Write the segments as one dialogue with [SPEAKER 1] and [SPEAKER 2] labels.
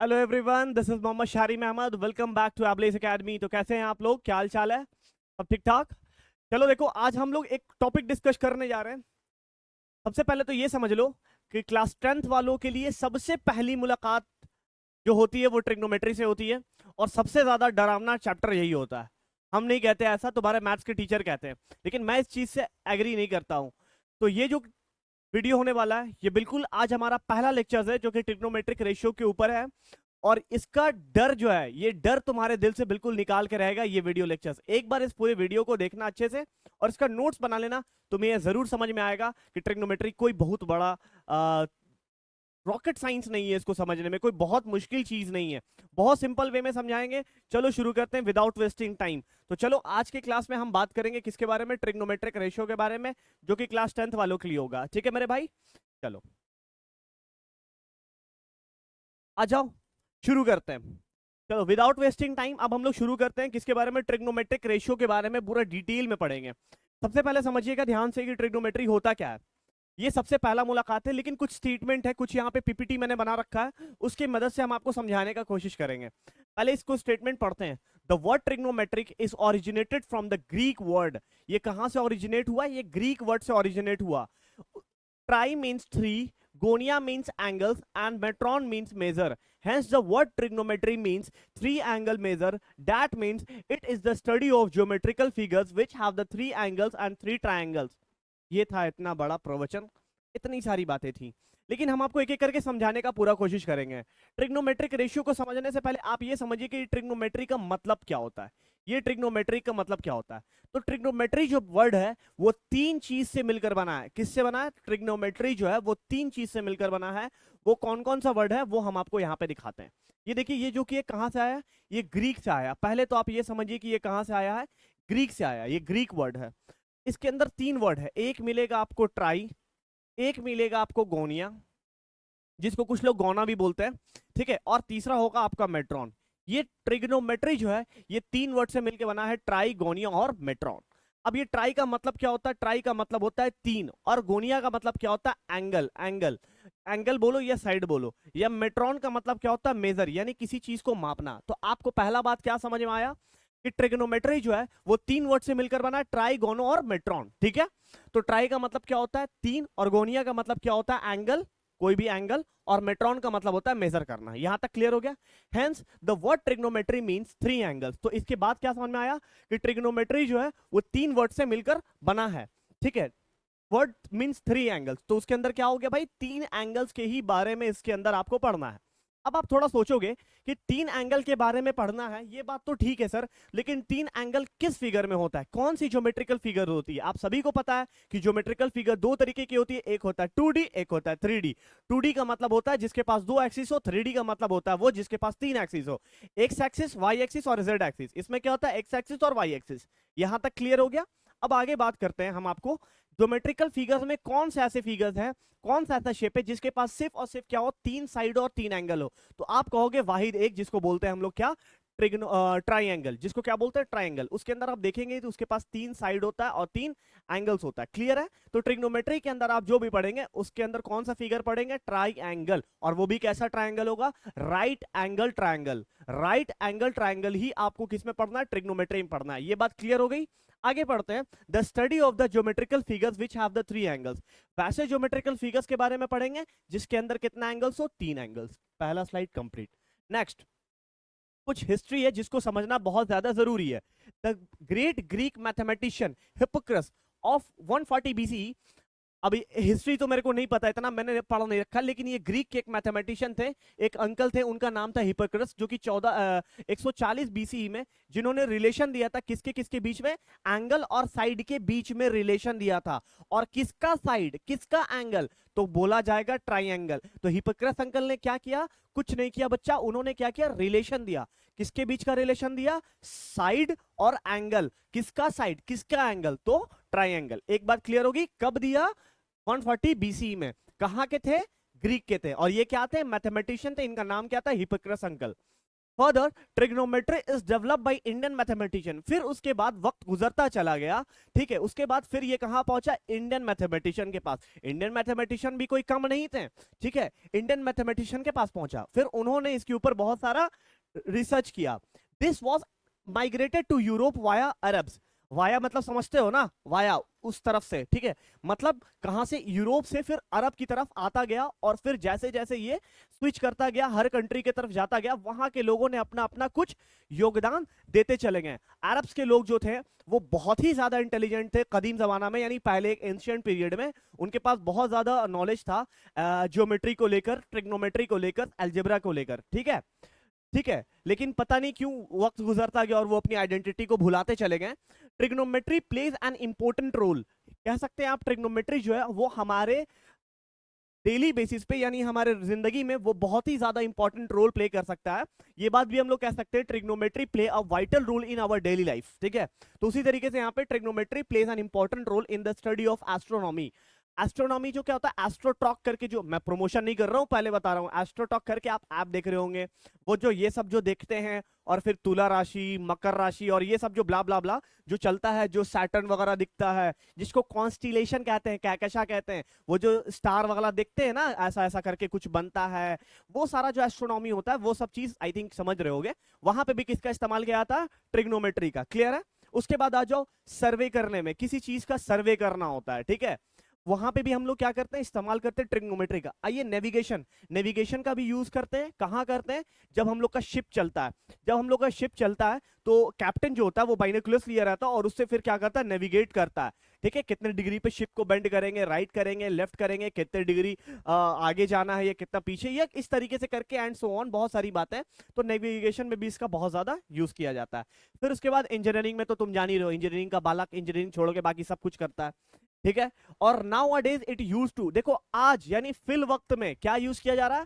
[SPEAKER 1] Hello everyone, this is Mohammad Sharim Ahmad. Welcome back to Ables academy. तो कैसे हैं आप लोग? क्या हाल चाल है? सब ठीक ठाक? चलो देखो, आज हम लोग एक टॉपिक डिस्कस करने जा रहे हैं। सबसे पहले तो ये समझ लो कि क्लास 10th वालों के लिए सबसे पहली मुलाकात जो होती है वो ट्रिग्नोमेट्री से होती है। और सबसे ज्यादा डरावना चैप्टर यही होता है। हम नहीं कहते ऐसा, तुम्हारे मैथ्स के टीचर कहते हैं, लेकिन मैं इस चीज से एग्री नहीं करता हूं। तो ये जो वीडियो होने वाला है, ये बिल्कुल आज हमारा पहला लेक्चर है जो कि ट्रिग्नोमेट्रिक रेशियो के ऊपर है। और इसका डर जो है, ये डर तुम्हारे दिल से बिल्कुल निकाल के रहेगा ये वीडियो लेक्चर्स। एक बार इस पूरे वीडियो को देखना अच्छे से और इसका नोट्स बना लेना। तुम्हें यह जरूर समझ में आएगा कि ट्रिग्नोमेट्री कोई बहुत बड़ा रॉकेट साइंस नहीं है। इसको समझने में कोई बहुत मुश्किल चीज नहीं है, बहुत सिंपल वे में समझाएंगे। चलो शुरू करते हैं विदाउट वेस्टिंग टाइम। तो चलो आज के क्लास में हम बात करेंगे किसके बारे में? ट्रिग्नोमेट्रिक रेशियो के बारे में, जो कि क्लास 10th वालों के लिए होगा। ठीक है मेरे भाई, चलो आ जाओ, शुरू करते हैं। चलो विदाउट वेस्टिंग टाइम अब हम लोग शुरू करते हैं किसके बारे में? ट्रिग्नोमेट्रिक रेशियो के बारे में पूरा डिटेल में पढ़ेंगे। सबसे पहले समझिएगा ध्यान से कि ट्रिग्नोमेट्री होता क्या है। ये सबसे पहला मुलाकात है, लेकिन कुछ स्टेटमेंट है, कुछ यहाँ पे पीपीटी मैंने बना रखा है, उसकी मदद से हम आपको समझाने का कोशिश करेंगे। पहले इसको स्टेटमेंट पढ़ते हैं। The word trigonometric is originated from the Greek word. ये कहां से ओरिजिनेट हुआ? ये ग्रीक वर्ड से ओरिजिनेट हुआ। ट्राई मीन्स थ्री, गोनिया means angles, and metron means measure. Hence, the word trigonometry means three angle measure. That means it is the study of geometrical figures which have the three angles and three triangles. ये था इतना बड़ा प्रवचन, इतनी सारी बातें थी, लेकिन हम आपको एक एक करके समझाने का पूरा कोशिश करेंगे। ट्रिग्नोमेट्रिक रेशियो को समझने से पहले आप ये समझिए कि ट्रिग्नोमेट्री का मतलब क्या होता है। ये ट्रिग्नोमेट्री का मतलब क्या होता है? तो ट्रिग्नोमेट्री जो वर्ड है वो तीन चीज से मिलकर बना है। किससे बना है? ट्रिग्नोमेट्री जो है वो तीन चीज से मिलकर बना है। वो कौन कौन सा वर्ड है वो हम आपको यहाँ पे दिखाते हैं। ये देखिए, ये जो कि ये कहां से आया? ये ग्रीक से आया। पहले तो आप ये समझिए कि ये कहां से आया है? ग्रीक से आया। ये ग्रीक वर्ड है। इसके अंदर तीन वर्ड है। एक मिलेगा आपको ट्राई, एक मिलेगा आपको गोनिया, जिसको कुछ लोग गौना भी बोलते हैं, ठीक है, और तीसरा होगा आपका मेट्रॉन। ये ट्रिग्नोमेट्री जो है ये तीन वर्ड से मिलकर बना है, ट्राई, गोनिया और मेट्रॉन। अब ये ट्राई का मतलब क्या होता है? ट्राई का मतलब होता है तीन, और गोनिया का मतलब क्या होता है? एंगल। एंगल एंगल बोलो या साइड बोलो। या मेट्रॉन का मतलब क्या होता है? मेजर, यानी किसी चीज को मापना। तो आपको पहला बात क्या समझ में आया कि ट्रिग्नोमेट्री जो है वो तीन वर्ड से मिलकर बना है, ट्राई, गोनो और मेट्रॉन। ठीक है, तो ट्राई का मतलब क्या होता है? तीन, और गोनिया का मतलब क्या होता है? एंगल, कोई भी एंगल, और मेट्रॉन का मतलब होता है मेजर करना। यहां तक क्लियर हो गया? Hence the word trigonometry means three angles. तो इसके बाद क्या समझ में आया कि ट्रिग्नोमेट्री जो है वो तीन वर्ड से मिलकर बना है। ठीक है, वर्ड मींस थ्री एंगल्स, तो उसके अंदर क्या हो गया भाई? तीन एंगल्स के ही बारे में इसके अंदर आपको पढ़ना है। अब आप थोड़ा सोचोगे कि तीन एंगल के बारे में पढ़ना है, ये बात तो ठीक है सर, लेकिन तीन एंगल किस फिगर में होता है? कौन सी ज्योमेट्रिकल फिगर होती है? आप सभी को पता है कि ज्योमेट्रिकल फिगर दो तरीके की होती है, एक होता है 2D, एक होता है 3D। 2D का मतलब होता है जिसके पास दो एक्सिस हो, 3D का मतलब होता है वो जिसके पास तीन एक्सिस हो, एक्स एक्सिस, वाई एक्सिस और जेड एक्सिस। इसमें क्या होता है? एक्स एक्सिस और वाई एक्सिस। यहां तक क्लियर हो गया? अब आगे बात करते हैं हम आपको ज्योमेट्रिकल फिगर्स में कौन से ऐसे फिगर्स हैं, कौन सा ऐसा शेप है जिसके पास सिर्फ और सिर्फ क्या हो? तीन साइड और तीन एंगल हो। तो आप कहोगे वाहिद एक, जिसको बोलते हैं हम लोग क्या? ट्राइंगल। जिसको क्या बोलते हैं? ट्राइंगल। उसके अंदर आप देखेंगे तो उसके पास तीन साइड होता है और तीन एंगल्स होता है। क्लियर है? तो ट्रिग्नोमेट्री के अंदर आप जो भी पढ़ेंगे उसके अंदर कौन सा फिगर पढ़ेंगे? ट्राइंगल। और वो भी कैसा ट्राइंगल होगा? Right angle triangle. Right angle triangle ही आपको किसमें पढ़ना है? ट्रिग्नोमेट्री में पढ़ना है। ये बात क्लियर हो गई? आगे पढ़ते हैं। The study of the geometrical figures which have the three angles. वैसे ज्योमेट्रिकल फिगर्स के बारे में पढ़ेंगे जिसके अंदर कितना एंगल्स हो? तीन एंगल्स। पहला स्लाइड कंप्लीट। नेक्स्ट कुछ हिस्ट्री है जिसको समझना बहुत ज्यादा जरूरी है। The great Greek mathematician Hippocrates of 140 BCE। अभी हिस्ट्री तो मेरे को नहीं पता, इतना मैंने पढ़ नहीं रखा, लेकिन ये ग्रीक के एक मैथमेटिशियन थे, एक अंकल थे, उनका नाम था हिप्पोक्रेटस, जो कि 140 BCE में, जिन्होंने रिलेशन दिया था किसके किसके बीच में? एंगल और साइड के बीच में रिलेशन दिया था। और किसका साइड, किसका एंगल? तो बोला जाएगा ट्राइंगल। तो हिप्पोक्रेटस अंकल ने क्या किया? कुछ नहीं किया बच्चा, उन्होंने क्या किया? रिलेशन दिया। किसके बीच का रिलेशन दिया? साइड और एंगल। किसका साइड, किसका एंगल? तो ट्राइंगल। एक बात क्लियर होगी? कब दिया? 140 BCE में। कहां के थे? ग्रीक के थे। और ये क्या थे? मैथमेटिशियन थे। इनका नाम क्या था? Hippocrates uncle. Further trigonometry is developed by Indian mathematician. फिर उसके बाद वक्त गुजरता चला गया, ठीक है, उसके बाद फिर ये कहां पहुंचा, इंडियन मैथमेटिशियन के पास। इंडियन मैथमेटिशियन भी कोई कम नहीं थे, ठीक है, इंडियन मैथमेटिशियन के पास पहुंचा, फिर उन्होंने इसके ऊपर बहुत सारा रिसर्च किया। This was migrated to Europe via Arabs. Via मतलब समझते हो ना, वाया उस तरफ से, ठीक है, मतलब कहां से, यूरोप से फिर अरब की तरफ आता गया, और फिर जैसे जैसे ये स्विच करता गया, हर कंट्री की तरफ जाता गया, वहां के लोगों ने अपना अपना कुछ योगदान देते चले गए। अरब्स के लोग जो थे वो बहुत ही ज्यादा इंटेलिजेंट थे कदीम जमाना में, यानी पहले एक एंशिएंट पीरियड में उनके पास बहुत ज्यादा नॉलेज था ज्योमेट्री को लेकर, ट्रिग्नोमेट्री को लेकर, अलजेब्रा को लेकर, ठीक है, ठीक है, लेकिन पता नहीं क्यों वक्त गुजरता गया और वो अपनी आइडेंटिटी को भुलाते चले गए। Trigonometry plays an important role, कह सकते हैं आप, ट्रिग्नोमेट्री जो है वो हमारे डेली बेसिस पे, यानी हमारे जिंदगी में वो बहुत ही ज्यादा इंपॉर्टेंट रोल प्ले कर सकता है। ये बात भी हम लोग कह सकते हैं, trigonometry play a vital role in our daily life, ठीक है। तो उसी तरीके से यहाँ पे trigonometry plays an important role in the study of astronomy. Astronomy जो क्या होता है, एस्ट्रोटॉक करके, जो मैं प्रमोशन नहीं कर रहा हूं, पहले बता रहा हूं, एस्ट्रोटॉक करके आप ऐप देख रहे होंगे, वो जो ये सब जो देखते हैं, और फिर तुला राशि, मकर राशि, और ये सब जो ब्ला ब्ला ब्ला जो चलता है, जो सैटर्न वगैरह दिखता है, जिसको कॉन्स्टिलेशन कहते हैं, कहकशा कहते हैं, वो जो स्टार वगैरह देखते हैं ना, ऐसा ऐसा करके कुछ बनता है, वो सारा जो एस्ट्रोनॉमी होता है, वो सब चीज आई थिंक समझ रहे होगे। वहां पे भी किसका इस्तेमाल किया था, ट्रिग्नोमेट्री का, क्लियर है। उसके बाद आ जाओ सर्वे करने में, किसी चीज का सर्वे करना होता है, ठीक है, वहां पे भी हम लोग क्या करते हैं, इस्तेमाल करते हैं ट्रिग्नोमेट्री का। आइए नेविगेशन, नेविगेशन का भी यूज करते हैं, कहां करते हैं, जब हम लोग का शिप चलता है, जब हम लोग का शिप चलता है तो कैप्टन जो होता है वो बाइनोकुलर्स लिए रहता है, और उससे फिर क्या करता है, नेविगेट करता है, ठीक है, कितने डिग्री पे शिप को बेंड करेंगे, राइट करेंगे, लेफ्ट करेंगे, कितने डिग्री आगे जाना है या कितना पीछे, या इस तरीके से करके, एंड सो ऑन, बहुत सारी बातें। तो नेविगेशन में भी इसका बहुत ज्यादा यूज किया जाता है। फिर उसके बाद इंजीनियरिंग में तो तुम जान ही रहे हो, इंजीनियरिंग का बालक इंजीनियरिंग छोड़ के बाकी सब कुछ करता है, ठीक है। और nowadays it use to, देखो आज यानी फिल वक्त में क्या यूज किया जा रहा है,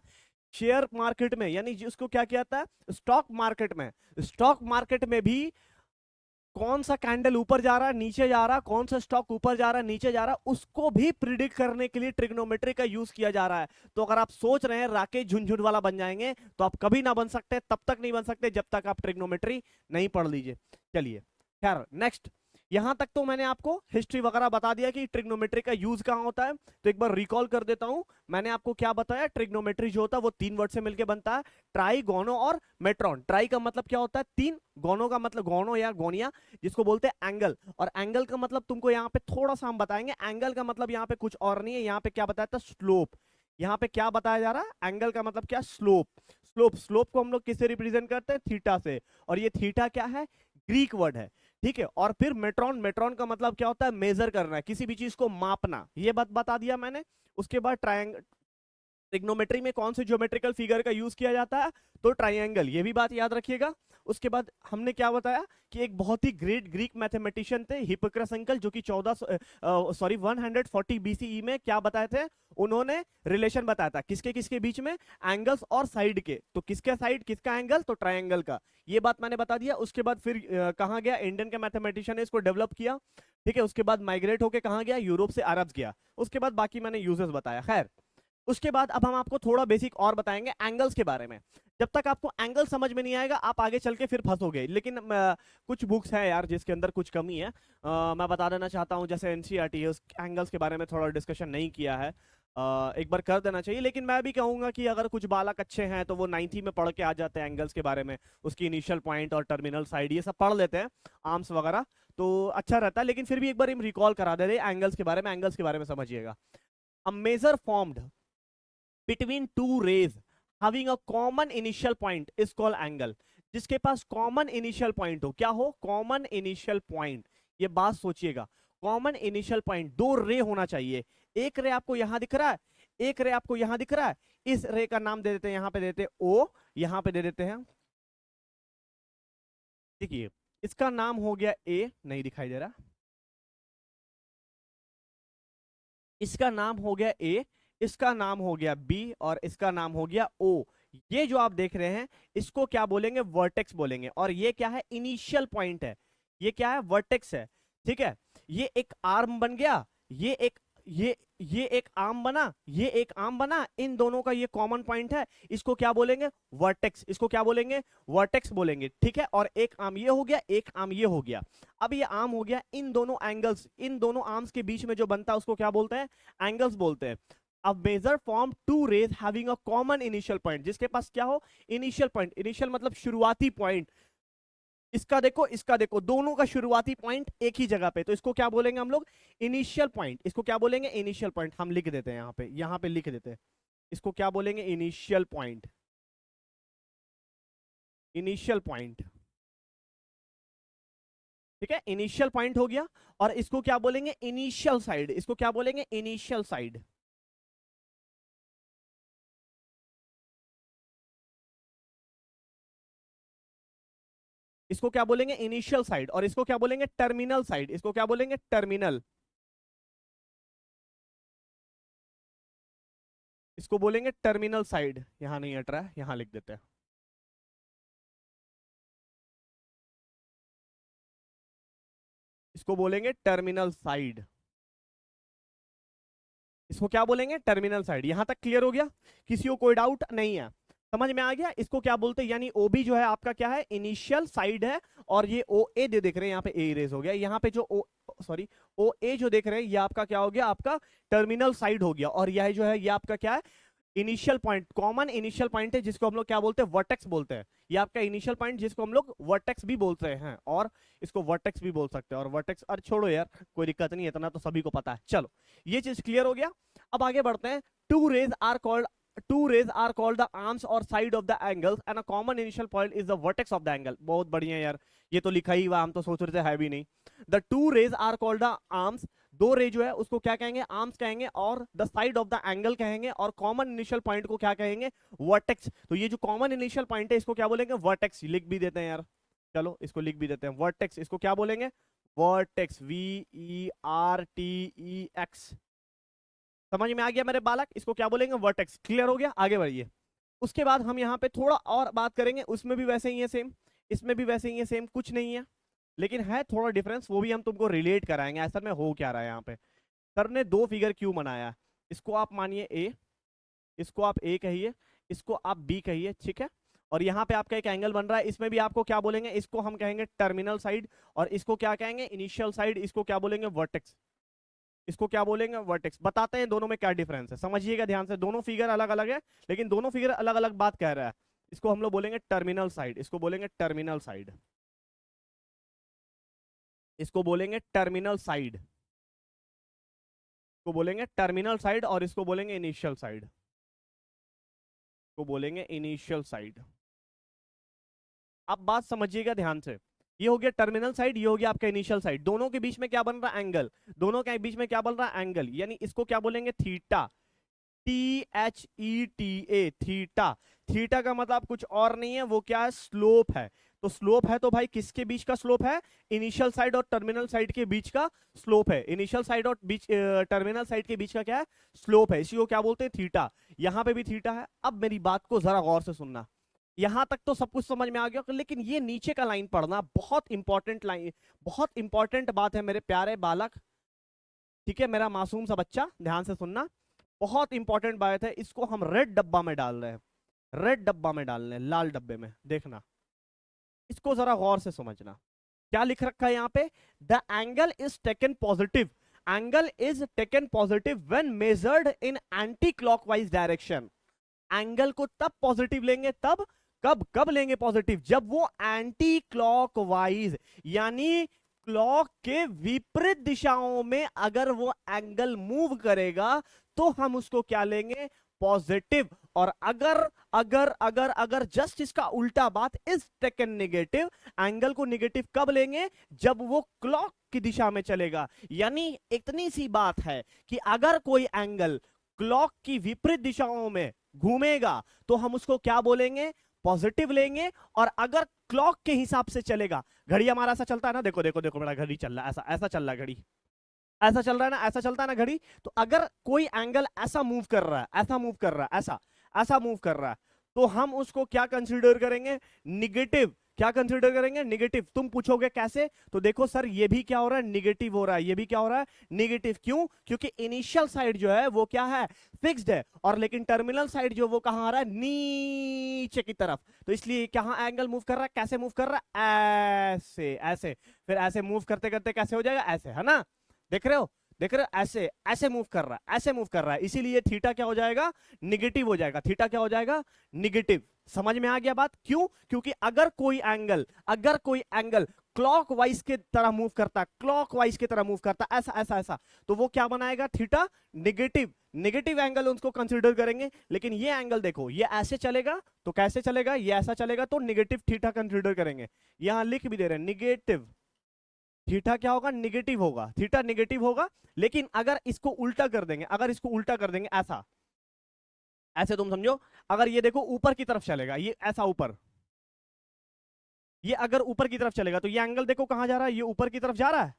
[SPEAKER 1] शेयर मार्केट में, यानी जिसको क्या किया जाता है, स्टॉक मार्केट में। स्टॉक मार्केट में भी कौन सा कैंडल ऊपर जा रहा है, नीचे जा रहा है, कौन सा स्टॉक ऊपर जा रहा है, नीचे जा रहा है, उसको भी प्रिडिक्ट करने के लिए ट्रिग्नोमेट्री का यूज किया जा रहा है। तो अगर आप सोच रहे हैं राकेश झुनझुन वाला बन जाएंगे, तो आप कभी ना बन सकते, तब तक नहीं बन सकते जब तक आप ट्रिग्नोमेट्री नहीं पढ़ लीजिए। चलिए खैर नेक्स्ट, यहां तक तो मैंने आपको हिस्ट्री वगैरह बता दिया कि ट्रिग्नोमेट्री का यूज कहां होता है। तो एक बार रिकॉल कर देता हूं, मैंने आपको क्या बताया, ट्रिग्नोमेट्री जो होता है वो 3 वर्ड से मिलकर बनता है, ट्राई, गोनो और मेट्रॉन। ट्राई का मतलब क्या होता है, 3, गोनो का मतलब गोनो या गोनिया, जिसको बोलते हैं एंगल, और एंगल का मतलब तुमको यहाँ पे थोड़ा सा हम बताएंगे, एंगल का मतलब यहाँ पे कुछ और नहीं है, यहाँ पे क्या बताया था, स्लोप। यहाँ पे क्या बताया जा रहा है, एंगल का मतलब क्या, स्लोप। स्लोप, स्लोप को हम लोग किससे रिप्रेजेंट करते हैं, थीटा से, और ये थीटा क्या है, ग्रीक वर्ड है, ठीक है। और फिर मेट्रॉन, मेट्रॉन का मतलब क्या होता है, मेजर करना है, किसी भी चीज को मापना, ये बात बता दिया मैंने। उसके बाद ट्रायंगल, ट्रिग्नोमेट्री में कौन से ज्योमेट्रिकल फिगर का यूज किया जाता है, तो ट्रायंगल, ये भी बात याद रखिएगा। उसके बाद हमने क्या बताया कि एक बहुत ही ग्रेट ग्रीक मैथमेटिशियन थे हिप्पोक्रेटस अंकल, जो कि 140 बीसीई में क्या बताए थे, उन्होंने रिलेशन बताया था किसके किसके बीच में, एंगल्स और साइड के। तो किसका साइड किसका एंगल, तो ट्रायंगल का, ये बात मैंने बता दिया। उसके बाद फिर कहां गया, इंडियन के मैथमेटिशियन ने इसको डेवलप किया, ठीक है। उसके बाद माइग्रेट होकर कहां गया, यूरोप से अरब गया। उसके बाद बाकी मैंने यूजेस बताया। खैर उसके बाद अब हम आपको थोड़ा बेसिक और बताएंगे एंगल्स के बारे में। जब तक आपको एंगल समझ में नहीं आएगा आप आगे चल के फिर फंसोगे। लेकिन कुछ बुक्स हैं यार जिसके अंदर कुछ कमी है, मैं बता देना चाहता हूं, जैसे एनसीईआरटी है, एंगल्स के बारे में थोड़ा डिस्कशन नहीं किया है, एक बार कर देना चाहिए। लेकिन मैं भी कहूंगा कि अगर कुछ बालक अच्छे हैं तो वो 9th में पढ़ के आ जाते हैं एंगल्स के बारे में, उसकी इनिशियल पॉइंट और टर्मिनल साइड ये सब पढ़ लेते हैं, आर्म्स वगैरह, तो अच्छा रहता है। लेकिन फिर भी एक बार हम रिकॉल करा दे रहे एंगल्स के बारे में, एंगल्स के बारे में समझिएगा। A major formed between two rays having a common initial point is called angle। जिसके पास कॉमन इनिशियल पॉइंट हो, क्या हो, कॉमन इनिशियल पॉइंट, ये बात सोचिएगा, कॉमन इनिशियल पॉइंट, 2 रे होना चाहिए। एक रे आपको यहां दिख रहा है, एक रे आपको यहां दिख रहा है, इस रे का नाम दे देते हैं, यहां पे देते हैं ओ, यहां पे दे देते हैं, देखिए इसका नाम हो गया ए, नहीं दिखाई दे रहा, इसका नाम हो गया ए, इसका नाम हो गया बी, और इसका नाम हो गया ओ। ये जो आप देख रहे हैं इसको क्या बोलेंगे, वर्टेक्स बोलेंगे। और ये क्या है, इनिशियल पॉइंट है, ये क्या है, वर्टेक्स है, ठीक है। ये एक आर्म बन गया, ये एक ये एक आर्म बना, ये एक आर्म बना, इन दोनों का ये कॉमन पॉइंट है, इसको क्या बोलेंगे? वर्टेक्स। इसको क्या बोलेंगे? वर्टेक्स बोलेंगे, ठीक है। और एक आर्म ये हो गया, एक आर्म ये हो गया। अब ये आर्म हो गया, इन दोनों एंगल्स, इन दोनों आर्म्स के बीच में जो बनता है उसको क्या बोलते हैं? एंगल्स बोलते हैं। अब major form two rays having a common initial point, जिसके पास क्या हो? Initial point. इनिशियल मतलब शुरुआती पॉइंट। इसका देखो, इसका देखो, दोनों का शुरुआती पॉइंट एक ही जगह पे, तो इसको क्या बोलेंगे हम लोग? Initial point. इसको क्या बोलेंगे? Initial point. हम लिख देते हैं यहाँ पे लिख देते हैं। इसको क्या बोलेंगे? Initial point. इनिशियल पॉइंट, ठीक है, इनिशियल पॉइंट हो गया। और इसको क्या बोलेंगे? Initial side. इसको क्या बोलेंगे? Initial side. इसको क्या बोलेंगे? Initial side. और इसको क्या बोलेंगे? Terminal side. इसको क्या बोलेंगे? टर्मिनल। इसको बोलेंगे टर्मिनल साइड। यहां नहीं हट रहा है, यहां लिख देते हैं। इसको बोलेंगे टर्मिनल साइड। इसको क्या बोलेंगे? Terminal side. यहां तक क्लियर हो गया? किसी को कोई डाउट नहीं है? समझ में आ गया? इसको क्या बोलते हैं? यानी ओबी जो है आपका क्या है? इनिशियल साइड है। और ये ओ ए जो देख रहे हैं यहाँ पे, ए इरेज हो गया। यहाँ पे जो ओ ए जो देख रहे हैं, ये आपका क्या हो गया? आपका टर्मिनल साइड हो गया। और यह जो है, ये आपका क्या है? Initial point, common initial point है, जिसको हम लोग क्या बोलते हैं? वर्टेक्स बोलते हैं। ये आपका इनिशियल पॉइंट, जिसको हम लोग वर्टेक्स भी बोलते हैं, और इसको वर्टेक्स भी बोल सकते हैं। और वर्टेक्स, अरे छोड़ो यार, कोई दिक्कत नहीं है, इतना तो सभी को पता है। चलो, ये चीज क्लियर हो गया। अब आगे बढ़ते हैं। Two rays are called the arms or side of the angles and a common initial point is the vertex of the angle। बहुत बढ़िया यार, ये तो लिखा ही हुआ, हम तो सोच रहे थे है भी नहीं। The two rays are called the arms। दो रे जो है उसको क्या कहेंगे? आर्म्स कहेंगे। और the side of the angle कहेंगे। और कॉमन इनिशियल पॉइंट को क्या कहेंगे? वर्टेक्स। तो ये जो कॉमन इनिशियल पॉइंट है, इसको क्या बोलेंगे? वर्टेक्स। लिख भी देते हैं यार, चलो इसको लिख भी देते हैं, वर्टेक्स। इसको क्या बोलेंगे? वर्टेक्स। VERTEX। समझ में आ गया मेरे बालक? इसको क्या बोलेंगे? वर्टेक्स। क्लियर हो गया? आगे बढ़िए। उसके बाद हम यहाँ पे थोड़ा और बात करेंगे। उसमें भी वैसे ही है सेम, इसमें भी वैसे ही है सेम, कुछ नहीं है, लेकिन है थोड़ा डिफरेंस, वो भी हम तुमको रिलेट कराएंगे असल में हो क्या रहा है यहाँ पे। सर ने दो फिगर क्यों बनाया? इसको आप मानिए ए, इसको आप ए कहिए, इसको आप बी कहिए, ठीक है। और यहाँ पे आपका एक एंगल बन रहा है, इसमें भी आपको क्या बोलेंगे? इसको हम कहेंगे टर्मिनल साइड। और इसको क्या कहेंगे? Initial side. इसको क्या बोलेंगे? वर्टेक्स। इसको क्या बोलेंगे? वर्टेक्स। बताते हैं दोनों में क्या डिफरेंस है, समझिएगा ध्यान से। दोनों फिगर अलग अलग है, लेकिन दोनों फिगर अलग अलग बात कह रहा है। इसको हम लोग बोलेंगे टर्मिनल साइड। इसको बोलेंगे टर्मिनल साइड। इसको बोलेंगे टर्मिनल साइड। इसको बोलेंगे टर्मिनल साइड। और इसको बोलेंगे इनिशियल साइड। इसको बोलेंगे इनिशियल साइड। अब बात समझिएगा ध्यान से। ये हो गया टर्मिनल साइड, ये हो गया आपका इनिशियल साइड। दोनों के बीच में क्या बन रहा है? एंगल। दोनों के बीच में क्या बन रहा है? एंगल। यानी इसको क्या बोलेंगे? थीटा। THETA, theta. थीटा का मतलब कुछ और नहीं है, वो क्या है? स्लोप है। तो स्लोप है तो भाई किसके बीच का स्लोप है? इनिशियल साइड और टर्मिनल साइड के बीच का स्लोप है। इनिशियल साइड और टर्मिनल साइड के बीच का क्या है? स्लोप है। इसी को क्या बोलते हैं? थीटा। यहां पे भी थीटा है। अब मेरी बात को जरा गौर से सुनना। यहां तक तो सब कुछ समझ में आ गया, लेकिन ये नीचे का लाइन पढ़ना बहुत इंपॉर्टेंट लाइन, बहुत इंपॉर्टेंट बात है मेरे प्यारे बालक, ठीक है, मेरा मासूम सा बच्चा, ध्यान से सुनना। बहुत इंपॉर्टेंट बात है, इसको हम रेड डब्बा में डाल रहे हैं, रेड डब्बा में डाल रहे हैं, लाल डब्बे में। देखना, इसको जरा गौर से समझना। क्या लिख रखा है यहाँ पे? The angle is taken positive. Angle is taken positive when measured in anti clockwise direction. Angle को तब पॉजिटिव लेंगे, तब कब कब लेंगे पॉजिटिव? जब वो एंटी क्लॉकवाइज, यानी क्लॉक के विपरीत दिशाओं में अगर वो एंगल मूव करेगा तो हम उसको क्या लेंगे? पॉजिटिव। और अगर अगर अगर अगर जस्ट इसका उल्टा बात, इज टेकन नेगेटिव, एंगल को नेगेटिव कब लेंगे? जब वो क्लॉक की दिशा में चलेगा। यानी इतनी सी बात है कि अगर कोई एंगल क्लॉक की विपरीत दिशाओं में घूमेगा तो हम उसको क्या बोलेंगे? पॉजिटिव लेंगे। और अगर क्लॉक के हिसाब से चलेगा, घड़ी हमारा ऐसा चलता है ना, देखो देखो देखो मेरा घड़ी चल रहा है, ऐसा ऐसा चल रहा है घड़ी, ऐसा चल रहा है ना, ऐसा चलता है ना घड़ी। तो अगर कोई एंगल ऐसा मूव कर रहा है, ऐसा मूव कर रहा है, ऐसा ऐसा मूव कर रहा है, तो हम उसको क्या कंसीडर करेंगे? निगेटिव। क्या कंसिडर करेंगे? निगेटिव। तुम पूछोगे कैसे, तो देखो सर ये भी क्या हो रहा है, निगेटिव हो रहा है, ये भी क्या हो रहा है, निगेटिव। क्यों? क्योंकि इनिशियल साइड जो है वो क्या है, फिक्स्ड है, और लेकिन टर्मिनल साइड जो वो कहां आ रहा है, नीचे की तरफ। तो इसलिए कहां एंगल मूव कर रहा है, कैसे मूव कर रहा है, ऐसे ऐसे, फिर ऐसे मूव करते करते कैसे हो जाएगा, ऐसे, है ना? देख रहे हो, देख रहे हो, ऐसे ऐसे मूव कर रहा है, ऐसे मूव कर रहा है, इसीलिए थीटा क्या हो जाएगा, निगेटिव हो जाएगा। थीटा क्या हो जाएगा, निगेटिव। समझ में आ गया बात? क्यों? क्योंकि अगर कोई एंगल क्लॉकवाइज के तरह मूव करता है, क्लॉकवाइज की तरह मूव करता है, ऐसा ऐसा ऐसा, तो वो क्या बनाएगा, थीटा निगेटिव। निगेटिव एंगल उसको कंसीडर करेंगे। लेकिन ये एंगल देखो, ये ऐसे चलेगा तो कैसे चलेगा, ये ऐसा चलेगा तो निगेटिव थीटा कंसीडर करेंगे। यहां लिख भी दे रहे हैं निगेटिव थीटा क्या होगा, निगेटिव होगा, थीटा निगेटिव होगा। लेकिन अगर इसको उल्टा कर देंगे, अगर इसको उल्टा कर देंगे ऐसा, ऐसे तुम समझो, अगर ये देखो ऊपर की तरफ चलेगा, ये ऐसा ऊपर, ये अगर ऊपर की तरफ चलेगा तो ये एंगल देखो कहां जा रहा है, ये ऊपर की तरफ जा रहा है,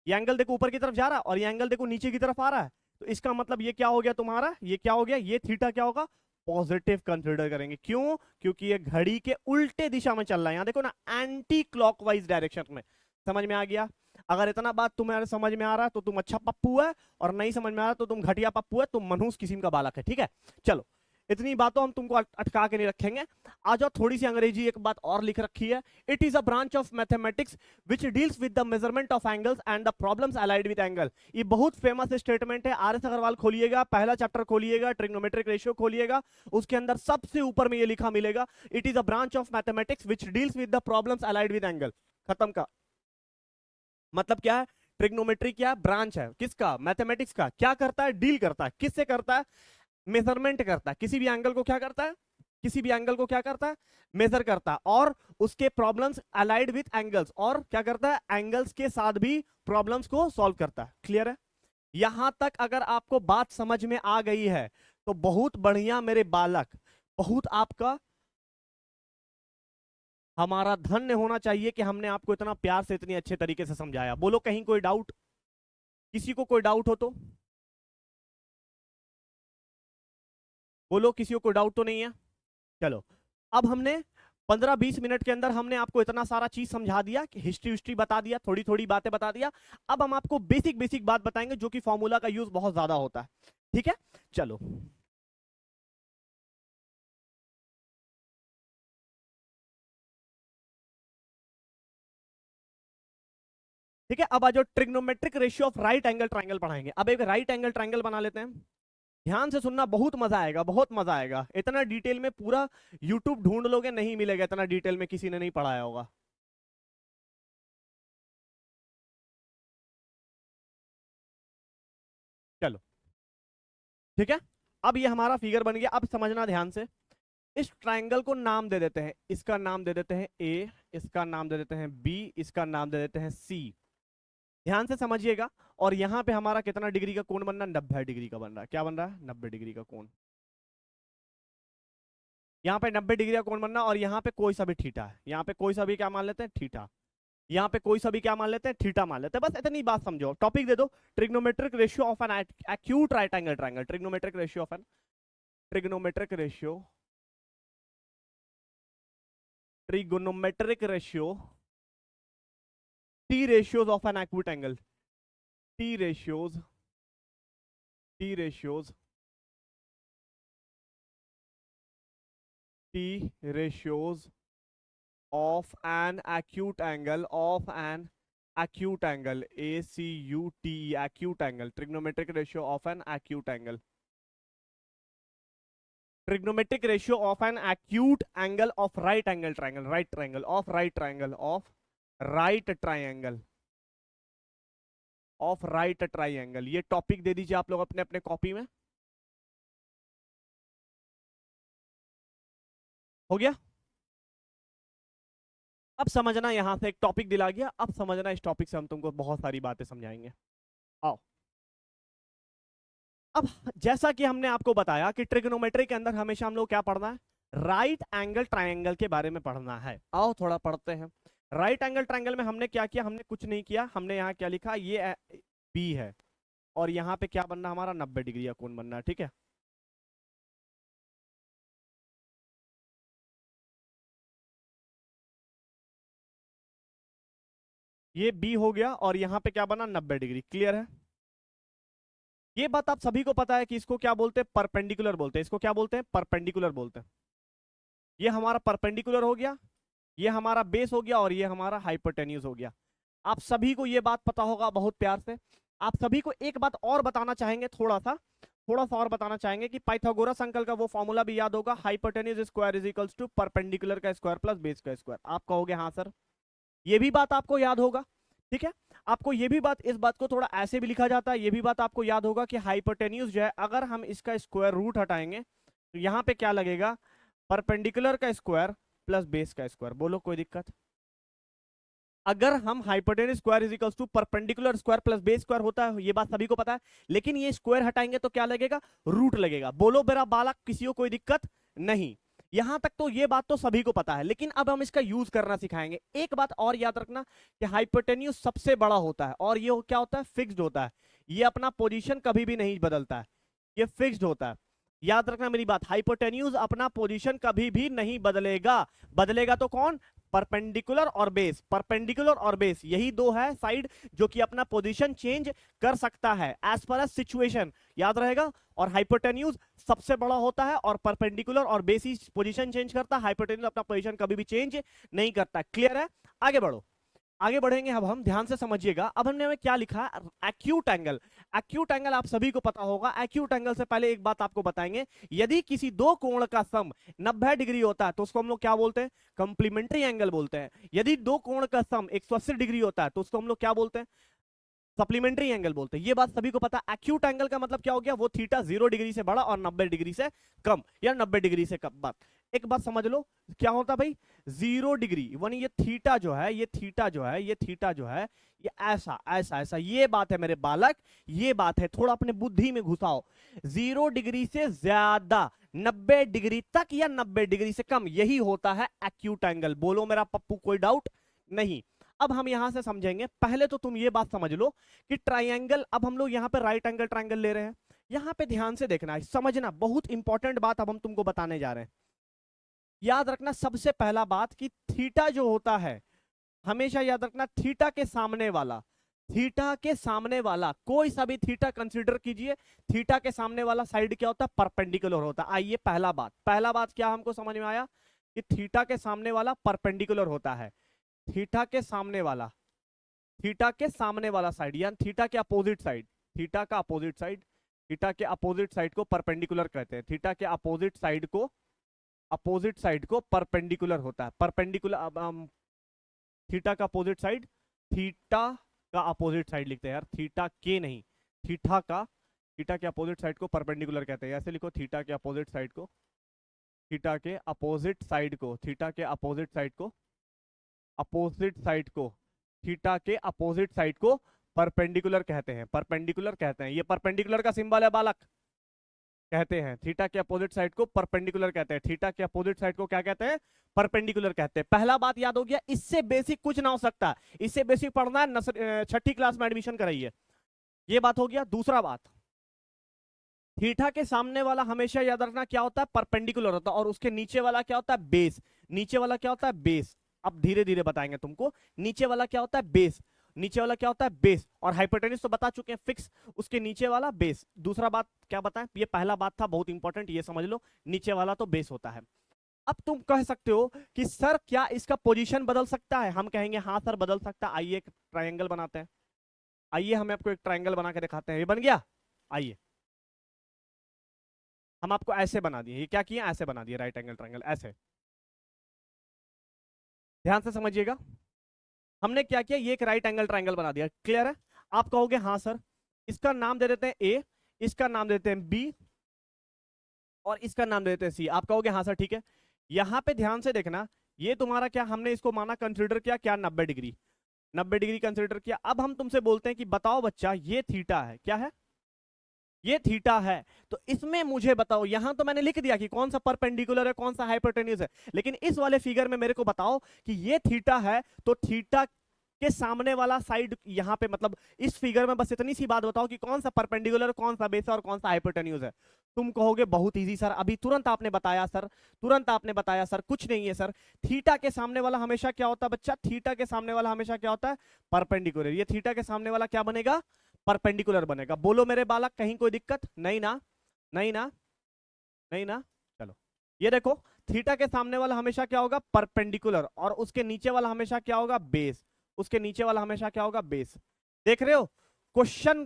[SPEAKER 1] ये एंगल देखो ऊपर की तरफ जा रहा है, और ये एंगल देखो नीचे की तरफ आ रहा है। तो इसका मतलब ये क्या हो गया तुम्हारा, ये क्या हो गया, ये थीटा क्या होगा, पॉजिटिव कंसिडर करेंगे। क्यों? क्योंकि ये घड़ी के उल्टे दिशा में चल रहा है, यहां देखो ना, एंटी क्लॉकवाइज डायरेक्शन में। समझ में आ गया? अगर इतना बात तुम्हारे समझ में आ रहा है तो तुम अच्छा पप्पू है, और नहीं समझ में आ रहा तो तुम घटिया पप्पू है, तुम मनहूस किस्म का बालक है। ठीक है, चलो, इतनी बातों हम तुमको अटका के नहीं रखेंगे। आ जाओ, थोड़ी सी अंग्रेजी एक बात और लिख रखी है, it is a branch of mathematics which deals with the measurement of angles and the problems allied with angle. ये बहुत फेमस स्टेटमेंट है, आर एस अग्रवाल खोलिएगा, पहला चैप्टर खोलिएगा, ट्रिग्नोमेट्रिक रेशियो खोलिएगा, उसके अंदर सबसे ऊपर में ये लिखा मिलेगा, it is a branch of mathematics which deals with the problems allied with angle. खत्म का मतलब क्या है, ट्रिग्नोमेट्री क्या ब्रांच है, किसका, मैथमेटिक्स का। क्या करता है, डील करता है, किससे करता है, मेजरमेंट करता है, किसी भी एंगल को क्या करता है, किसी भी एंगल को क्या करता है, मेजर करता है, और उसके प्रॉब्लम्स अलाइड विथ एंगल्स, और क्या करता है, एंगल्स के साथ भी प्रॉब्लम्स को सॉल्व करता है। क्लियर है? यहां तक अगर आपको बात समझ में आ गई है तो बहुत बढ़िया मेरे बालक, बहुत आपका, हमारा धन्य होना चाहिए कि हमने आपको इतना प्यार से इतनी अच्छे तरीके से समझाया। बोलो कहीं कोई डाउट, किसी को कोई डाउट हो तो बोलो, किसी को कोई डाउट तो नहीं है? चलो, अब हमने 15-20 मिनट के अंदर हमने आपको इतना सारा चीज समझा दिया, कि हिस्ट्री हिस्ट्री बता दिया, थोड़ी थोड़ी बातें बता दिया। अब हम आपको बेसिक बेसिक बात बताएंगे जो कि फॉर्मूला का यूज बहुत ज्यादा होता है। ठीक है, चलो, ठीक है। अब आज trigonometric ratio of right angle triangle पढ़ाएंगे। अब एक राइट एंगल ट्राइंगल बना लेते हैं, ध्यान से सुनना, बहुत मजा आएगा, बहुत मजा आएगा। इतना डिटेल में पूरा यूट्यूब ढूंढ लोगे, नहीं मिलेगा इतना डिटेल में, किसी ने नहीं पढ़ाया होगा। चलो, ठीक है। अब ये हमारा फिगर बन गया, अब समझना ध्यान से। इस ट्राइंगल को नाम दे देते हैं, इसका नाम दे देते हैं ए, इसका नाम दे देते हैं बी, इसका नाम दे देते हैं सी। ध्यान से समझिएगा। और यहां पे हमारा कितना डिग्री का कोण बन रहा है, 90 डिग्री का बन रहा है। क्या बन रहा है, 90 डिग्री का कोण। यहाँ पे 90 डिग्री का कोण बनना, और यहाँ पे कोई सा भी थीटा है, यहाँ पे कोई सा भी क्या मान लेते हैं, थीटा। यहाँ पे कोई सा भी क्या मान लेते हैं, थीटा मान लेते हैं। बस इतनी बात समझो, टॉपिक दे दो, trigonometric ratio of an acute right angle triangle. Trigonometric ratio of an, trigonometric ratio, trigonometric ratio, T ratios of an acute angle, T ratios, T ratios, T ratios of an acute angle, of an acute angle, ACUTE, acute angle, trigonometric ratio of an acute angle, trigonometric ratio of an acute angle of right angle triangle, right triangle of right triangle of right triangle of right triangle। ये topic दे दीजिए आप लोग अपने अपने copy में। हो गया? अब समझना, यहां से एक टॉपिक दिला गया, अब समझना, इस टॉपिक से हम तुमको बहुत सारी बातें समझाएंगे। आओ, अब जैसा कि हमने आपको बताया कि ट्रिग्नोमेट्री के अंदर हमेशा हम लोग क्या पढ़ना है, राइट एंगल ट्रायंगल के बारे में पढ़ना है। आओ थोड़ा पढ़ते हैं। राइट एंगल ट्रायंगल में हमने क्या किया, हमने कुछ नहीं किया, हमने यहाँ क्या लिखा, ये बी है, और यहाँ पे क्या बनना हमारा, 90 डिग्री का कोण बनना है। ठीक है, ये बी हो गया और यहां पे क्या बना 90 डिग्री। क्लियर है? ये बात आप सभी को पता है कि इसको क्या बोलते हैं, परपेंडिकुलर बोलते हैं। इसको क्या बोलते हैं, परपेंडिकुलर बोलते हैं। ये हमारा परपेंडिकुलर हो गया, ये हमारा बेस हो गया और ये हमारा हाइपोटेन्यूज हो गया। आप सभी को ये बात पता होगा बहुत प्यार से। आप सभी को एक बात और बताना चाहेंगे, थोड़ा सा और बताना चाहेंगे कि पाइथागोरस अंकल का वो फॉर्मूला भी याद होगा, hypotenuse square is equals to perpendicular का स्क्वायर प्लस बेस का स्क्वायर। आप कहोगे हाँ सर, ये भी बात आपको याद होगा। ठीक है, आपको ये भी बात, इस बात को थोड़ा ऐसे भी लिखा जाता है, ये भी बात आपको याद होगा कि हाइपोटेन्यूज जो है, अगर हम इसका स्क्वायर रूट हटाएंगे तो यहाँ पे क्या लगेगा, परपेंडिकुलर का स्क्वायर प्लस बेस का स्क्वायर। बोलो कोई दिक्कत? अगर हम hypotenuse square is equals to perpendicular square plus base square होता है, ये बात सभी को पता है, लेकिन ये स्क्वायर हटाएंगे तो क्या लगेगा, रूट लगेगा। बोलो मेरा बालक, किसी को कोई दिक्कत नहीं? यहां तक तो ये बात तो सभी को पता है, लेकिन अब हम इसका यूज करना सिखाएंगे। एक बात और याद रखना कि हाइपोटेन्यूज सबसे बड़ा होता है और ये क्या होता है, फिक्स्ड होता है। ये अपना पोजीशन कभी भी नहीं बदलता है, ये फिक्स्ड होता है। याद रखना मेरी बात, हाइपोटेन्यूज अपना पोजीशन कभी भी नहीं बदलेगा। बदलेगा तो कौन, परपेंडिकुलर और बेस। परपेंडिकुलर और बेस यही दो है साइड जो कि अपना पोजीशन चेंज कर सकता है एज पर एज सिचुएशन, याद रहेगा। और हाइपोटेन्यूज सबसे बड़ा होता है और परपेंडिकुलर और बेस ही पोजीशन चेंज करता है, हाइपोटेन्यूज अपना पोजीशन कभी भी चेंज नहीं करता। क्लियर है? आगे बढ़ो, आगे बढ़ेंगे। अब हम ध्यान से समझिएगा, अब हमने हमें क्या लिखा, एक्यूट एंगल। एक्यूट एंगल आप सभी को पता होगा। एक्यूट एंगल से पहले एक बात आपको बताएंगे, यदि किसी दो कोण का सम 90 डिग्री होता है तो उसको हम लोग क्या बोलते हैं, कंप्लीमेंट्री एंगल बोलते हैं। यदि दो कोण का सम 180 डिग्री होता है तो उसको हम लोग क्या बोलते हैं, सप्लीमेंट्री एंगल बोलते हैं। ये बात सभी को पता। एक्यूट एंगल का मतलब क्या हो गया, वो थीटा 0 डिग्री से बड़ा और 90 डिग्री से कम या 90 डिग्री से कम। बात एक बात समझ लो, क्या होता भाई, 0 डिग्री वन, ये थीटा जो है, ये थीटा जो है, ये थीटा जो है, ये ऐसा ऐसा ऐसा, ये बात है मेरे बालक, ये बात है, थोड़ा अपने बुद्धि में घुसाओ। 0 डिग्री से ज्यादा 90 डिग्री तक या 90 डिग्री से कम, यही होता है एक्यूट एंगल। बोलो मेरा पप्पू, कोई डाउट नहीं? अब हम यहां से समझेंगे। पहले तो तुम ये बात समझ लो कि ट्राइंगल, अब हम लोग यहां पे राइट एंगल ट्राइंगल ले रहे हैं। यहां पे ध्यान से देखना है, समझना, बहुत इंपॉर्टेंट बात अब हम तुमको बताने जा रहे हैं। याद रखना सबसे पहला बात कि थीटा जो होता है, हमेशा याद रखना, थीटा के सामने वाला, थीटा के सामने वाला कोई सा भी थीटा कंसीडर कीजिए, थीटा के सामने वाला साइड क्या होता है, परपेंडिकुलर होता है। आइए पहला बात क्या हमको समझ में आया कि थीटा के सामने वाला परपेंडिकुलर होता है। थीटा के सामने वाला, थीटा के सामने वाला साइड यानी थीटा के अपोजिट साइड, थीटा का अपोजिट साइड, थीटा के अपोजिट साइड को परपेंडिकुलर कहते हैं। थीटा के अपोजिट साइड को परपेंडिकुलर होता है। परपेंडिकुलर, थीटा का अपोजिट साइड, थीटा का अपोजिट साइड लिखते हैं यार, थीटा के नहीं, थीटा का, थीटा के अपोजिट साइड को परपेंडिकुलर कहते हैं। ऐसे लिखो, थीटा के अपोजिट साइड को, थीटा के अपोजिट साइड को, थीटा के अपोजिट साइड को, अपोजिट साइड को, थीटा के अपोजिट साइड को परपेंडिकुलर कहते हैं, परपेंडिकुलर कहते हैं। ये परपेंडिकुलर का सिंबल है बालक, कहते हैं थीटा के अपोजिट साइड को परपेंडिकुलर कहते हैं। थीटा के अपोजिट साइड को क्या कहते हैं, परपेंडिकुलर कहते हैं। पहला बात याद हो गया, इससे बेसिक कुछ ना हो सकता, इससे बेसिक पढ़ना है, छठी क्लास में एडमिशन कराइए। ये बात हो गया। दूसरा बात, थीटा के सामने वाला हमेशा याद रखना क्या होता है, परपेंडिकुलर होता है, और उसके नीचे वाला क्या होता है, बेस। नीचे वाला क्या होता है, बेस। अब धीरे धीरे बताएंगे तुमको, नीचे वाला क्या होता है, बेस। नीचे वाला क्या होता है, बेस। और हाइपोटेन्यूज तो बता चुके हैं, फिक्स, उसके नीचे वाला बेस। दूसरा बात क्या बताएं, ये पहला बात था, बहुत इंपॉर्टेंट, ये समझ लो, नीचे वाला तो बेस होता है। अब तुम कह सकते हो कि सर क्या इसका पोजीशन बदल सकता है, हम कहेंगे हाँ सर बदल सकता है। आइए एक ट्रायंगल बनाते हैं, आइए हम आपको एक ट्रायंगल बना के दिखाते हैं। ये बन गया, आइए हम आपको ऐसे बना दिए। ये क्या किया, ऐसे बना दिए, राइट एंगल ट्रायंगल ऐसे। ध्यान से समझिएगा, हमने क्या किया, ये एक राइट एंगल ट्रायंगल बना दिया। क्लियर है? आप कहोगे हाँ सर, इसका नाम दे देते हैं ए, इसका नाम दे देते हैं बी, और इसका नाम दे देते हैं सी। आप कहोगे हाँ सर ठीक है। यहां पे ध्यान से देखना, ये तुम्हारा क्या, हमने इसको माना, कंसीडर किया क्या, 90 डिग्री, 90 डिग्री कंसीडर किया। अब हम तुमसे बोलते हैं कि बताओ बच्चा, ये थीटा है, क्या है, ये थीटा है, तो इसमें मुझे बताओ, यहां तो मैंने लिख दिया कि कौन सा परपेंडिकुलर है, कौन सा हाइपोटेन्यूज है, लेकिन इस वाले फिगर में मेरे को बताओ कि ये थीटा है, तो थीटा के सामने वाला साइड यहाँ पे, मतलब इस फिगर में बस इतनी सी बात बताओ कि कौन सा परपेंडिकुलर, कौन सा बेस और कौन सा हाइपोटेन्यूज है। तुम कहोगे बहुत इजी सर, अभी तुरंत आपने बताया सर, तुरंत आपने बताया सर। कुछ नहीं है सर, थीटा के सामने वाला हमेशा क्या होता है बच्चा, थीटा के सामने वाला हमेशा क्या होता है, परपेंडिकुलर। ये थीटा के सामने वाला क्या बनेगा, परपेंडिकुलर बनेगा। बोलो मेरे बालक, कहीं कोई दिक्कत नहीं ना, नहीं ना, नहीं ना। चलो ये देखो, थीटा के सामने वाला हमेशा क्या होगा, परपेंडिकुलर, और उसके नीचे वाला हमेशा क्या होगा, बेस। उसके नीचे वाला हमेशा क्या होगा, बेस। देख रहे हो, क्वेश्चन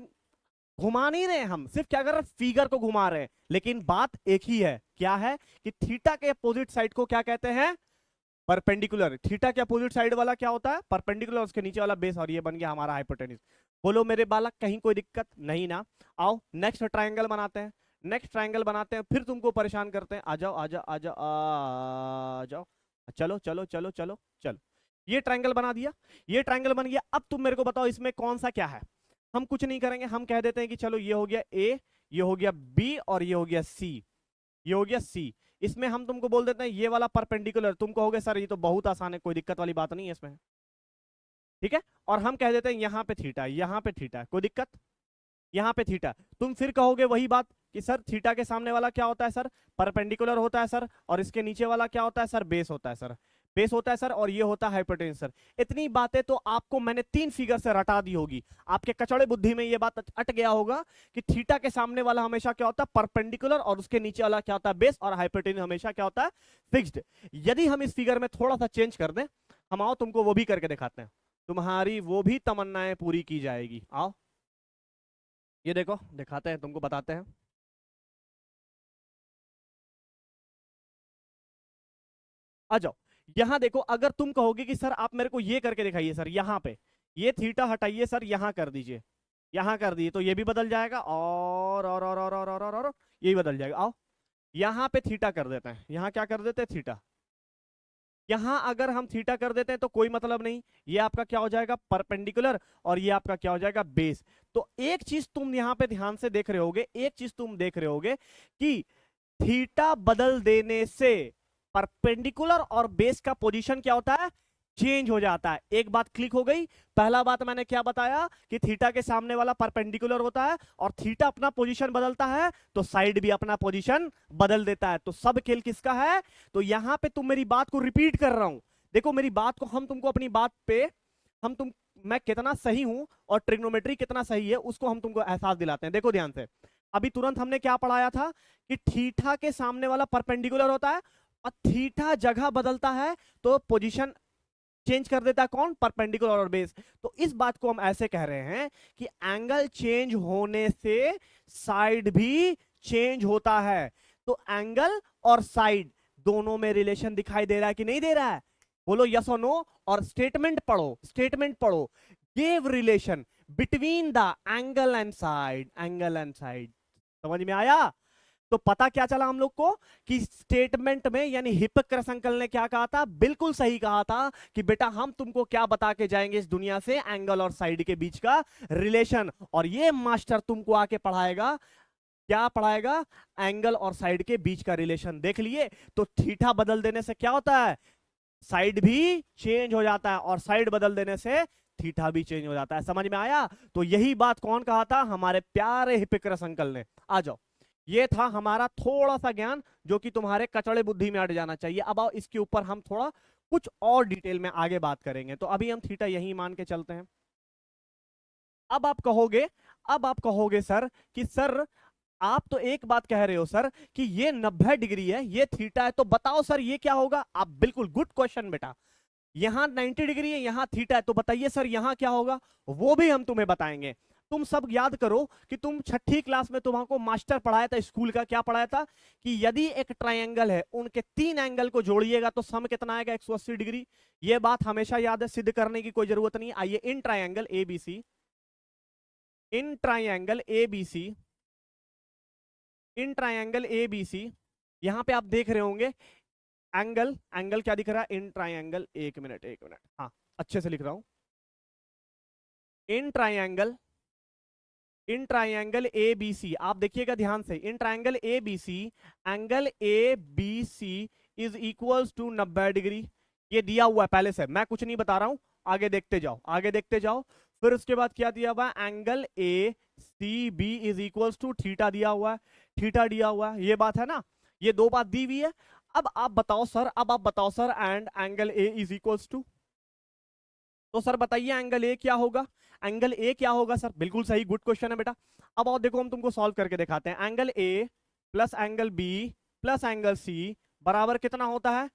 [SPEAKER 1] घुमा नहीं रहे हम, सिर्फ क्या कर रहे हैं, फिगर को घुमा रहे हैं, लेकिन बात एक ही है। क्या है कि थीटा के अपोजिट साइड को क्या कहते हैं, परपेंडिकुलर। थीटा के अपोजिट साइड वाला क्या होता है, परपेंडिकुलर, उसके नीचे वाला बेस, और ये बन गया हमारा हाइपोटेन्यूज। बोलो मेरे बालक, कहीं कोई दिक्कत नहीं ना। आओ नेक्स्ट ट्रायंगल बनाते हैं, नेक्स्ट ट्रायंगल बनाते हैं, फिर तुमको परेशान करते हैं। आ जाओ आ जाओ आ जाओ आ जाओ, चलो चलो चलो चलो चलो। ये ट्रायंगल बना दिया, ये ट्रायंगल बन गया। अब तुम मेरे को बताओ इसमें कौन सा क्या है। हम कुछ नहीं करेंगे, हम कह देते हैं कि चलो ये हो गया ए, ये हो गया बी, और ये हो गया सी, ये हो गया सी। इसमें हम तुमको बोल देते हैं ये वाला परपेंडिकुलर। तुम कहोगे सर ये तो बहुत आसान है, कोई दिक्कत वाली बात नहीं है इसमें, ठीक है। और हम कह देते हैं यहाँ पे थीटा, यहाँ पे थीटा, कोई दिक्कत, यहाँ पे थीटा। तुम फिर कहोगे वही बात कि सर थीटा के सामने वाला क्या होता है सर, परपेंडिकुलर होता है सर, और इसके नीचे वाला क्या होता है सर, बेस होता है सर, बेस होता है सर, और ये होता है हाइपोटेन्यूज सर। इतनी बातें तो आपको मैंने 3 फिगर से रटा दी होगी, आपके कचड़े बुद्धि में ये बात अट गया होगा कि थीटा के सामने वाला हमेशा क्या होता है, परपेंडिकुलर, और उसके नीचे वाला क्या होता है, बेस, और हाइपोटेन्यूज हमेशा क्या होता है, फिक्स्ड। यदि हम इस फिगर में थोड़ा सा चेंज कर दें, हम आओ तुमको वो भी करके दिखाते हैं, तुम्हारी वो भी तमन्नाएं पूरी की जाएगी। आओ ये देखो, दिखाते हैं तुमको, बताते हैं। आ जाओ, यहां देखो, अगर तुम कहोगे कि सर आप मेरे को ये करके दिखाइए सर, यहां पे ये थीटा हटाइए सर, यहां कर दीजिए, यहां कर दिए तो ये भी बदल जाएगा, और ये भी बदल जाएगा। आओ यहां पे थीटा कर देते हैं, यहां क्या कर देते हैं, थीटा। यहां अगर हम थीटा कर देते हैं तो कोई मतलब नहीं, ये आपका क्या हो जाएगा, परपेंडिकुलर, और ये आपका क्या हो जाएगा, बेस। तो एक चीज तुम यहां पे ध्यान से देख रहे होगे, एक चीज तुम देख रहे होगे कि थीटा बदल देने से परपेंडिकुलर और बेस का पोजीशन क्या होता है, चेंज हो जाता है। एक बात क्लिक हो गई। पहला बात मैंने क्या बताया कि थीटा के सामने वाला परपेंडिकुलर होता है, और थीटा अपना पोजीशन बदलता है तो साइड भी अपना पोजीशन बदल देता है। तो सब खेल किसका है, तो यहां पे तुम मेरी बात को रिपीट कर रहा हूं, देखो मेरी बात को, हम तुमको अपनी बात पे, हम तुम मैं कितना सही हूं और ट्रिग्नोमेट्री कितना सही है उसको हम तुमको एहसास दिलाते हैं। देखो ध्यान से, अभी तुरंत हमने क्या पढ़ाया था कि थीटा के सामने वाला परपेंडिकुलर होता है, और थीटा जगह बदलता है तो पोजीशन चेंज कर देता है, कौन, परपेंडिकुलर और बेस। तो इस बात को हम ऐसे कह रहे हैं कि एंगल चेंज होने से साइड भी चेंज होता है। तो एंगल और साइड दोनों में रिलेशन दिखाई दे रहा है कि नहीं दे रहा है, बोलो यस और नो। और स्टेटमेंट पढ़ो, स्टेटमेंट पढ़ो, give relation between the angle and side, angle and side. समझ में आया। तो पता क्या चला हम लोग को कि स्टेटमेंट में, यानी हिप्पोक्रेटस अंकल ने क्या कहा था, बिल्कुल सही कहा था कि बेटा हम तुमको क्या बता के जाएंगे इस दुनिया से, एंगल और साइड के बीच का रिलेशन। और ये मास्टर तुमको आके पढ़ाएगा, क्या पढ़ाएगा, एंगल और साइड के बीच का रिलेशन। देख लिए, तो थीटा बदल देने से क्या होता है, साइड भी चेंज हो जाता है, और साइड बदल देने से थीटा भी चेंज हो जाता है। समझ में आया। तो यही बात कौन कहा था, हमारे प्यारे हिप्पोक्रेटस अंकल ने। आ जाओ, ये था हमारा थोड़ा सा ज्ञान जो कि तुम्हारे कचड़े बुद्धि में अट जाना चाहिए। अब आओ इसके ऊपर हम थोड़ा कुछ और डिटेल में आगे बात करेंगे। तो अभी हम थीटा यही मान के चलते हैं। अब आप कहोगे, अब आप कहोगे सर कि सर आप तो एक बात कह रहे हो सर कि ये 90 डिग्री है, ये थीटा है, तो बताओ सर ये क्या होगा। आप बिल्कुल गुड क्वेश्चन बेटा, यहां 90 डिग्री है, यहां थीटा है, तो बताइए सर यहां क्या होगा। वो भी हम तुम्हें बताएंगे। तुम सब याद करो कि तुम छठी क्लास में तुम्हारा मास्टर पढ़ाया था स्कूल का, क्या पढ़ाया था कि यदि एक ट्रायंगल है, उनके 3 एंगल को जोड़िएगा तो सम कितना आएगा, 180 डिग्री। ये बात हमेशा याद है, सिद्ध करने की कोई जरूरत नहीं। आइए, in triangle ABC, in triangle ABC, in triangle ABC, यहां पे आप देख रहे होंगे एंगल, एंगल क्या दिख रहा है, इन ट्रायंगल, एक मिनट एक मिनट, हाँ अच्छे से लिख रहा हूं, in triangle, in triangle A B C, आप देखिएगा ध्यान से, in triangle A B C, angle A B C is equals to 90 degree. ये दिया हुआ है पहले से, मैं कुछ नहीं बता रहा हूं, आगे देखते जाओ, आगे देखते जाओ। फिर उसके बाद क्या दिया हुआ है, angle A C B is equals to theta दिया हुआ है, थीटा दिया हुआ है, ये बात है ना, ये दो बात दी हुई है। अब आप बताओ सर, अब आप बताओ sir, and angle A is equals to, तो सर बताइए एंगल ए क्या होगा, एंगल ए क्या होगा सर, बिल्कुल सही, गुड क्वेश्चन है बेटा। अब और देखो हम तुमको सॉल्व करके दिखाते हैं। Angle A plus angle B plus angle C बराबर कितना होता है,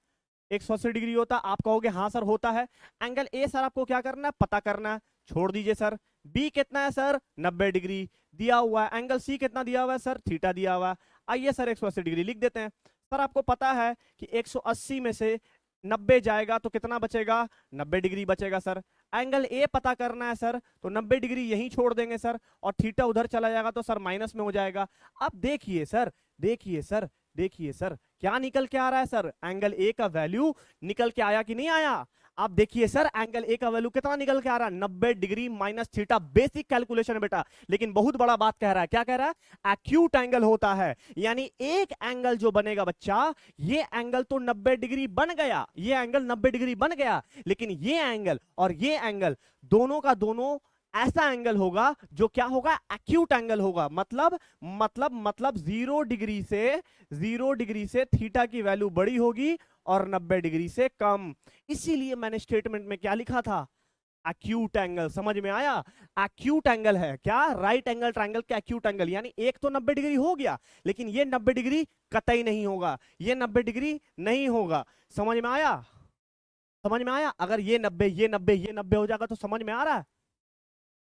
[SPEAKER 1] 180 डिग्री होता है। आप कहोगे हाँ सर होता है। एंगल ए सर आपको क्या करना है, पता करना है, छोड़ दीजिए सर। बी कितना है सर, 90 डिग्री दिया हुआ है। एंगल सी कितना दिया हुआ है सर, थीटा दिया हुआ है। आइए सर 180 डिग्री लिख देते हैं। सर आपको पता है कि 180 में से 90 जाएगा तो कितना बचेगा, 90 डिग्री बचेगा सर। एंगल ए पता करना है सर, तो 90 डिग्री यहीं छोड़ देंगे सर, और थीटा उधर चला जाएगा तो सर माइनस में हो जाएगा। अब देखिए सर, देखिए सर, देखिए सर, क्या निकल के आ रहा है सर, एंगल ए का वैल्यू निकल के आया कि नहीं आया। आप देखिए सर, एंगल ए का वैल्यू कितना निकल के आ रहा है, 90 degree minus theta. Basic calculation है बेटा, लेकिन बहुत बड़ा बात कह रहा है। क्या कह रहा है, एक्यूट एंगल होता है, यानी एक एंगल जो बनेगा बच्चा, ये एंगल तो 90 डिग्री बन गया, ये एंगल 90 डिग्री बन गया, लेकिन ये एंगल और ये एंगल दोनों का दोनों ऐसा एंगल होगा जो क्या होगा, एक्यूट एंगल होगा। मतलब 0 डिग्री से थीटा की वैल्यू बड़ी होगी और 90 डिग्री से कम। इसीलिए मैंने स्टेटमेंट में क्या लिखा था, एक्यूट एंगल। समझ में आया, एक्यूट एंगल है क्या, राइट एंगल ट्रायंगल का एक्यूट एंगल, यानी एक तो 90 डिग्री हो गया, लेकिन ये 90 डिग्री कतई नहीं होगा, ये 90 डिग्री नहीं होगा। समझ में आया, समझ में आया। अगर ये 90 ये 90 ये 90 हो जाएगा तो समझ में आ रहा है,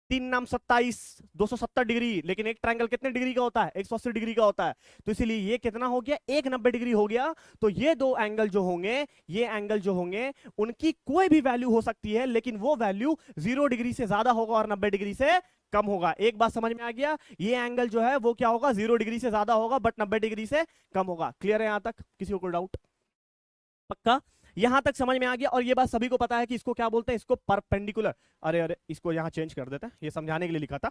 [SPEAKER 1] 3 नाम 27, 270 डिग्री, लेकिन एक ट्रायंगल कितने डिग्री का होता है, 180 डिग्री का होता है। तो इसीलिए ये कितना हो गया, एक 90 डिग्री हो गया। तो ये दो एंगल जो होंगे, ये एंगल जो होंगे, उनकी कोई भी वैल्यू हो सकती है, लेकिन वो वैल्यू 0 डिग्री से ज्यादा होगा और 90 डिग्री से कम होगा। एक बात समझ में आ गया, ये एंगल जो है वो क्या होगा, 0 डिग्री से ज्यादा होगा बट 90 डिग्री से कम होगा। क्लियर है यहां तक, किसी को कोई डाउट, पक्का यहां तक समझ में आ गया। और ये बात सभी को पता है कि इसको क्या बोलते हैं, इसको परपेंडिकुलर, अरे अरे इसको यहां चेंज कर देते हैं, ये समझाने के लिए लिखा था,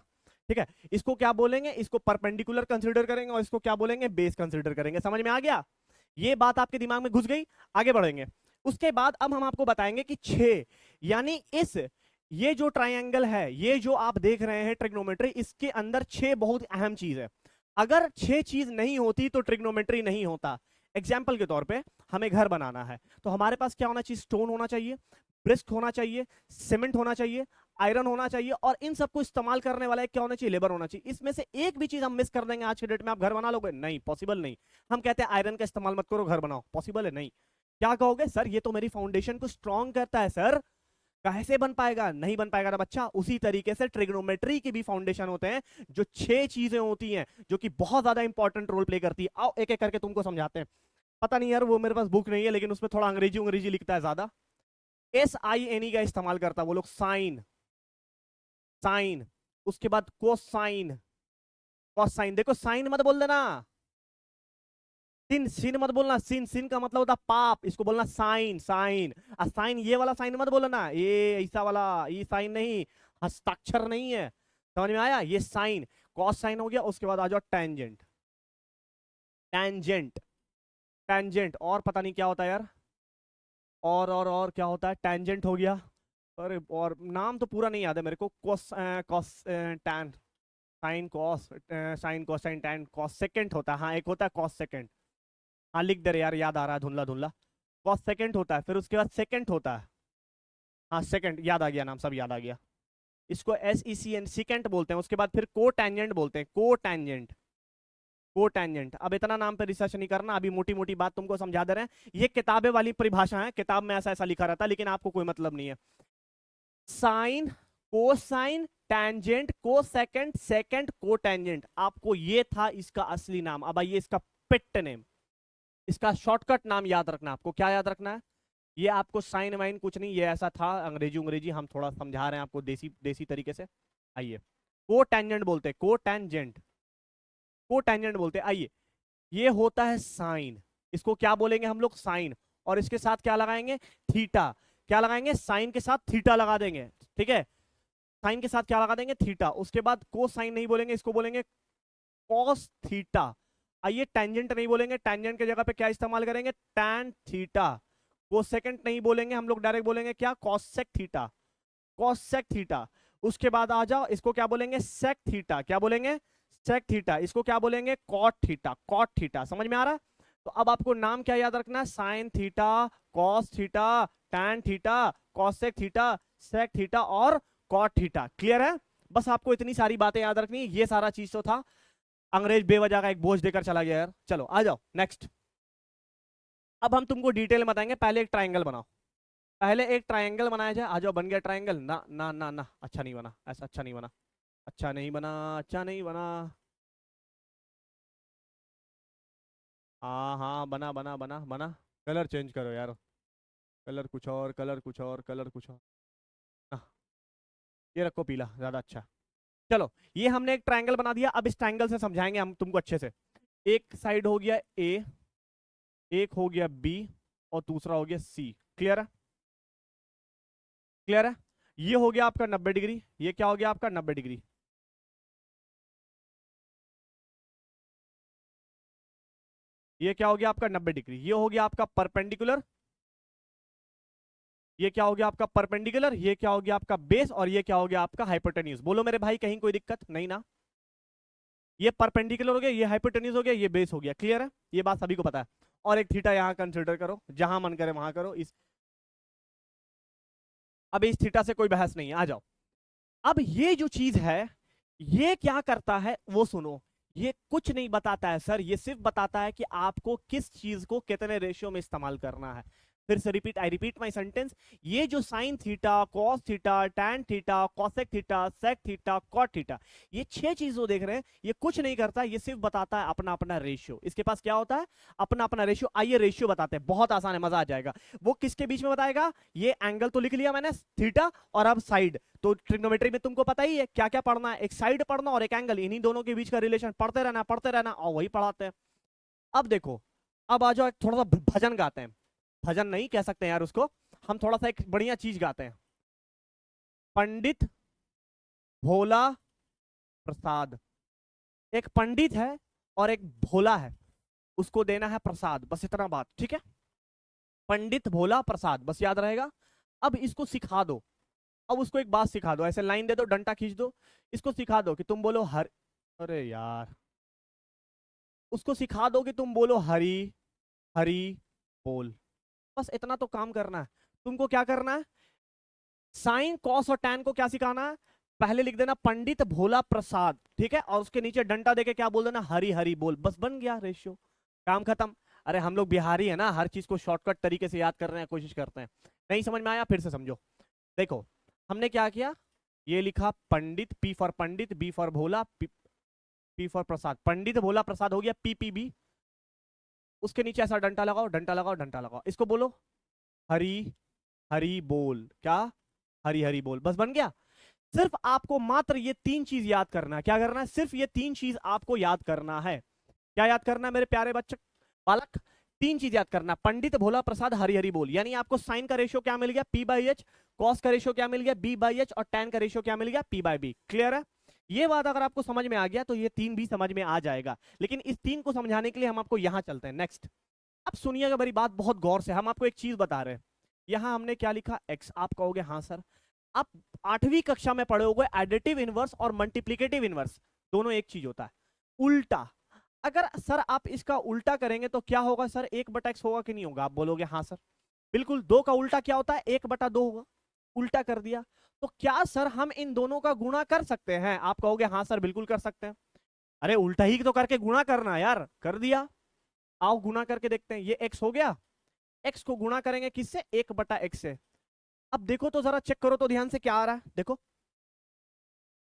[SPEAKER 1] ठीक है। इसको क्या बोलेंगे, इसको परपेंडिकुलर कंसीडर करेंगे और इसको क्या बोलेंगे, बेस कंसीडर करेंगे। समझ में आ गया, ये बात आपके दिमाग में घुस गई। आगे बढ़ेंगे, उसके बाद अब हम आपको बताएंगे कि 6, यानी इस ये जो ट्राइंगल है, ये जो आप देख रहे हैं ट्रिग्नोमेट्री, इसके अंदर 6 बहुत अहम चीज है। अगर 6 चीज नहीं होती तो ट्रिग्नोमेट्री नहीं होता। एग्जाम्पल के तौर पे हमें घर बनाना है, तो हमारे पास क्या होना चाहिए, स्टोन होना चाहिए, ब्रिक होना चाहिए, सीमेंट होना चाहिए, आयरन होना चाहिए, और इन सबको इस्तेमाल करने वाला क्या होना चाहिए, लेबर होना चाहिए। इसमें से एक भी चीज हम मिस कर देंगे आज के डेट में, आप घर बना लोगे, नहीं पॉसिबल नहीं। हम कहते हैं आयरन का इस्तेमाल मत करो, घर बनाओ, पॉसिबल है नहीं। क्या कहोगे, सर ये तो मेरी फाउंडेशन को स्ट्रॉन्ग करता है, सर कैसे बन पाएगा, नहीं बन पाएगा ना बच्चा। उसी तरीके से ट्रिग्नोमेट्री के भी फाउंडेशन होते हैं, जो 6 चीजें होती हैं जो कि बहुत ज्यादा इंपॉर्टेंट रोल प्ले करती है। आओ एक एक करके तुमको समझाते हैं। पता नहीं यार, वो मेरे पास बुक नहीं है, लेकिन उसमें थोड़ा अंग्रेजी अंग्रेजी लिखता है ज्यादा। SINE का इस्तेमाल करता है वो लोग, साइन, साइन, उसके बाद कोसाइन, कोसाइन। देखो साइन मत बोल देना, सिन, सिन मत बोलना, सिन, सिन का मतलब होता पाप, इसको बोलना साइन, साइन। साइन ये वाला साइन मत बोलना, ये ऐसा वाला, ये साइन नहीं, हस्ताक्षर नहीं है। समझ में आया, ये साइन, कॉस साइन हो गया। उसके बाद आ जाओ टेंजेंट, टेंजेंट, टेंजेंट, और पता नहीं क्या होता है यार, और क्या होता है, टेंजेंट हो गया। अरे और नाम तो पूरा नहीं याद है मेरे को, cos, cos, tan, sine cos, sine cosine tan cos second होता है, हाँ एक होता है कॉस सेकेंड। हाँ लिख दे रहे यार, याद आ रहा है धुंधला धुंधला। कॉस सेकेंड होता है, फिर उसके बाद सेकेंड होता है, हाँ सेकेंड, याद आ गया नाम, सब याद आ गया। इसको SECN सेकेंड बोलते हैं। उसके बाद फिर को टेंजेंट बोलते हैं, को टेंजेंट, को टेंजेंट। अब इतना नाम पे रिसर्च नहीं करना, अभी मोटी मोटी बात तुमको समझा दे रहे हैं। ये किताबें वाली परिभाषा है, किताब में ऐसा ऐसा लिखा रहता है, लेकिन आपको कोई मतलब नहीं है। साइन, कोसाइन, टेंजेंट, को सेकेंड, सेकेंड, को टेंजेंट, आपको ये था इसका असली नाम। अब आइए इसका पिट नेम, इसका शॉर्टकट नाम याद रखना। आपको क्या याद रखना है, ये आपको साइन वाइन कुछ नहीं, ये ऐसा था, अंग्रेजी अंग्रेजी हम थोड़ा समझा रहे हैं आपको देसी देसी तरीके से। आइए, को टेंजेंट बोलते हैं, को टेंजेंट, को टेंजेंट बोलते हैं। आइए, ये होता है साइन, इसको क्या बोलेंगे हम लोग, साइन, और इसके साथ क्या लगाएंगे, थीटा। क्या लगाएंगे, साइन के साथ थीटा लगा देंगे, ठीक है, साइन के साथ क्या लगा देंगे, थीटा। उसके बाद को साइन नहीं बोलेंगे, इसको बोलेंगे कॉस थीटा। आइए, टेंजेंट नहीं बोलेंगे, टेंजेंट की जगह पे क्या इस्तेमाल करेंगे, टैन थीटा। को सेकंड नहीं बोलेंगे हम लोग, डायरेक्ट बोलेंगे क्या, कॉसेक थीटा। Cosec theta. उसके बाद आ जाओ, इसको क्या बोलेंगे, सेक थीटा। क्या बोलेंगे, सेक थीटा। इसको क्या बोलेंगे, कॉट थीटा। कॉट थीटा, समझ में आ रहा है? तो अब आपको नाम क्या याद रखना है, sine theta, cos theta, tan theta, cosec theta, sec theta और कॉट थीटा। क्लियर है? बस आपको इतनी सारी बातें याद रखनी, ये सारा चीज तो था। अंग्रेज बेवजह का एक बोझ देकर चला गया यार। चलो आ जाओ नेक्स्ट। अब हम तुमको डिटेल में बताएंगे, पहले एक ट्राइंगल बनाओ। पहले एक ट्राइंगल बनाया जाए। आ जाओ, बन गया ट्राइंगल? ना ना ना ना, अच्छा नहीं बना, ऐसा अच्छा नहीं बना, अच्छा नहीं बना, अच्छा नहीं बना। हाँ हाँ, बना बना बना बना। कलर चेंज करो यार, कलर कुछ और, कलर कुछ और, कलर कुछ और। ना, ये रखो पीला, ज्यादा अच्छा। चलो, ये हमने एक ट्रायंगल बना दिया। अब इस ट्रायंगल से समझाएंगे हम तुमको अच्छे से। एक साइड हो गया ए, एक हो गया बी, और दूसरा हो गया सी। क्लियर है? क्लियर है? ये हो गया आपका 90 डिग्री, ये क्या हो गया आपका 90 डिग्री। ये क्या हो गया आपका 90 डिग्री। ये हो गया आपका परपेंडिकुलर, ये क्या हो गया आपका परपेंडिकुलर, ये क्या हो गया आपका बेस, और ये क्या हो गया आपका हाइपोटेन्यूज। बोलो मेरे भाई, कहीं कोई दिक्कत नहीं ना? ये परपेंडिकुलर हो गया, ये हाइपोटेन्यूज हो गया, ये बेस हो गया। क्लियर है? ये बात सभी को पता है। और एक थीटा यहां कंसिडर करो, जहां मन करे वहां करो। इस अब इस थीटा से कोई बहस नहीं है, आ जाओ। अब ये जो चीज है, ये क्या करता है वो सुनो। ये कुछ नहीं बताता है सर, ये सिर्फ बताता है कि आपको किस चीज को कितने रेशियो में इस्तेमाल करना है। फिर से repeat, I repeat my sentence. ये जो sine theta, cos theta, tan theta, cosec theta, sec theta, cot theta, ये 6 चीज जो देख रहे हैं, ये कुछ नहीं करता, ये सिर्फ बताता है अपना अपना रेशियो। इसके पास क्या होता है, अपना अपना रेशियो। आइए रेशियो बताते हैं, बहुत आसान है, मजा आ जाएगा। वो किसके बीच में बताएगा, ये एंगल तो लिख लिया मैंने, थीटा, और अब साइड। तो ट्रिग्नोमेट्री में तुमको पता ही है क्या क्या पढ़ना है, एक साइड पढ़ना और एक एंगल, इन्हीं दोनों के बीच का रिलेशन पढ़ते रहना, पढ़ते रहना, और वही पढ़ाते हैं। अब देखो, अब आ जाओ, थोड़ा सा भजन गाते हैं। भजन नहीं कह सकते यार उसको, हम थोड़ा सा एक बढ़िया चीज गाते हैं। पंडित भोला प्रसाद। एक पंडित है और एक भोला है, उसको देना है प्रसाद, बस इतना बात, ठीक है? पंडित भोला प्रसाद, बस याद रहेगा। अब इसको सिखा दो। अब उसको एक बात सिखा दो, ऐसे लाइन दे दो, डंडा खींच दो, इसको सिखा दो कि तुम बोलो हर, अरे यार, उसको सिखा दो कि तुम बोलो हरी हरी बोल। बस इतना तो काम करना है। तुमको क्या करना है, साइन कॉस और टैन को क्या सिखाना है, पहले लिख देना पंडित भोला प्रसाद, ठीक है? और उसके नीचे डंडा देके क्या बोल देना, हरी हरी बोल। बस बन गया रेशियो, काम खत्म। अरे हम लोग बिहारी है ना, हर चीज को शॉर्टकट तरीके से याद करने की कोशिश करते हैं। नहीं समझ में आया, फिर से समझो। देखो, हमने क्या किया, ये लिखा Pandit, P for Pandit, B for Bhola, P for Prasad. Pandit Bhola Prasad हो गया पीपीबी। उसके नीचे ऐसा डंटा लगाओ, डंटा लगाओ, डंटा लगाओ, इसको बोलो हरी हरी बोल। क्या, हरी हरी बोल, बस बन गया। सिर्फ आपको मात्र ये 3 चीज याद करना है। क्या करना है, सिर्फ ये 3 चीज आपको याद करना है। क्या याद करना है मेरे प्यारे बच्चे, बालक? 3 चीज याद करना, पंडित भोला प्रसाद हरी हरी बोल। यानी आपको साइन का रेशियो क्या मिल गया, P/H, कॉस का रेशियो क्या मिल गया, B/H, और टैन का रेशियो क्या मिल गया, P/B। क्लियर है? ये बात अगर आपको समझ में आ गया तो ये 3 भी समझ में आ जाएगा। लेकिन इस 3 को समझाने के लिए हम आपको यहां चलते हैं, नेक्स्ट। अब सुनिएगा मेरी बात बहुत गौर से, हम आपको एक चीज बता रहे हैं। यहां हमने क्या लिखा, x। आप कहोगे हाँ सर, आप 8वीं कक्षा में पढ़े होगे एडिटिव इनवर्स और मल्टीप्लिकेटिव इनवर्स, दोनों एक चीज होता है। उल्टा, अगर सर आप इसका उल्टा करेंगे तो क्या होगा सर, 1/x होगा कि नहीं होगा? आप बोलोगे हाँ सर, बिल्कुल। 2 का उल्टा क्या होता है, 1/2 होगा। उल्टा कर दिया, तो क्या सर हम इन दोनों का गुणा कर सकते हैं? आप कहोगे हाँ सर, बिल्कुल कर सकते हैं। अरे उल्टा ही तो करके गुणा करना यार, कर दिया। आओ गुणा करके देखते हैं, ये x हो गया, x को गुणा करेंगे किससे, 1/x से। अब देखो तो जरा चेक करो तो ध्यान से, क्या आ रहा है देखो।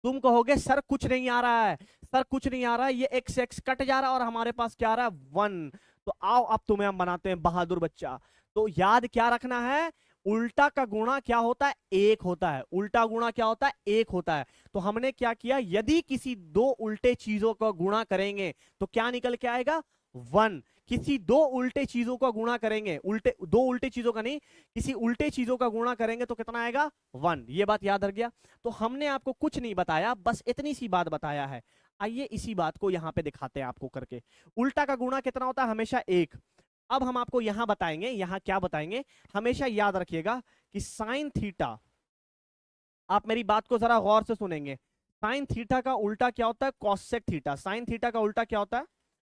[SPEAKER 1] तुम कहोगे सर कुछ नहीं आ रहा है, सर कुछ नहीं आ रहा है, ये x x कट जा रहा है और हमारे पास क्या आ रहा है, 1। तो आओ अब तुम्हें हम बनाते हैं बहादुर बच्चा। तो याद क्या रखना है, उल्टा का गुणा क्या होता है, 1 होता है। उल्टा गुणा क्या होता है, 1 होता है। तो हमने क्या किया, यदि किसी 2 उल्टे चीजों का गुणा करेंगे तो क्या निकल के आएगा, 1। किसी 2 उल्टे चीजों का गुणा करेंगे, उल्टे 2 उल्टे चीजों का नहीं, किसी उल्टे चीजों का गुणा करेंगे तो कितना आएगा, 1। ये बात याद रख गया? तो हमने आपको कुछ नहीं बताया, बस इतनी सी बात बताया है। आइए इसी बात को यहां पे दिखाते हैं आपको करके। उल्टा का गुणा कितना होता है, हमेशा 1। अब हम आपको यहां बताएंगे, यहां क्या बताएंगे, हमेशा याद रखिएगा कि साइन थीटा आप मेरी बात को जरा गौर से सुनेंगे। साइन थीटा का उल्टा क्या होता है? Cosec theta. साइन थीटा का उल्टा क्या होता है?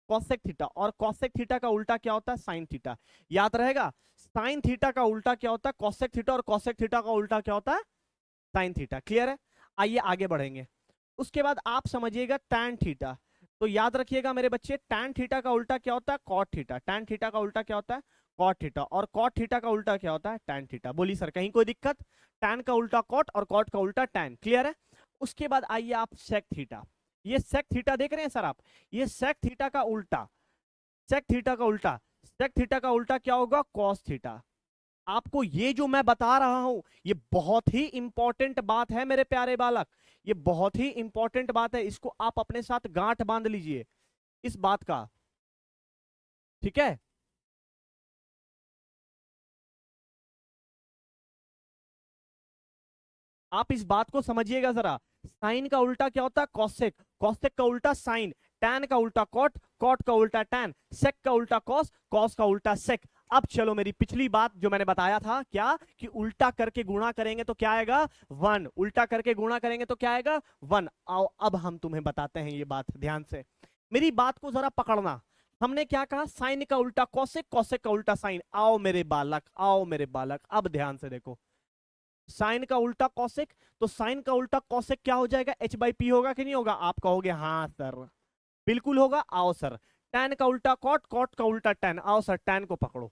[SPEAKER 1] Cosec theta. और कॉसेक थीटा का उल्टा क्या होता है? Sine theta. याद रहेगा, साइन थीटा का उल्टा क्या होता है? Cosec theta. और कॉसेक थीटा का उल्टा क्या होता है? Sine theta. क्लियर है? आइए आगे बढ़ेंगे। उसके बाद आप समझिएगा टैन थीटा। तो याद रखिएगा मेरे बच्चे, टैन थीटा का उल्टा क्या होता है? Cot theta. टैन थीटा का उल्टा क्या होता है? Cot theta. और कॉट थीटा का उल्टा क्या होता है? Tan theta. बोली सर कहीं कोई दिक्कत? टैन का उल्टा कॉट और कॉट का उल्टा टैन। क्लियर है? उसके बाद आइए आप सेक थीटा। ये सेक थीटा देख रहे हैं सर आप? ये सेक थीटा का उल्टा, सेक थीटा का उल्टा, सेक थीटा का उल्टा क्या होगा? Cos theta. आपको ये जो मैं बता रहा हूं, ये बहुत ही इंपॉर्टेंट बात है मेरे प्यारे बालक। ये बहुत ही इंपॉर्टेंट बात है, इसको आप अपने साथ गांठ बांध लीजिए इस बात का। ठीक है? आप इस बात को समझिएगा जरा। साइन का उल्टा क्या होता है? कॉसेक। कॉसेक का उल्टा साइन। टैन का उल्टा कॉट। कॉट का उल्टा टैन। सेक का उल्टा कॉस। कॉस का उल्टा सेक। अब चलो, मेरी पिछली बात जो मैंने बताया था क्या, कि उल्टा करके गुणा करेंगे तो क्या आएगा? वन। उल्टा करके गुणा करेंगे तो क्या आएगा? वन। आओ अब हम तुम्हें बताते हैं ये बात, ध्यान से मेरी बात को जरा पकड़ना। हमने क्या कहा? साइन का उल्टा कॉसेक, कॉसेक का उल्टा साइन। आओ मेरे बालक, आओ मेरे बालक, अब ध्यान से देखो। साइन का उल्टा कॉसेक, तो साइन का उल्टा कॉसेक क्या हो जाएगा? एच बाई पी होगा कि नहीं होगा? आप कहोगे हाँ सर बिल्कुल होगा। आओ सर, टैन का उल्टा कॉट, कॉट का उल्टा टैन। आओ सर, टैन को पकड़ो,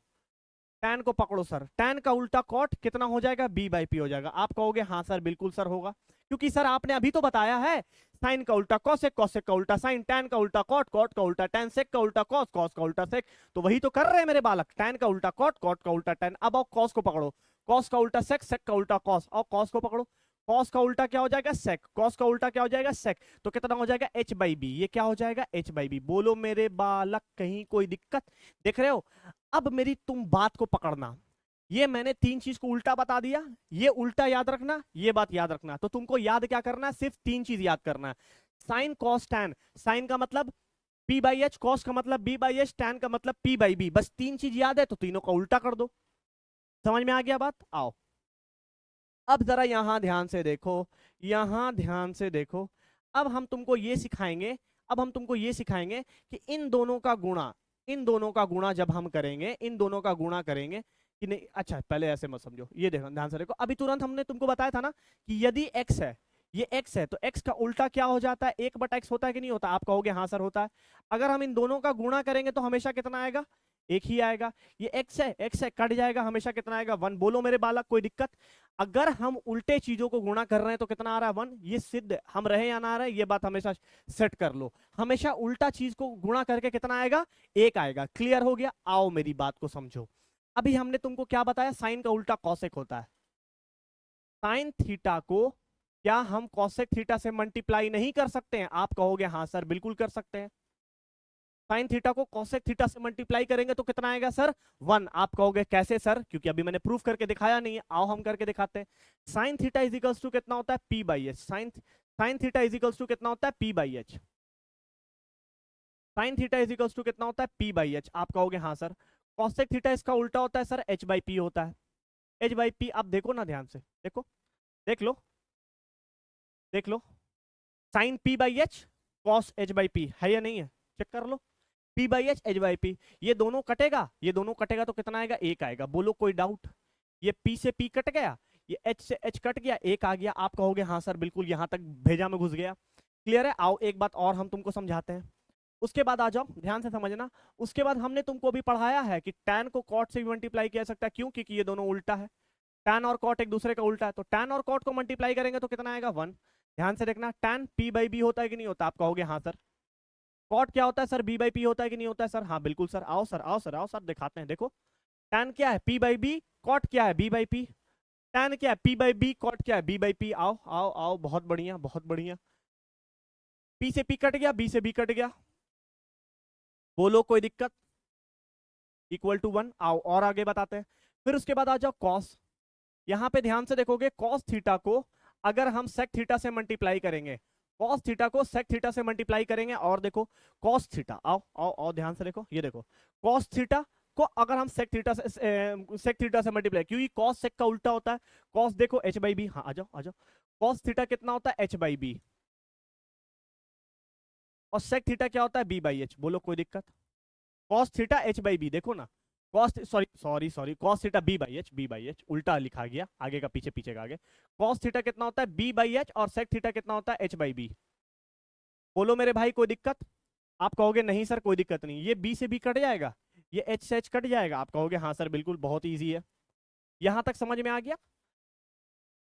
[SPEAKER 1] टैन को पकड़ो सर। टैन का उल्टा कॉट कितना हो जाएगा? बी बाई पी हो जाएगा। आप कहोगे हाँ सर बिल्कुल सर होगा, क्योंकि सर आपने अभी तो बताया है साइन का उल्टा कॉसेक, कॉसेक का उल्टा साइन, टैन का उल्टा कॉट, कॉट का उल्टा टैन, सेक का उल्टा कॉस, कॉस का उल्टा सेक। तो वही तो कर रहे हैं मेरे बालक, टैन का उल्टा कॉट, कॉट का उल्टा टैन। अब आओ कॉस को पकड़ो, कॉस का उल्टा सेक, सेक का उल्टा कॉस। और कॉस को पकड़ो, कॉस का उल्टा क्या हो जाएगा? सेक। कॉस का उल्टा क्या हो जाएगा? सेक। तो कितना हो जाएगा? H by B. ये क्या हो जाएगा? H by B. बोलो मेरे बालक कहीं कोई दिक्कत? देख रहे हो? अब मेरी तुम बात को पकड़ना। ये मैंने तीन चीज को उल्टा बता दिया, ये उल्टा याद रखना, ये बात याद रखना। तो तुमको याद क्या करना है? सिर्फ तीन चीज याद करना है। Sine cos tan. साइन का मतलब पी बाई एच, कॉस का मतलब बी बाई एच, टैन का मतलब पी बाई बी। बस तीन चीज याद है तो तीनों का उल्टा कर दो। समझ में आ गया बात? आओ अब जरा यहां ध्यान से देखो, यहां ध्यान से देखो। अब हम तुमको ये सिखाएंगे, अब हम तुमको ये सिखाएंगे कि इन दोनों का गुणा, इन दोनों का गुणा जब हम करेंगे, इन दोनों का गुणा करेंगे कि नहीं। अच्छा पहले ऐसे मत समझो, ये देखो ध्यान से देखो। अभी तुरंत हमने तुमको बताया था ना कि यदि x है, ये x है, तो x का उल्टा क्या हो जाता है? 1/x होता है कि नहीं होता? आप कहोगे हाँ सर होता है। अगर हम इन दोनों का गुणा करेंगे तो हमेशा कितना आएगा? एक ही आएगा। ये x है, x है, कट जाएगा, हमेशा कितना आएगा? वन। बोलो मेरे बालक कोई दिक्कत? अगर हम उल्टे चीजों को गुणा कर रहे हैं तो कितना आ रहा है? वन। ये सिद्ध है, हम रहे या ना रहे ये बात हमेशा सेट कर लो। हमेशा उल्टा चीज को गुणा करके कितना आएगा? एक आएगा। क्लियर हो गया? आओ मेरी बात को समझो। अभी हमने तुमको क्या बताया? साइन का उल्टा कॉसेक होता है। साइन थीटा को क्या हम कॉसेक थीटा से मल्टीप्लाई नहीं कर सकते हैं? आप कहोगे हाँ सर बिल्कुल कर सकते हैं। साइन थीटा को कॉसेक थीटा से मल्टीप्लाई करेंगे तो कितना आएगा सर? वन। आप कहोगे कैसे सर? क्योंकि अभी मैंने प्रूफ करके दिखाया नहीं है। आओ हम करके दिखाते हैं। Sine theta is equals to कितना होता है? P by H. Sine sine theta is equals to कितना होता है? P by H. Sine theta is equals to कितना होता है? P by H. आप कहोगे हाँ सर। कॉसेक थीटा इसका उल्टा होता है सर, एच बाई पी होता है। H by P. आप देखो ना ध्यान से, देखो, देख लो, देख लो। Sine P by H, cos H by P है या नहीं है? चेक कर लो। P by H, H by P, ये दोनों कटेगा, ये दोनों कटेगा तो कितना आएगा? एक आएगा। बोलो कोई डाउट? ये पी से पी कट गया, ये एच से एच कट गया, एक आ गया। आप कहोगे हाँ सर बिल्कुल, यहां तक भेजा में घुस गया। क्लियर है? आओ एक बात और हम तुमको समझाते हैं। उसके बाद आ जाओ, ध्यान से समझना। उसके बाद हमने तुमको भी पढ़ाया है कि टैन को कॉट से भी मल्टीप्लाई किया जा सकता है। क्यों? क्योंकि ये दोनों उल्टा है। टैन और कॉट एक दूसरे का उल्टा है, तो टैन और कॉट को मल्टीप्लाई करेंगे तो कितना आएगा? वन। ध्यान से देखना, टैन पी बाई बी होता है कि नहीं होता? आप कहोगे हाँ सर। कॉट क्या होता है सर? बी बाई पी होता है कि नहीं होता है सर? हाँ बिल्कुल सर। आओ सर, आओ सर, आओ सर, दिखाते हैं। देखो, टैन क्या है? P by B. कॉट क्या है? B by P. टैन क्या है? P by B. कॉट क्या है? B by P. आओ आओ आओ, बहुत बढ़िया, बहुत बढ़िया। पी से पी कट गया, बी से बी कट गया। बोलो कोई दिक्कत? Equal to one. आओ और आगे बताते हैं। फिर उसके बाद आ जाओ कॉस। यहां पे ध्यान से देखोगे, कॉस थीटा को अगर हम सेक थीटा से मल्टीप्लाई करेंगे, कॉस थीटा को सेक थीटा से मल्टीप्लाई करेंगे, और देखो कॉस थीटा, आओ आओ आओ ध्यान से देखो, ये देखो कॉस थीटा को अगर हम सेक थीटा से मल्टीप्लाई, क्योंकि कॉस सेक का उल्टा होता है। कॉस देखो एच बाई बी। हाँ आ जाओ, आ जाओ। कॉस थीटा कितना होता है, h/b, और सेक थीटा क्या होता है, b/h। बोलो कोई दिक्कत? कॉस थीटा h/b, देखो ना, cos sorry sorry sorry cos theta b/h उल्टा लिखा गया, आगे का पीछे, पीछे का आगे। कॉस थीटा कितना होता है, b/h, और सेक थीटा कितना होता है, h/b। बोलो मेरे भाई कोई दिक्कत? आप कहोगे नहीं सर कोई दिक्कत नहीं, ये b से b कट जाएगा, ये h से h कट जाएगा। आप कहोगे हाँ सर बिल्कुल बहुत ईजी है। यहां तक समझ में आ गया?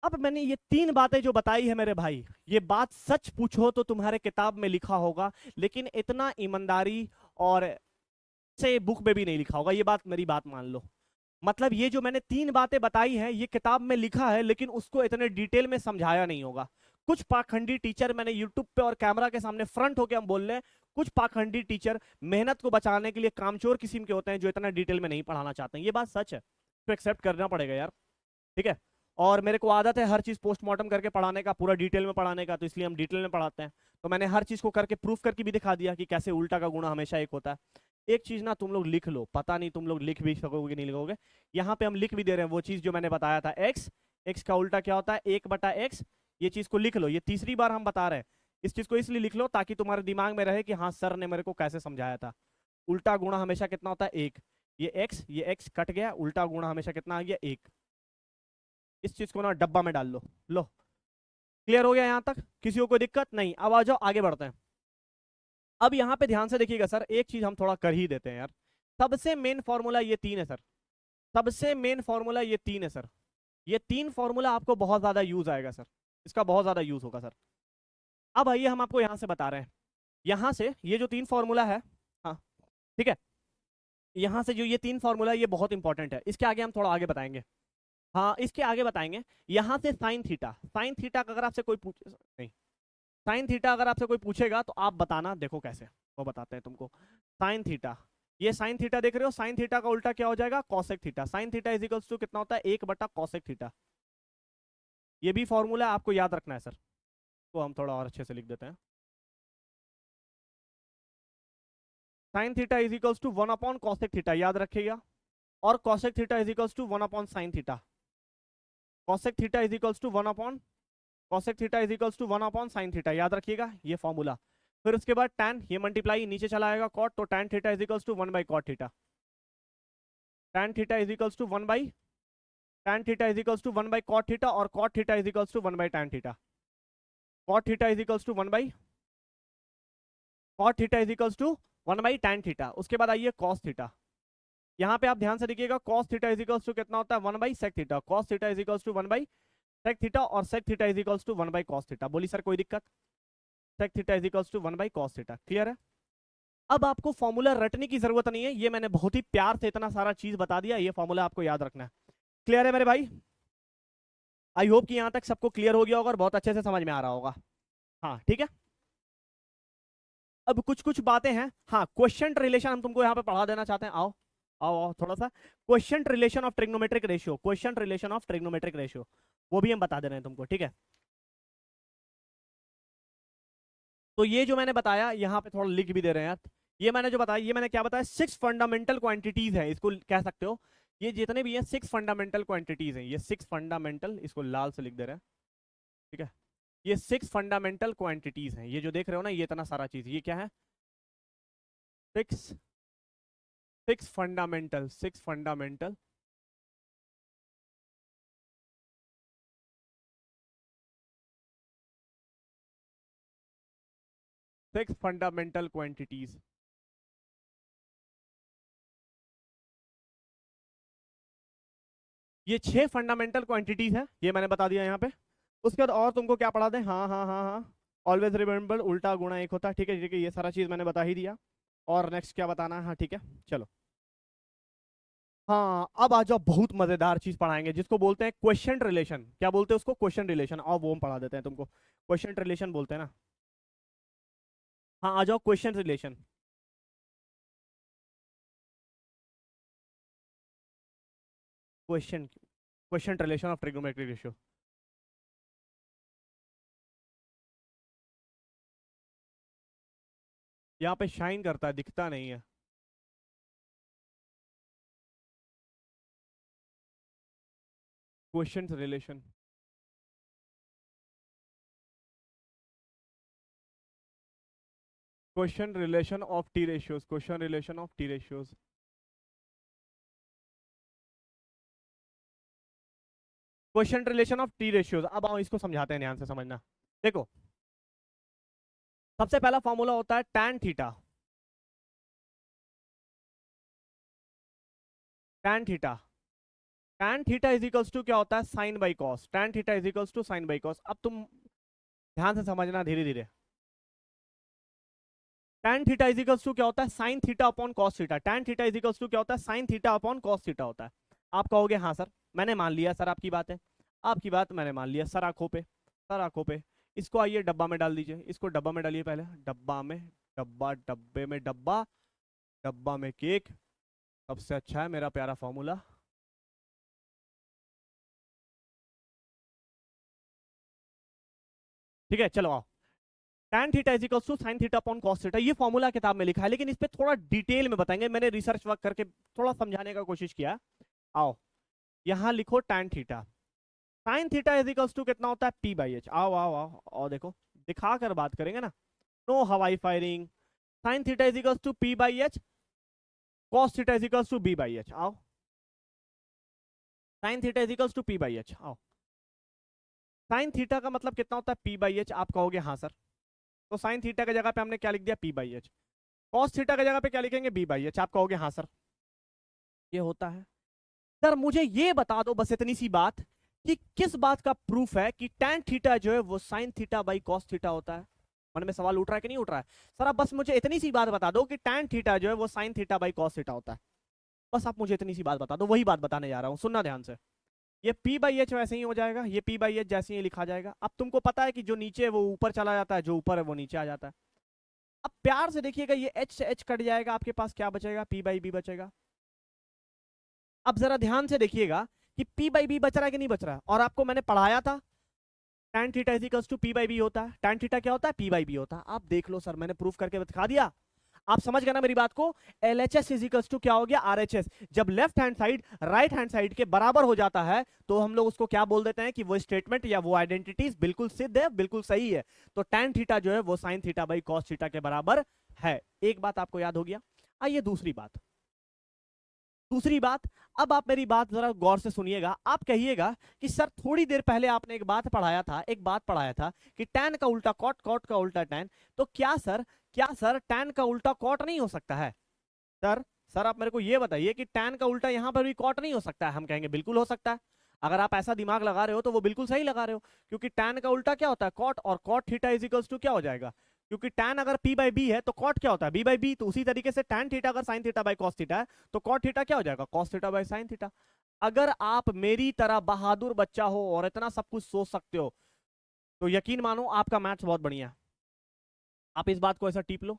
[SPEAKER 1] अब मैंने ये तीन बातें जो बताई है मेरे भाई, ये बात सच पूछो तो तुम्हारे किताब में लिखा होगा, लेकिन इतना ईमानदारी और से बुक में भी नहीं लिखा होगा। ये बात, मेरी बात मान लो। मतलब ये जो मैंने तीन बातें बताई हैं ये किताब में लिखा है, लेकिन उसको इतने डिटेल में समझाया नहीं होगा। कुछ पाखंडी टीचर, मैंने यूट्यूब पे और कैमरा के सामने फ्रंट होके हम बोल रहे हैं, कुछ पाखंडी टीचर मेहनत को बचाने के लिए कामचोर किस्म के होते हैं जो इतना डिटेल में नहीं पढ़ाना चाहते हैं। ये बात सच है, तो एक्सेप्ट करना पड़ेगा यार, ठीक है। और मेरे को आदत है हर चीज पोस्टमार्टम करके पढ़ाने का, पूरा डिटेल में पढ़ाने का, तो इसलिए हम डिटेल में पढ़ाते हैं। तो मैंने हर चीज को करके प्रूफ करके भी दिखा दिया कि कैसे उल्टा का गुणा हमेशा एक होता है। एक चीज ना तुम लोग लिख लो, पता नहीं तुम लोग लिख भी सकोगे नहीं लिखोगे। यहाँ पे हम लिख भी दे रहे हैं वो चीज जो मैंने बताया था, एक्स, एक्स का उल्टा क्या होता है, 1/x। ये चीज को लिख लो, ये तीसरी बार हम बता रहे हैं। इस चीज को इसलिए लिख लो ताकि तुम्हारे दिमाग में रहे कि हाँ सर ने मेरे को कैसे समझाया था। उल्टा गुणा हमेशा कितना होता है, 1। ये एक्स कट गया, उल्टा गुणा हमेशा कितना आ गया, 1। इस चीज को ना डब्बा में डाल लो। लो, क्लियर हो गया यहां तक? किसी को कोई दिक्कत नहीं? अब आ जाओ आगे बढ़ते हैं। अब यहां पे ध्यान से देखिएगा सर, एक चीज हम थोड़ा कर ही देते हैं यार। सबसे मेन फॉर्मूला ये तीन है सर, सबसे मेन फॉर्मूला ये तीन है सर। ये तीन फॉर्मूला आपको बहुत ज्यादा यूज आएगा सर, इसका बहुत ज्यादा यूज होगा सर। अब आइए हम आपको यहां से बता रहे हैं, यहां से ये जो तीन फॉर्मूला है, हाँ ठीक है, यहां से जो ये तीन फॉर्मूला है ये बहुत इंपॉर्टेंट है, इसके आगे हम थोड़ा आगे बताएंगे। हाँ इसके आगे बताएंगे। यहां से साइन थीटा, साइन थीटा का अगर आपसे कोई पूछ नहीं, साइन थीटा अगर आपसे कोई पूछेगा तो आप बताना, देखो कैसे वो बताते हैं तुमको। साइन थीटा, ये साइन थीटा देख रहे हो, साइन थीटा का उल्टा क्या हो जाएगा, cosec theta. Sine theta is equals to कितना होता है, 1/कॉसेक थीटा। ये भी फॉर्मूला आपको याद रखना है सर, तो हम थोड़ा और अच्छे से लिख देते हैं। Sine theta is equals to cosec theta, याद रखिएगा। और cosec theta is equals to sine theta. Cosec theta is equals to 1/ cosec theta is equals to sine theta, याद रखिएगा ये फॉर्मूला। फिर उसके बाद tan, ये मल्टीप्लाई नीचे चला आएगा cot, तो tan theta is equals to 1/cot theta. tan theta is equals to 1/ tan theta is equals to 1/cot theta, और cot theta is equals to 1/tan theta. cot theta is equals to 1/ cot theta is equals to 1/tan theta. उसके बाद आइए cos theta, यहाँ पे आप ध्यान से देखिएगा, cos theta is equals to कितना होता है, 1/sec theta. cos theta is equals to 1/sec theta, और sec theta is equals to 1/cos theta. बोली सर कोई दिक्कत? sec theta is equals to 1/cos theta, clear है? अब आपको फॉर्मूला रटने की जरूरत नहीं है, ये मैंने बहुत ही प्यार से इतना सारा चीज बता दिया, ये फॉर्मूला आपको याद रखना है। क्लियर है मेरे भाई? आई होप कि यहां तक सबको क्लियर हो गया होगा और बहुत अच्छे से समझ में आ रहा होगा। हाँ ठीक है। अब कुछ कुछ बातें हैं, हाँ क्वेश्चन रिलेशन हम तुमको यहाँ पे पढ़ा देना चाहते हैं, आओ आओ आओ थोड़ा सा। Question relation of trigonometric ratio, question relation of trigonometric ratio, वो भी हम बता दे रहे हैं तुमको, ठीक है। तो ये जो मैंने बताया यहाँ पे थोड़ा लिख भी दे रहे हैं यार, ये मैंने जो बताया, ये मैंने क्या बताया, 6 फंडामेंटल क्वांटिटीज है, इसको कह सकते हो। ये जितने भी हैं 6 फंडामेंटल क्वांटिटीज हैं, ये 6 फंडामेंटल, इसको लाल से लिख दे रहे हैं, ठीक है। ये 6 फंडामेंटल क्वांटिटीज हैं, ये जो देख रहे हो ना, ये इतना सारा चीज, ये क्या है, 6 6 fundamental, 6 fundamental, six fundamental quantities. ये 6 फंडामेंटल क्वांटिटीज है, ये मैंने बता दिया यहाँ पे। उसके बाद और तुमको क्या पढ़ा दें, हाँ हाँ हाँ हाँ, ऑलवेज रिमेंबर उल्टा गुणा एक होता है, ठीक है ठीक है, ये सारा चीज मैंने बता ही दिया। और नेक्स्ट क्या बताना है, हाँ ठीक है चलो। हाँ अब आ जाओ, बहुत मजेदार चीज पढ़ाएंगे जिसको बोलते हैं क्वेश्चन रिलेशन। क्या बोलते हैं उसको, क्वेश्चन रिलेशन, और वो हम पढ़ा देते हैं तुमको, क्वेश्चन रिलेशन बोलते हैं ना। हाँ आ जाओ question relation. Question question relation of trigonometric ratio. यहाँ पे शाइन करता है, दिखता नहीं है। Question relation, question relation of T ratios, question relation of T ratios. Question relation of T ratios. अब आओ इसको समझाते हैं, ध्यान से समझना। देखो, सबसे पहला फॉर्मूला होता है tan theta. tan theta, tan theta is equals to क्या होता है, sine by cos. tan theta is equals to sine by cos. अब तुम ध्यान से समझना धीरे धीरे। tan theta is equals to क्या होता है, sine theta upon cos theta. tan theta is equals to क्या होता है, sine theta upon cos theta होता है। आप कहोगे हाँ सर, मैंने मान लिया सर आपकी बात है, आपकी बात मैंने मान लिया सर, आंखों पे सर, आंखों पे। इसको आइए डब्बा में डाल दीजिए, इसको डब्बा में डालिए पहले, डब्बा में, डब्बा, डब्बे में डब्बा, डब्बा में केक। सबसे अच्छा है मेरा प्यारा फॉर्मूला। ठीक है, चलो आओ। tan theta is equals to sine theta upon cos theta, ये फॉर्मूला किताब में लिखा है, लेकिन इस पे थोड़ा डिटेल में बताएंगे। मैंने रिसर्च वर्क करके थोड़ा समझाने का कोशिश किया। आओ यहां लिखो tan theta, sine theta is equals to कितना होता है, p बाई एच। आओ आओ आओ और देखो, दिखा कर बात करेंगे ना, नो हवाई firing. Sine theta is equals to p by H, cos theta is equals to b by H. आओ, sine theta is equals to p by H. आओ, साइन थीटा का मतलब कितना होता है, p बाई एच। आप कहोगे हाँ सर, तो साइन थीटा की जगह पे हमने क्या लिख दिया, p by H. Cos theta की जगह पे क्या लिखेंगे, b बाई एच। आप कहोगे हाँ सर, ये होता है। सर मुझे ये बता दो बस इतनी सी बात, कि किस बात का प्रूफ है कि tan थीटा जो है वो sign theta by cos theta होता है। मन में सवाल उठ रहा है कि नहीं उठ रहा है? सर आप बस मुझे इतनी सी बात बता दो कि tan थीटा जो है वो sign theta by cos theta होता है। बस आप मुझे इतनी सी बात बता दो, वही बात बताने जा रहा हूं, सुनना ध्यान से। ये p बाई एच वैसे ही हो जाएगा, ये p बाई एच जैसे ही लिखा जाएगा। अब तुमको पता है कि जो नीचे है वो ऊपर चला जाता है, जो ऊपर है वो नीचे आ जाता है। अब प्यार से देखिएगा, ये h से h कट जाएगा, आपके पास क्या बचेगा, p बाई b बचेगा। अब जरा ध्यान से देखिएगा कि p बाई b बच रहा है कि नहीं बच रहा है। और आपको मैंने पढ़ाया था tan theta is equals to p by b होता है। tan थीटा क्या होता है, p बाई b होता है। आप देख लो सर, मैंने प्रूफ करके दिखा दिया। आप समझ गए ना मेरी बात को? LHS इज इक्वल्स टू क्या हो गया, RHS। जब left hand side right hand side के बराबर हो जाता है तो हम लोग उसको क्या बोल देते हैं कि वो स्टेटमेंट या वो आइडेंटिटी बिल्कुल सिद्ध है, बिल्कुल सही है। तो tan थीटा जो है वो sign theta by cos theta के बराबर है। एक बात आपको याद हो गया। आइए दूसरी बात, दूसरी बात। अब आप मेरी बात जरा गौर से सुनिएगा। आप कहिएगा कि सर थोड़ी देर पहले आपने एक बात पढ़ाया था, एक बात पढ़ाया था कि tan का उल्टा कॉट, कॉट का उल्टा tan। तो क्या सर, क्या सर tan का उल्टा कॉट नहीं हो सकता है? सर, सर आप मेरे को ये बताइए कि tan का उल्टा यहां पर भी कॉट नहीं हो सकता है? हम कहेंगे बिल्कुल हो सकता है। अगर आप ऐसा दिमाग लगा रहे हो तो वो बिल्कुल सही लगा रहे हो, क्योंकि tan का उल्टा क्या होता है, कॉट। और cot theta is equals to क्या हो जाएगा, क्योंकि tan अगर p बाई b है तो कॉट क्या होता है, b बाई b। तो उसी तरीके से tan थीटा अगर sin theta by cos theta है तो कॉट थीटा क्या हो जाएगा, cos theta by sin theta. अगर आप मेरी तरह बहादुर बच्चा हो और इतना सब कुछ सोच सकते हो तो यकीन मानो आपका मैथ्स बहुत बढ़िया है। आप इस बात को ऐसा टीप लो।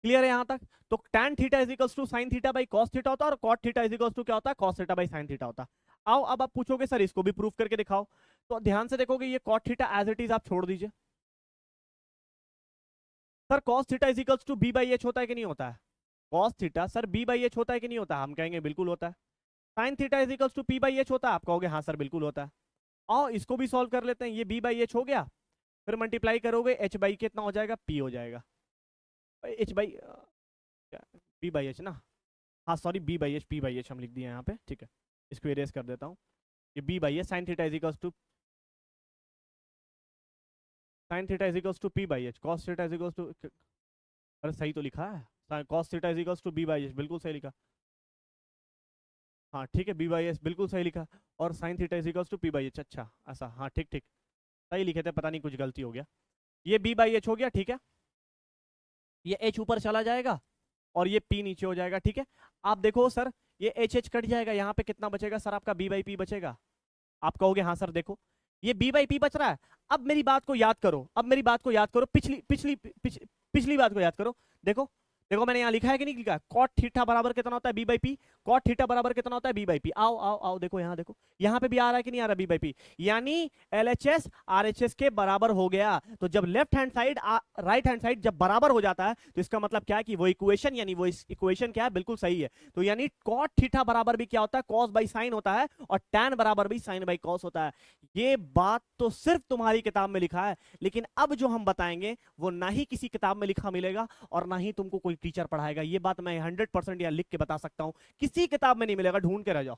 [SPEAKER 1] क्लियर है यहां तक? तो tan theta is equals to sine theta by cos theta होता है, और cot theta is equals to क्या होता है, cos theta by sin theta होता है। आओ अब आप पूछोगे सर इसको भी प्रूफ करके दिखाओ। तो ध्यान से देखोगे ये cot theta as it is आप छोड़ दीजिए। Sir cos theta is equals to b by H होता है कि नहीं होता है? cos theta sir b by H होता है कि नहीं होता है? हम कहेंगे बिल्कुल होता है। sin theta is equals to p by H होता है? आप कहोगे हाँ सर बिल्कुल होता है। आओ इसको भी सॉल्व कर लेते हैं। ये b बाई एच हो गया, फिर मल्टीप्लाई करोगे h बाई कितना हो जाएगा, p हो जाएगा। h by b by H ना, हाँ sorry b by H, p by H हम लिख दिए यहाँ पे, ठीक है। इसको इरेज कर देता हूँ। ये b by H sine theta is equals to, sine theta is equals to p by H, cos theta is equals to, अरे सही तो लिखा है, cos theta is equals to b by H, बिल्कुल सही लिखा। हाँ ठीक है, b बाई एच बिल्कुल सही लिखा। और sine theta is equals to p by H, अच्छा ऐसा, हाँ ठीक ठीक सही लिखे थे, पता नहीं कुछ गलती हो गया। ये b बाई एच हो गया, ठीक है। ये h ऊपर चला जाएगा और ये p नीचे हो जाएगा, ठीक है। आप देखो सर, ये h h कट जाएगा, यहाँ पे कितना बचेगा सर, आपका b बाई p बचेगा। आप कहोगे हाँ सर देखो ये b बाई p बच रहा है। अब मेरी बात को याद करो, अब मेरी बात को याद करो, पिछली पिछली पिछली बात को याद करो। देखो देखो मैंने यहाँ लिखा है कि नहीं लिखा, कॉट थीटा बराबर कितना होता है B by P, cot theta बराबर कितना होता है बी बाई पी। आओ आओ आओ देखो यहाँ, देखो यहाँ पे भी आ रहा है कि नहीं आ रहा बी बाई पी, यानी एलएचएस आरएचएस के बराबर हो गया। तो जब left hand side right hand side जब बराबर हो जाता है तो इसका मतलब क्या है कि वो इक्वेशन, यानी वो इक्वेशन क्या है, बिल्कुल सही है। तो यानी कॉट थीटा बराबर भी क्या होता है, कॉस बाई साइन होता है, और टैन बराबर भी साइन बाई कॉस होता है। ये बात तो सिर्फ तुम्हारी किताब में लिखा है, लेकिन अब जो हम बताएंगे वो ना ही किसी किताब में लिखा मिलेगा और ना ही तुमको कोई टीचर पढ़ाएगा। ये बात मैं 100% या लिख के बता सकता हूं, किसी किताब में नहीं मिलेगा, ढूंढ के रह जाओ,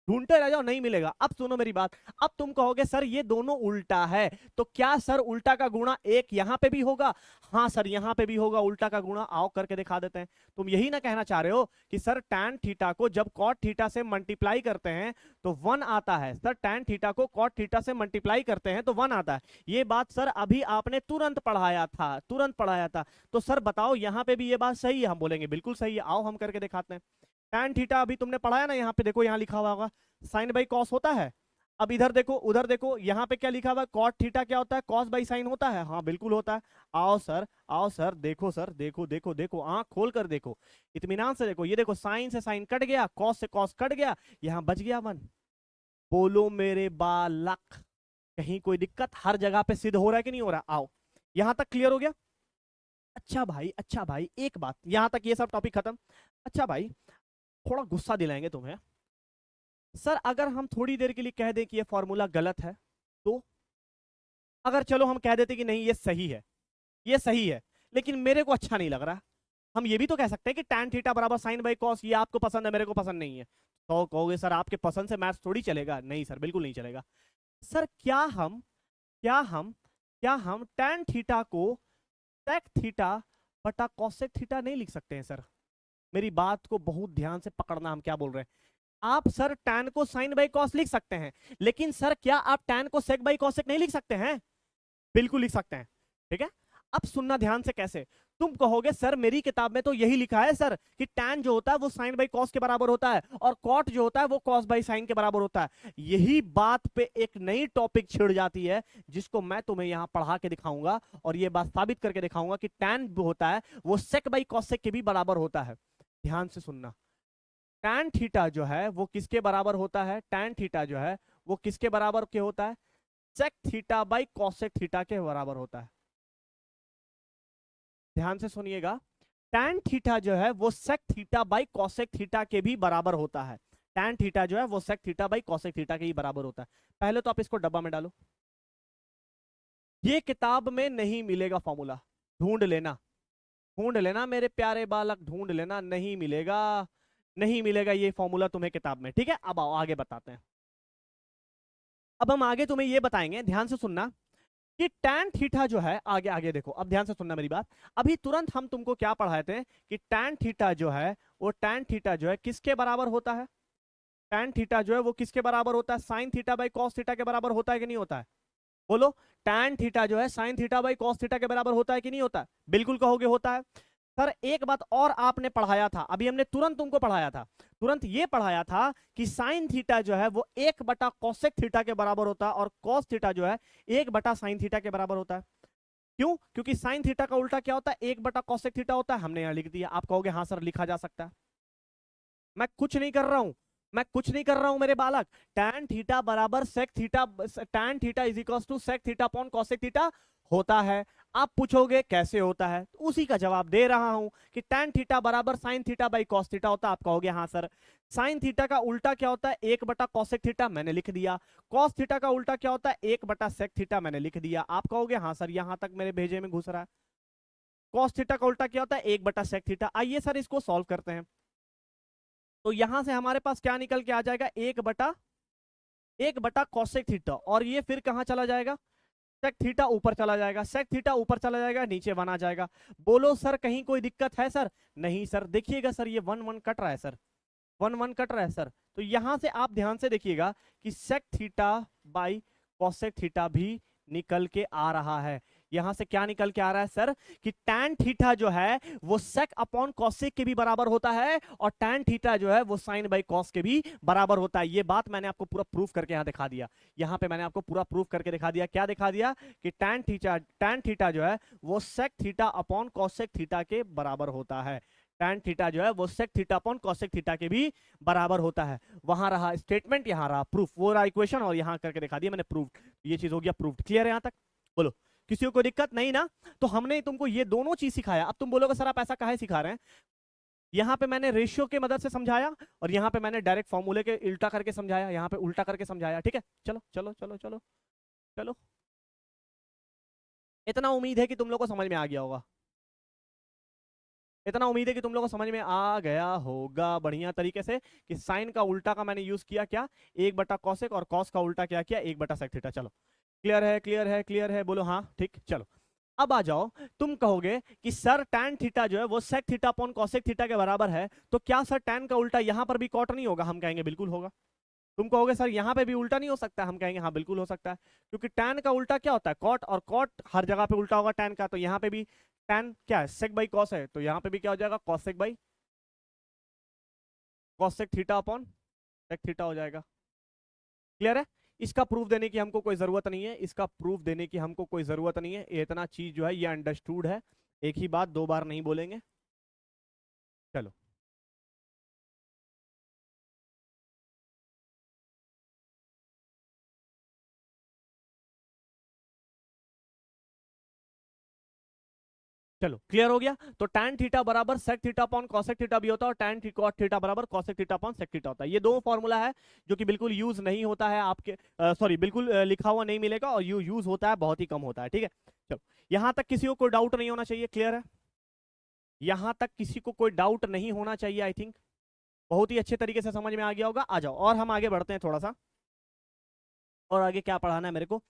[SPEAKER 1] ढूंढते रह जाओ, नहीं मिलेगा। अब सुनो मेरी बात, अब तुम कहोगे सर ये दोनों उल्टा है, तो क्या सर उल्टा का गुणा एक यहां पे भी होगा? हाँ सर यहां पे भी होगा उल्टा का गुणा, आओ करके दिखा देते हैं। तुम यही ना कहना चाह रहे हो कि सर टैन थीटा को जब कॉट थीटा से मल्टीप्लाई करते हैं तो 1 आता है, सर टैन थीटा को कॉट थीटा से मल्टीप्लाई करते हैं तो 1 आता है। ये बात सर अभी आपने तुरंत पढ़ाया था, तुरंत पढ़ाया था। तो सर बताओ यहां पे भी ये बात सही है? हम बोलेंगे बिल्कुल सही है, आओ हम करके दिखाते हैं। टैन थीटा अभी तुमने पढ़ाया ना, यहाँ पे देखो यहाँ लिखा हुआ होगा साइन बाई कॉस होता है। अब इधर देखो उधर देखो, यहाँ पे क्या लिखा हुआ है, कॉट थीटा क्या होता है, कॉस बाई साइन होता है। हाँ बिल्कुल होता है। आओ सर देखो सर, देखो देखो देखो, आंख खोल कर देखो, इत्मीनान से देखो। ये देखो साइन से साइन कट गया, कॉस से कॉस कट गया, यहाँ बच गया 1। बोलो मेरे बालक, कहीं कोई दिक्कत? हर जगह पे सिद्ध हो रहा है कि नहीं हो रहा? आओ यहां तक क्लियर हो गया? अच्छा भाई एक बात, यहां तक ये सब टॉपिक खत्म। अच्छा भाई थोड़ा गुस्सा दिलाएंगे तुम्हें। सर अगर हम थोड़ी देर के लिए कह दें कि ये फॉर्मूला गलत है, तो अगर चलो हम कह देते कि नहीं ये सही है, ये सही है, लेकिन मेरे को अच्छा नहीं लग रहा, हम ये भी तो कह सकते हैं कि tan थीटा बराबर साइन बाई कॉस, ये आपको पसंद है मेरे को पसंद नहीं है। तो कहोगे सर आपके पसंद से मैथ्स थोड़ी चलेगा। नहीं सर बिल्कुल नहीं चलेगा। सर क्या हम tan थीटा को sec थीटा बटा cosec थीटा नहीं लिख सकते हैं? सर मेरी बात को बहुत ध्यान से पकड़ना, हम क्या बोल रहे हैं। आप सर tan को sin बाई cos लिख सकते हैं, लेकिन सर क्या आप tan को sec बाई cosec नहीं लिख सकते हैं? बिल्कुल लिख सकते हैं। ठीक है, अब सुनना ध्यान से कैसे। तुम कहोगे सर मेरी किताब में तो यही लिखा है सर कि tan जो होता है वो sin बाई cos के बराबर होता है, और cot जो होता है वो cos बाई sin के बराबर होता है। यही बात पे एक नई टॉपिक छिड़ जाती है, जिसको मैं तुम्हें यहां पढ़ा के दिखाऊंगा, और ये बात साबित करके दिखाऊंगा कि tan जो होता है वो sec बाई cosec के भी बराबर होता है। ध्यान से सुनना, tan थीटा जो है वो किसके बराबर होता है? tan थीटा जो है वो किसके बराबर के होता है? sec theta by cosec theta के बराबर होता है। ध्यान से सुनिएगा, tan थीटा जो है वो sec theta by cosec theta के भी बराबर होता है। tan थीटा जो है वो sec theta by cosec theta के ही बराबर होता है। पहले तो आप इसको डब्बा में डालो, ये किताब में नहीं मिलेगा फॉर्मूला, ढूंढ लेना, ढूंढ लेना मेरे प्यारे बालक, ढूंढ लेना, नहीं मिलेगा, नहीं मिलेगा ये फॉर्मूला तुम्हें किताब में। ठीक है, अब आओ आगे बताते हैं। अब हम आगे तुम्हें ये बताएंगे, ध्यान से सुनना, कि tan थीटा जो है, आगे आगे देखो, अब ध्यान से सुनना मेरी बात। अभी तुरंत हम तुमको क्या पढ़ाए थे कि tan थीटा जो है वो tan थीटा जो है किसके बराबर होता है? tan थीटा जो है वो किसके बराबर होता है? sin theta by cos theta के बराबर होता है कि नहीं होता है? बोलो, tan थीटा जो है sin theta by cos theta के बराबर होता है कि नहीं होता है? बिल्कुल कहोगे होता है। सर एक बात और आपने पढ़ाया था, अभी हमने तुरंत तुमको पढ़ाया था, तुरंत ये पढ़ाया था कि साइन थीटा जो है वो 1 बटा कोसेक थीटा के बराबर होता है, और कॉस थीटा जो है 1 बटा साइन थीटा के बराबर होता है। क्यों? क्योंकि साइन थीटा का उल्टा क्या होता है? 1 बटा कोसेक थीटा होता है। हमने यहां लिख दिया। आप कहोगे हाँ सर लिखा जा सकता है। मैं कुछ नहीं कर रहा हूं, मैं कुछ नहीं कर रहा हूं मेरे बालक। tan थीटा बराबर sec theta, tan theta is equal to sec theta upon cosec theta होता है। आप पूछोगे कैसे होता है, तो उसी का जवाब दे रहा हूं कि tan थीटा बराबर sin theta by cos theta होता है। आप कहोगे हाँ सर। sin थीटा का उल्टा क्या होता है? 1 बटा cosec थीटा, मैंने लिख दिया। cos थीटा का उल्टा क्या होता है? 1 बटा sec थीटा, मैंने लिख दिया। आप कहोगे हाँ सर, यहां तक मेरे भेजे में घुस रहा है। cos थीटा का उल्टा क्या होता है? 1 बटा sec थीटा। आइए सर इसको सॉल्व करते हैं। तो यहां से हमारे पास क्या निकल के आ जाएगा? 1 बटा कोसेक थीटा, और ये फिर कहां चला जाएगा? सेक थीटा ऊपर चला जाएगा, सेक थीटा ऊपर चला जाएगा, नीचे 1 आ जाएगा। बोलो सर कहीं कोई दिक्कत है सर? नहीं सर। देखिएगा सर ये 1 1 कट रहा है सर, 1 1 कट रहा है सर। तो यहां से आप ध्यान से देखिएगा कि sec theta by cosec theta भी निकल के आ रहा है। यहां से क्या निकल के आ रहा है सर? कि tan थीटा जो है वो sec अपॉन cosec के भी बराबर होता है, और tan थीटा जो है वो sin बाई cos के भी बराबर होता है। ये बात मैंने आपको पूरा प्रूफ करके यहां दिखा दिया। यहां पे मैंने आपको पूरा प्रूफ करके दिखा दिया। क्या दिखा दिया? कि tan थीटा जो है वो sec theta upon cosec theta के बराबर होता है। tan थीटा जो है वो sec theta upon cosec theta के भी बराबर होता है। वहां रहा स्टेटमेंट, यहाँ रहा प्रूफ, वो रहा इक्वेशन और यहाँ करके दिखा दिया मैंने प्रूफ। ये चीज हो गया प्रूफ। क्लियर है यहाँ तक? बोलो किसी को कोई दिक्कत नहीं ना? तो हमने तुमको ये दोनों चीज सिखाया। अब तुम बोलोगे सर आप ऐसा काहे सिखा रहे हैं? यहाँ पे मैंने रेशियो की मदद से समझाया और यहाँ पे मैंने डायरेक्ट फॉर्मूले के उल्टा करके समझाया, यहाँ पे उल्टा करके समझाया। ठीक है, चलो चलो चलो चलो चलो, इतना उम्मीद है कि तुम लोग को समझ में आ गया होगा। इतना उम्मीद है कि तुम लोग को समझ में आ गया होगा बढ़िया तरीके से कि साइन का उल्टा का मैंने यूज किया क्या, 1/cosec, और कॉस का उल्टा क्या किया, 1/sec थीटा। चलो क्लियर है, क्लियर है, क्लियर है? बोलो हाँ ठीक। चलो अब आ जाओ, तुम कहोगे कि सर tan थीटा जो है वो sec theta upon cosec theta के बराबर है, तो क्या सर tan का उल्टा यहां पर भी कॉट नहीं होगा? हम कहेंगे बिल्कुल होगा। तुम कहोगे सर यहाँ पे भी उल्टा नहीं हो सकता? हम कहेंगे हाँ बिल्कुल हो सकता है, क्योंकि tan का उल्टा क्या होता है? कॉट, और कॉट हर जगह पे उल्टा होगा tan का, तो यहाँ पे भी tan क्या है? sec बाई cos है, तो यहाँ पे भी क्या हो जाएगा? cosec by cosec theta upon sec theta हो जाएगा। क्लियर है? इसका प्रूफ देने की हमको कोई जरूरत नहीं है, इसका प्रूफ देने की हमको कोई जरूरत नहीं है। ये इतना चीज जो है ये अंडरस्टूड है, एक ही बात दो बार नहीं बोलेंगे। चलो चलो क्लियर हो गया। तो tan थीटा बराबर sec theta upon cosec theta भी होता है, और tan cot थीटा बराबर cosec theta upon sec theta होता है। ये दो फॉर्मूला है जो कि बिल्कुल यूज नहीं होता है आपके, सॉरी बिल्कुल लिखा हुआ नहीं मिलेगा, और यूज होता है बहुत ही कम होता है। ठीक है, चलो यहां तक किसी को कोई डाउट नहीं होना चाहिए। क्लियर है? यहां तक किसी को कोई डाउट नहीं होना चाहिए। आई थिंक बहुत ही अच्छे तरीके से समझ में आ गया होगा। आ जाओ और हम आगे बढ़ते हैं थोड़ा सा, और आगे क्या पढ़ाना है मेरे को।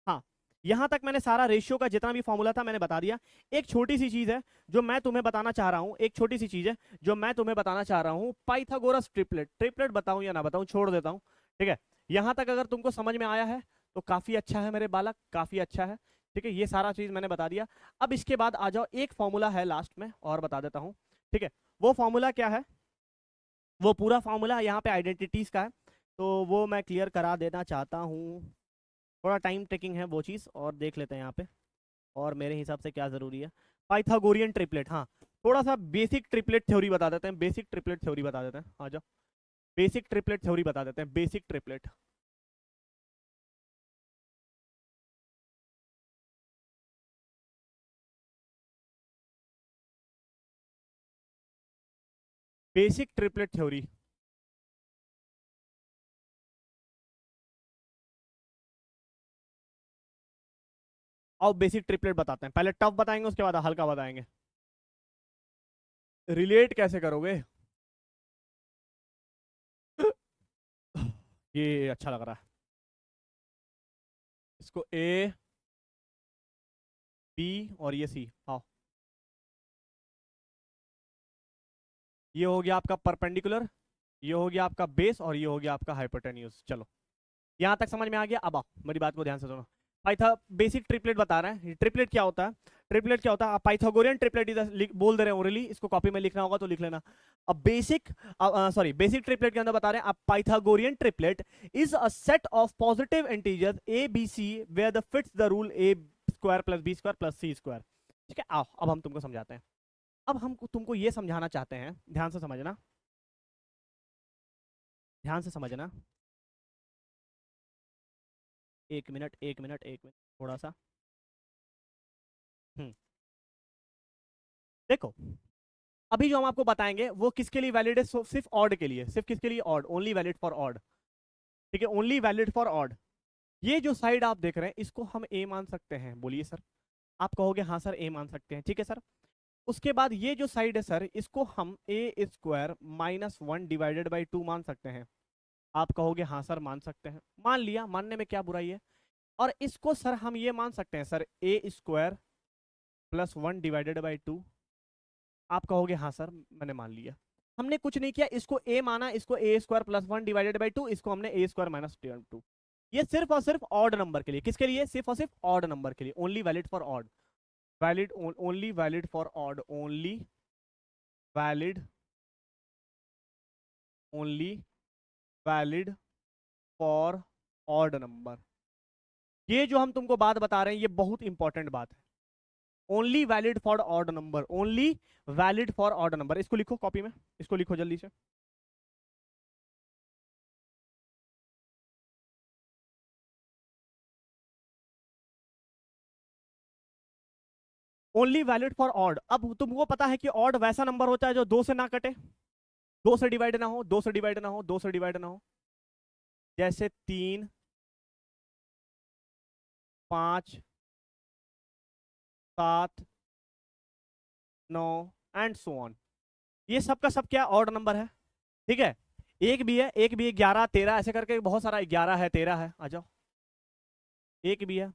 [SPEAKER 1] हाँ, यहां तक मैंने सारा रेशियो का जितना भी फॉर्मूला था मैंने बता दिया। एक छोटी सी चीज है जो मैं तुम्हें बताना चाह रहा हूं, एक छोटी सी चीज है जो मैं तुम्हें बताना चाह रहा हूं, पाइथागोरस ट्रिपलेट। ट्रिपलेट बताऊं या ना बताऊं, छोड़ देता हूं। ठीक है, यहां तक अगर तुमको समझ में आया है तो काफी अच्छा है मेरे बालक, काफी अच्छा है। ठीक है, ये सारा चीज मैंने बता दिया। अब इसके बाद आ जाओ, एक फॉर्मूला है लास्ट में और बता देता हूं। ठीक है, वो फॉर्मूला क्या है? वो पूरा फॉर्मूला यहाँ पे आइडेंटिटीज का है, तो वो मैं क्लियर करा देना चाहता हूँ। थोड़ा टाइम टेकिंग है वो चीज़, और देख लेते हैं यहाँ पे और मेरे हिसाब से क्या ज़रूरी है। पाइथागोरियन ट्रिपलेट, हाँ थोड़ा सा बेसिक ट्रिपलेट थ्योरी बता देते हैं, बेसिक ट्रिपलेट थ्योरी बता देते हैं। आ जाओ, बेसिक ट्रिपलेट थ्योरी बता देते हैं, basic triplet. Basic triplet theory, और बेसिक ट्रिपलेट बताते हैं। पहले टफ बताएंगे, उसके बाद हल्का बताएंगे। रिलेट कैसे करोगे? ये अच्छा लग रहा है, इसको ए बी और ये सी। आओ, ये हो गया आपका परपेंडिकुलर, ये हो गया आपका बेस, और ये हो गया आपका हाइपोटेन्यूज। चलो यहां तक समझ में आ गया। अब आओ मेरी बात को ध्यान से सुनो। पाइथा बेसिक ट्रिपलेट बता रहे हैं। ट्रिपलेट क्या होता है? ट्रिपलेट क्या होता है? पाइथागोरियन ट्रिपलेट इज, बोल दे रहे हैं ओरली, इसको कॉपी में लिखना होगा तो लिख लेना। अब बेसिक, सॉरी बेसिक ट्रिपलेट के अंदर बता रहे हैं, अब Pythagorean triplet is a set of positive integers A B C where the fits the rule A square plus B square plus C square. ठीक है, आओ अब हम तुमको समझाते हैं। अब हम तुमको ये समझाना चाहते हैं, ध्यान से समझना, ध्यान से समझना। एक मिनट एक मिनट एक मिनट, थोड़ा सा। हम्म, देखो अभी जो हम आपको बताएंगे वो किसके लिए वैलिड है? सिर्फ ऑड के लिए। सिर्फ किसके लिए? Odd, only valid for odd. ठीक है, ओनली वैलिड फॉर ऑड। ये जो साइड आप देख रहे हैं इसको हम ए मान सकते हैं। बोलिए सर। आप कहोगे हाँ सर ए मान सकते हैं, ठीक है सर। उसके बाद ये जो साइड है सर, इसको हम ए स्क्वायर माइनस 1 डिवाइडेड बाई 2 मान सकते हैं। आप कहोगे हाँ सर मान सकते हैं, मान लिया, मानने में क्या बुराई है। और इसको सर हम ये मान सकते हैं sir, A square plus 1 divided by 2। आप कहोगे हाँ सर मैंने मान लिया। हमने कुछ नहीं किया, इसको ए माना, इसको ए स्क्वायर प्लस 1 डिवाइडेड बाई 2, इसको हमने ए स्क्वायर माइनस 2। ये सिर्फ और सिर्फ ऑड नंबर के लिए। किसके लिए? सिर्फ और सिर्फ ऑड नंबर के लिए, only valid for odd. Valid, only valid for odd, only valid, only valid for odd number. ये जो हम तुमको बात बता रहे हैं ये बहुत इंपॉर्टेंट बात है। Only valid for odd number, only valid for odd number. इसको लिखो कॉपी में, इसको लिखो जल्दी से। Only valid for odd. अब तुमको पता है कि ऑड वैसा नंबर होता है जो दो से ना कटे, दो से डिवाइड ना हो, दो से डिवाइड ना हो, दो से डिवाइड ना हो। जैसे 3, 5, 7, 9 एंड सो ऑन। ये सब का सब क्या ऑड नंबर है, ठीक है। एक भी है, एक भी 11, 13 ऐसे करके बहुत सारा, 11 है, 13 है, आ जाओ। एक भी है,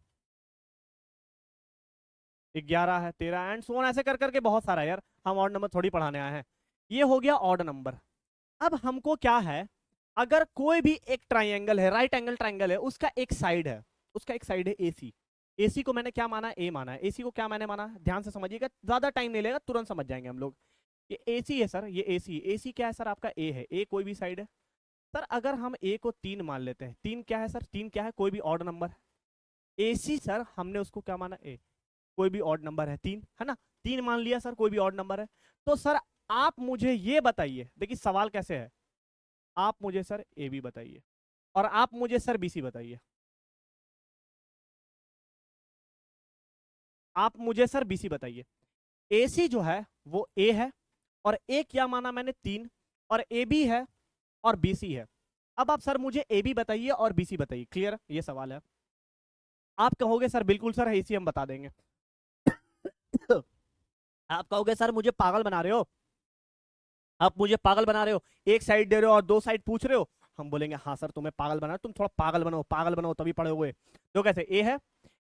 [SPEAKER 1] 11 है, 13 एंड सो ऑन, ऐसे कर करके बहुत सारा है यार। हम ऑड नंबर थोड़ी पढ़ाने आए हैं। ये हो गया ऑड नंबर। अब हमको क्या है, अगर कोई भी एक ट्राइंगल है, राइट एंगल ट्राइंगल है, उसका एक साइड है, उसका एक साइड है एसी। एसी को मैंने क्या माना, ए माना है। एसी को क्या मैंने माना, ध्यान से समझिएगा, ज्यादा टाइम नहीं लेगा, तुरंत समझ जाएंगे हम लोग। ये एसी है सर, ये एसी। एसी क्या है सर, आपका ए है, ए कोई भी साइड है। सर अगर हम ए को 3 मान लेते हैं, 3 क्या है सर, 3 क्या है, कोई भी ऑड नंबर है। एसी सर हमने उसको क्या माना, ए, कोई भी ऑड नंबर है, 3 है ना, 3 मान लिया सर, कोई भी ऑड नंबर है। तो सर आप मुझे ये बताइए, देखिए सवाल कैसे है, आप मुझे सर ए बी बताइए और आप मुझे सर बी सी बताइए। आप मुझे सर बी सी बताइए। ए सी जो है वो ए है, और ए क्या माना मैंने, 3, और ए बी है, और बी सी है। अब आप सर मुझे ए बी बताइए और बी सी बताइए, क्लियर, ये सवाल है। आप कहोगे सर बिल्कुल सर ए सी हम बता देंगे। आप कहोगे सर मुझे पागल बना रहे हो, आप मुझे पागल बना रहे हो, एक साइड दे रहे हो और दो साइड पूछ रहे हो। हम बोलेंगे हाँ सर तुम्हें पागल बना, तुम थोड़ा पागल बनो, पागल बनो तभी पढ़ोगे। तो कैसे, ए है,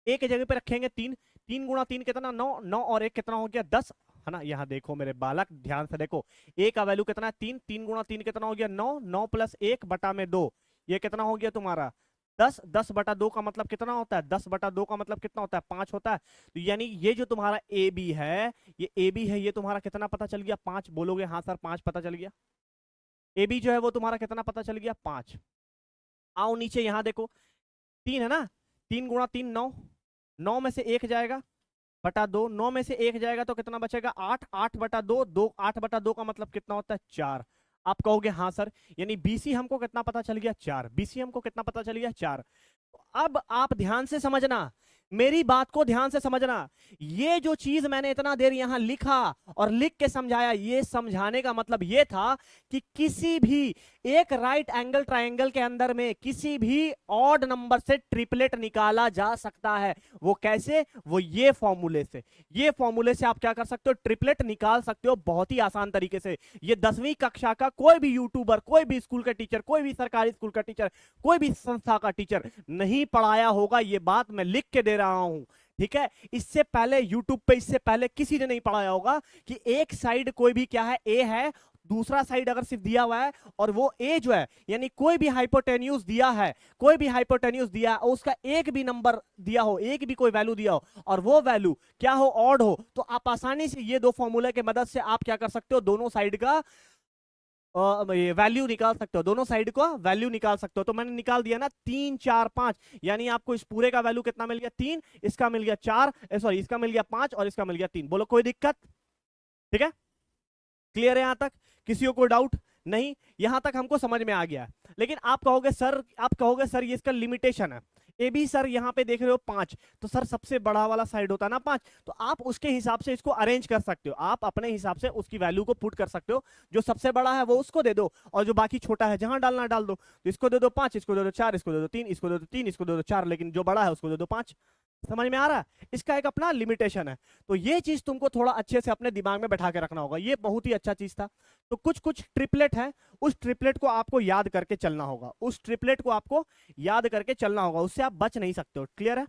[SPEAKER 1] ए के जगह पे रखेंगे 3, 3 गुणा 3 कितना, 9, 9 और 1 कितना हो गया, 10, है ना। यहाँ देखो मेरे बालक, ध्यान से देखो, ए का वैल्यू कितना है, 3, 3 गुणा 3 कितना हो गया, 9, 9 प्लस 1 बटा में 2, ये कितना हो गया तुम्हारा 10, 10 बटा 2 का मतलब कितना होता है, 10 बटा 2 का मतलब कितना होता है, 5 होता है। तो यानी ये जो तुम्हारा ए बी है, ये ए बी है, ये तुम्हारा कितना पता चल गया, 5। बोलोगे हाँ सर 5 पता चल गया। ए बी जो है वो तुम्हारा कितना पता चल गया, 5। आओ नीचे यहाँ देखो, 3 है ना, 3 गुणा 3 9, 9 में से 1 जाएगा बटा 2, 9 में से 1 जाएगा तो कितना बचेगा, 8, 8 बटा 2, 2, 8 बटा 2 का मतलब कितना होता है, 4। आप कहोगे हाँ सर, यानी बीसी हमको कितना पता चल गया, 4। बीसी हमको कितना पता चल गया, 4। अब आप ध्यान से समझना, मेरी बात को ध्यान से समझना। ये जो चीज मैंने इतना देर यहां लिखा और लिख के समझाया, ये समझाने का मतलब ये था कि किसी भी एक राइट एंगल ट्रायंगल के अंदर में किसी भी ऑड नंबर से ट्रिपलेट निकाला जा सकता है। वो कैसे, वो ये फॉर्मूले से, ये फॉर्मूले से आप क्या कर सकते हो, ट्रिपलेट निकाल सकते हो बहुत ही आसान तरीके से। ये 10वीं कक्षा का कोई भी यूट्यूबर, कोई भी स्कूल का टीचर, कोई भी सरकारी स्कूल का टीचर, कोई भी संस्था का टीचर नहीं पढ़ाया होगा, ये बात मैं लिख के दे रहा हूं, ठीक है। इससे पहले यूट्यूब पे, इससे पहले किसी ने नहीं पढ़ाया होगा कि एक साइड कोई भी क्या है, ए है, दूसरा साइड अगर सिर्फ दिया हुआ है और वो ए जो है, यानी कोई भी हाइपोटेन्यूज दिया है, कोई भी हाइपोटेन्यूज दिया है और उसका एक भी नंबर दिया हो, एक भी कोई वैल्यू दिया हो और वो वैल्यू क्या हो, ऑड हो, तो आप आसानी से ये दो फॉर्मूले की मदद से आप क्या कर सकते हो, दोनों साइड का वैल्यू निकाल सकते हो, दोनों साइड को वैल्यू निकाल सकते हो। तो मैंने निकाल दिया ना, 3 4 5, यानी आपको इस पूरे का वैल्यू कितना मिल गया, 3, इसका मिल गया 4, सॉरी इसका मिल गया 5 और इसका मिल गया 3। बोलो कोई दिक्कत, ठीक है, क्लियर है यहां तक, किसी को कोई डाउट नहीं, यहां तक हमको समझ में आ गया। लेकिन आप कहोगे सर, आप कहोगे सर ये इसका लिमिटेशन है, ए बी सर यहाँ पे देख रहे हो 5, तो सर सबसे बड़ा वाला साइड होता है ना 5, तो आप उसके हिसाब से इसको अरेंज कर सकते हो, आप अपने हिसाब से उसकी वैल्यू को पुट कर सकते हो, जो सबसे बड़ा है वो उसको दे दो और जो बाकी छोटा है जहां डालना डाल दो। तो इसको दे दो 5, इसको दे दो 4, इसको दे दो 3, इसको दे दो 3, इसको दे दो 4, लेकिन जो बड़ा है उसको दे दो 5। समझ में आ रहा है, इसका एक अपना लिमिटेशन है। तो ये चीज तुमको थोड़ा अच्छे से अपने दिमाग में बैठा के रखना होगा, ये बहुत ही अच्छा चीज था। तो कुछ कुछ ट्रिपलेट है, उस ट्रिपलेट को आपको याद करके चलना होगा, उस ट्रिपलेट को आपको याद करके चलना होगा, उससे आप बच नहीं सकते हो, क्लियर है।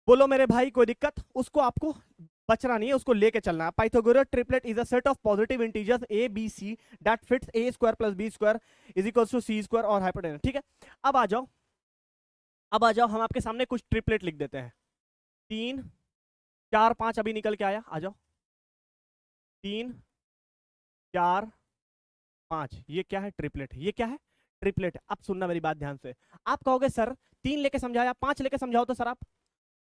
[SPEAKER 1] बोलो मेरे भाई कोई दिक्कत, उसको आपको बचना नहीं है, उसको लेके चलना है। Pythagoras triplet is a set of positive integers A B C that fits A square plus B square is equals to C square और हाइपोटेन्यूज, ठीक है। अब आ जाओ, अब आ जाओ, हम आपके सामने कुछ ट्रिपलेट लिख देते हैं। 3 4 5 अभी निकल के आया, आ जाओ, 3 4 5, ये क्या है, ट्रिपलेट, ये क्या है, ट्रिपलेट। अब सुनना मेरी बात ध्यान से, आप कहोगे सर 3 लेके समझाया, 5 लेके समझाओ तो सर आप,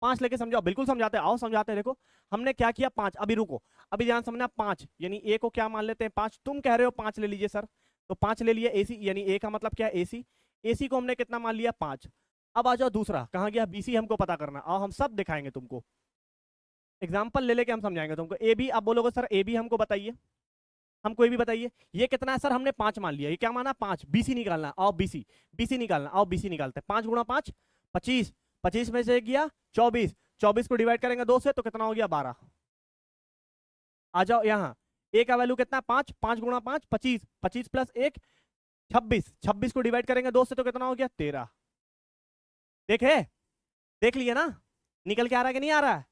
[SPEAKER 1] 5 लेके समझाओ, बिल्कुल समझाते हैं, आओ समझाते हैं। देखो हमने क्या किया, 5, अभी रुको, अभी ध्यान समझना, 5 यानी ए को क्या मान लेते हैं 5, तुम कह रहे हो 5 ले लीजिए सर, तो 5 ले लिया एसी, यानी ए का मतलब क्या है एसी, एसी को हमने कितना मान लिया 5। अब आ जाओ दूसरा, कहां गया बीसी, हमको पता करना, आओ हम सब दिखाएंगे तुमको, एग्जाम्पल ले लेके हम समझाएंगे तुमको। ए बी, अब बोलोगे सर ए बी हमको बताइए, हमको ये भी बताइए, ये कितना है सर, हमने 5 मान लिया, ये क्या माना 5, बीसी निकालना, आओ बीसी, बीसी निकालना, आओ बीसी निकालते हैं। 5 गुणा 5 25, 25 में से गया 24, 24 को डिवाइड करेंगे 2 से तो कितना हो गया 12। आ जाओ यहाँ, ए का वैल्यू कितना 5, 5 गुणा 5 25, 25 प्लस 1 26, 26 को डिवाइड करेंगे 2 से तो कितना हो गया 13। देखे, देख लिया ना, निकल के आ रहा है कि नहीं आ रहा है?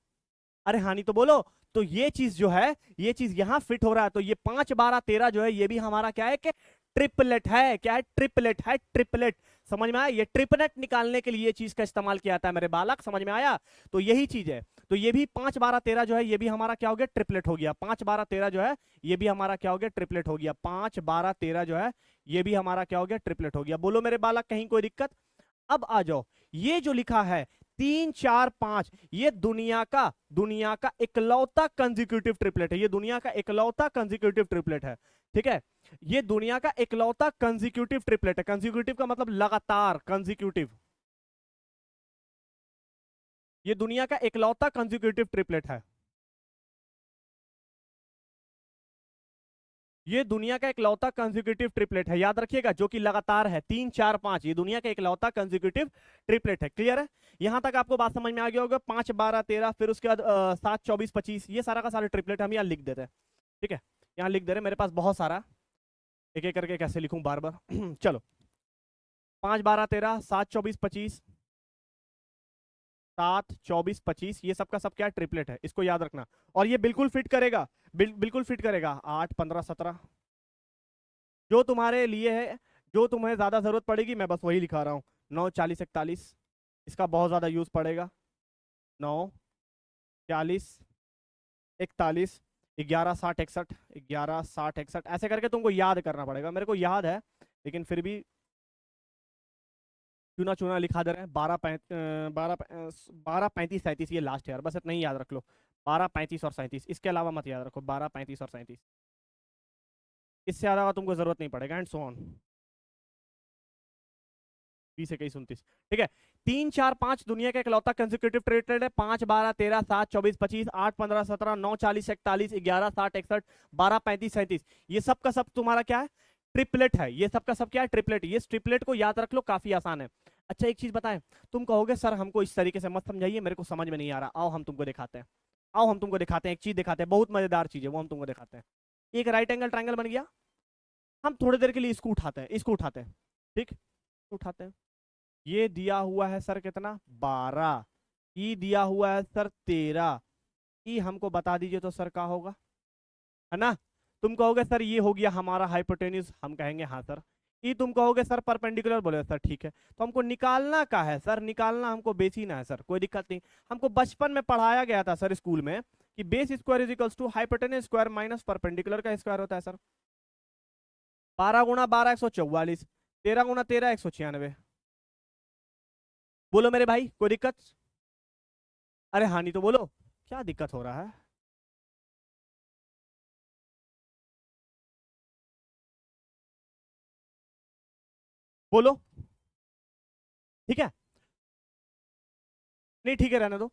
[SPEAKER 1] अरे हानि तो बोलो। तो ये चीज जो है, ये चीज यहां फिट हो रहा है, तो ये 5 12 13 जो है ये भी हमारा क्या है कि ट्रिपलेट है। क्या है? ट्रिपलेट है, ट्रिपलेट। समझ में आया? ये ट्रिपलेट निकालने के लिए ये चीज का इस्तेमाल किया जाता है मेरे बालक, समझ में आया? तो यही चीज है। तो ये भी 5 12 13 जो है ये भी हमारा क्या हो गया ट्रिपलेट हो गया। 5 12 13 जो है ये भी हमारा क्या हो गया ट्रिपलेट हो गया। 5 12 13 जो है ये भी हमारा क्या हो गया ट्रिपलेट हो गया। बोलो मेरे बालक कहीं कोई दिक्कत? अब आ जाओ, ये जो लिखा है 3 4 5, ये दुनिया का इकलौता कंसेक्यूटिव ट्रिपलेट है। ये दुनिया का इकलौता कंसेक्यूटिव ट्रिपलेट है, ठीक है? ये दुनिया का इकलौता कंसेक्यूटिव ट्रिपलेट है। कंसेक्यूटिव का मतलब लगातार, कंसेक्यूटिव। ये दुनिया का इकलौता कंसेक्यूटिव ट्रिपलेट है। ये दुनिया का इकलौता कंसेक्यूटिव ट्रिपलेट है, याद रखिएगा, जो कि लगातार है 3 4 5। ये दुनिया का इकलौता कंसेक्यूटिव ट्रिपलेट है। क्लियर है? यहां तक आपको बात समझ में आ गया होगा। 5 12 13, फिर उसके बाद 7 24 25, ये सारा का सारा ट्रिपलेट हम यहाँ लिख देते हैं, ठीक है? यहाँ लिख दे रहे, मेरे पास बहुत सारा, एक एक करके कैसे लिखूं बार बार चलो, 5 12 13, 7 24 25, 7 24 25, ये सबका सब क्या ट्रिपलेट है, इसको याद रखना। और ये बिल्कुल फिट करेगा, बिल्कुल फिट करेगा 8 15 17, जो तुम्हारे लिए है, जो तुम्हें ज्यादा जरूरत पड़ेगी मैं बस वही लिखा रहा हूँ। 9 40 41, इसका बहुत ज्यादा यूज पड़ेगा। 9 40 41, 11 60 61, 11 60 61, ऐसे करके तुमको याद करना पड़ेगा। मेरे को याद है लेकिन फिर भी चुना चुना लिखा दे रहे हैं। 12 35 37, ये लास्ट है यार, बस इतना ही याद रख लो। 12 35 और 37, इसके अलावा मत याद रखो। 12 35 और 37, इससे ज्यादा का तुमको जरूरत नहीं पड़ेगा। एंड सो ऑन, 20 21 29, ठीक है? 3 4 5 दुनिया का इकलौता कंसेक्यूटिव ट्रिपलेट है। 5 12 13, 7 24 25, 8 15 17, 9 40 41, 11 60 61, 12 35 37, ये सब का सब तुम्हारा क्या है ट्रिपलेट है। ये सब का सब क्या है ट्रिपलेट। ये ट्रिपलेट को याद रख लो, काफी आसान है। अच्छा एक चीज बताएं, तुम कहोगे सर हमको इस तरीके से मत समझाइए, मेरे को समझ में नहीं आ रहा। आओ हम तुमको दिखाते हैं, आओ हम तुमको दिखाते हैं, एक चीज दिखाते हैं, बहुत मजेदार चीज है, वो हम तुमको दिखाते हैं। एक राइट एंगल ट्रायंगल बन गया, हम थोड़ी देर के लिए इसको उठाते हैं, इसको उठाते हैं, ठीक, उठाते हैं। ये दिया हुआ है सर कितना 12, ई दिया हुआ है सर 13, ई हमको बता दीजिए तो सर क्या होगा, है ना? तुम कहोगे सर ये हो गया हमारा हाइपोटेन्यूज, हम कहेंगे हाँ सर। ई तुम कहोगे सर परपेंडिकुलर, बोले सर ठीक है। तो हमको निकालना का है सर, निकालना हमको बेस ही ना है सर, कोई दिक्कत नहीं। हमको बचपन में पढ़ाया गया था सर स्कूल में कि base square is equals to hypotenuse square minus perpendicular का स्क्वायर होता है सर। 12 गुणा 12 144, 13 गुणा 13 196। बोलो मेरे भाई कोई दिक्कत? अरे हाँ नहीं तो बोलो क्या दिक्कत हो रहा है? बोलो, ठीक है? नहीं ठीक है, रहने दो।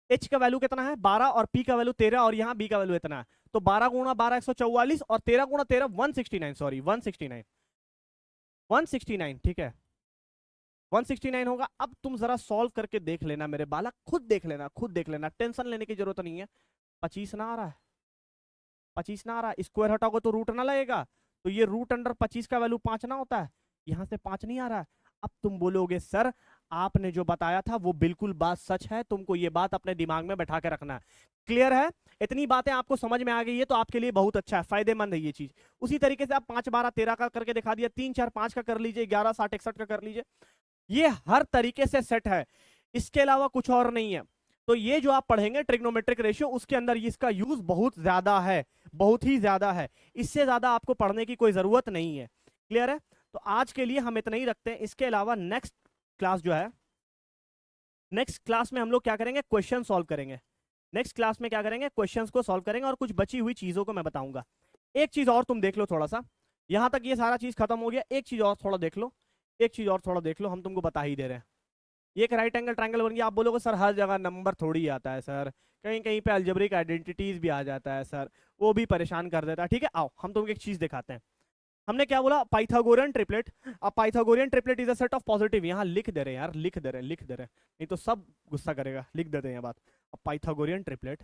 [SPEAKER 1] एच का वैल्यू कितना है 12 और पी का वैल्यू 13 और यहाँ बी का वैल्यू इतना है। तो 12 गुणा 12 144 और 13 गुणा 13 169, सॉरी 169, 169, ठीक है? 169 होगा। अब तुम जरा सॉल्व करके देख लेना मेरे बालक, खुद देख लेना, खुद देख लेना, टेंशन लेने की जरूरत नहीं है। 25 ना आ रहा है, 25 ना आ रहा है, स्क्वायर हटाओगे तो रूट ना लगेगा, तो ये रूट अंडर 25 का वैल्यू 5 ना होता है, यहां से 5 नहीं आ रहा है। अब तुम बोलोगे सर आपने जो बताया था वो बिल्कुल बात सच है, तुमको ये बात अपने दिमाग में बैठा के रखना है। क्लियर है? इतनी बातें आपको समझ में आ गई है तो आपके लिए बहुत अच्छा है, फायदेमंद है ये चीज। उसी तरीके से आप 5 12 13 का करके दिखा दिया, 3 4 5 का कर लीजिए, 11 60 61 का कर लीजिए। ये हर तरीके से सेट है, इसके अलावा कुछ और नहीं है। तो ये जो आप पढ़ेंगे ट्रिग्नोमेट्रिक रेशियो, उसके अंदर इसका यूज बहुत ज्यादा है, बहुत ही ज्यादा है। इससे ज्यादा आपको पढ़ने की कोई जरूरत नहीं है। क्लियर है? तो आज के लिए हम इतना ही रखते हैं। इसके अलावा नेक्स्ट क्लास जो है, नेक्स्ट क्लास में हम लोग क्या करेंगे, क्वेश्चन सॉल्व करेंगे। नेक्स्ट क्लास में क्या करेंगे, क्वेश्चंस को सॉल्व करेंगे और कुछ बची हुई चीजों को मैं बताऊंगा। एक चीज और तुम देख लो थोड़ा सा, यहां तक ये सारा चीज खत्म हो गया, एक चीज और थोड़ा देख लो, एक चीज और थोड़ा देख लो, हम तुमको बता ही दे रहे हैं। ये एक राइट एंगल ट्रायंगल बन गया। आप बोलोगे सर हर जगह नंबर थोड़ी आता है सर, कहीं कहीं पे अलजेब्रिक आइडेंटिटीज भी आ जाता है सर, वो भी परेशान कर देता है। ठीक है, आओ हम तुमको एक चीज दिखाते हैं। हमने क्या बोला, पाइथागोरियन ट्रिपलेट। अब Pythagorean triplet is a set of positive, यहाँ लिख दे रहे हैं यार, लिख दे रहे हैं, लिख दे रहे हैं, नहीं तो सब गुस्सा करेगा, लिख देते हैं बात। अब पाइथागोरियन ट्रिपलेट,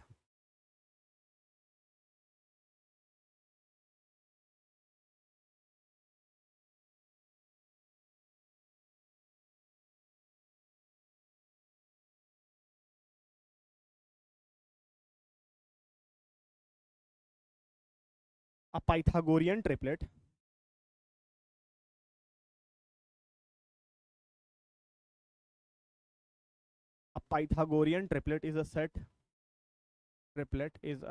[SPEAKER 1] अब Pythagorean triplet, a Pythagorean triplet is a set, triplet is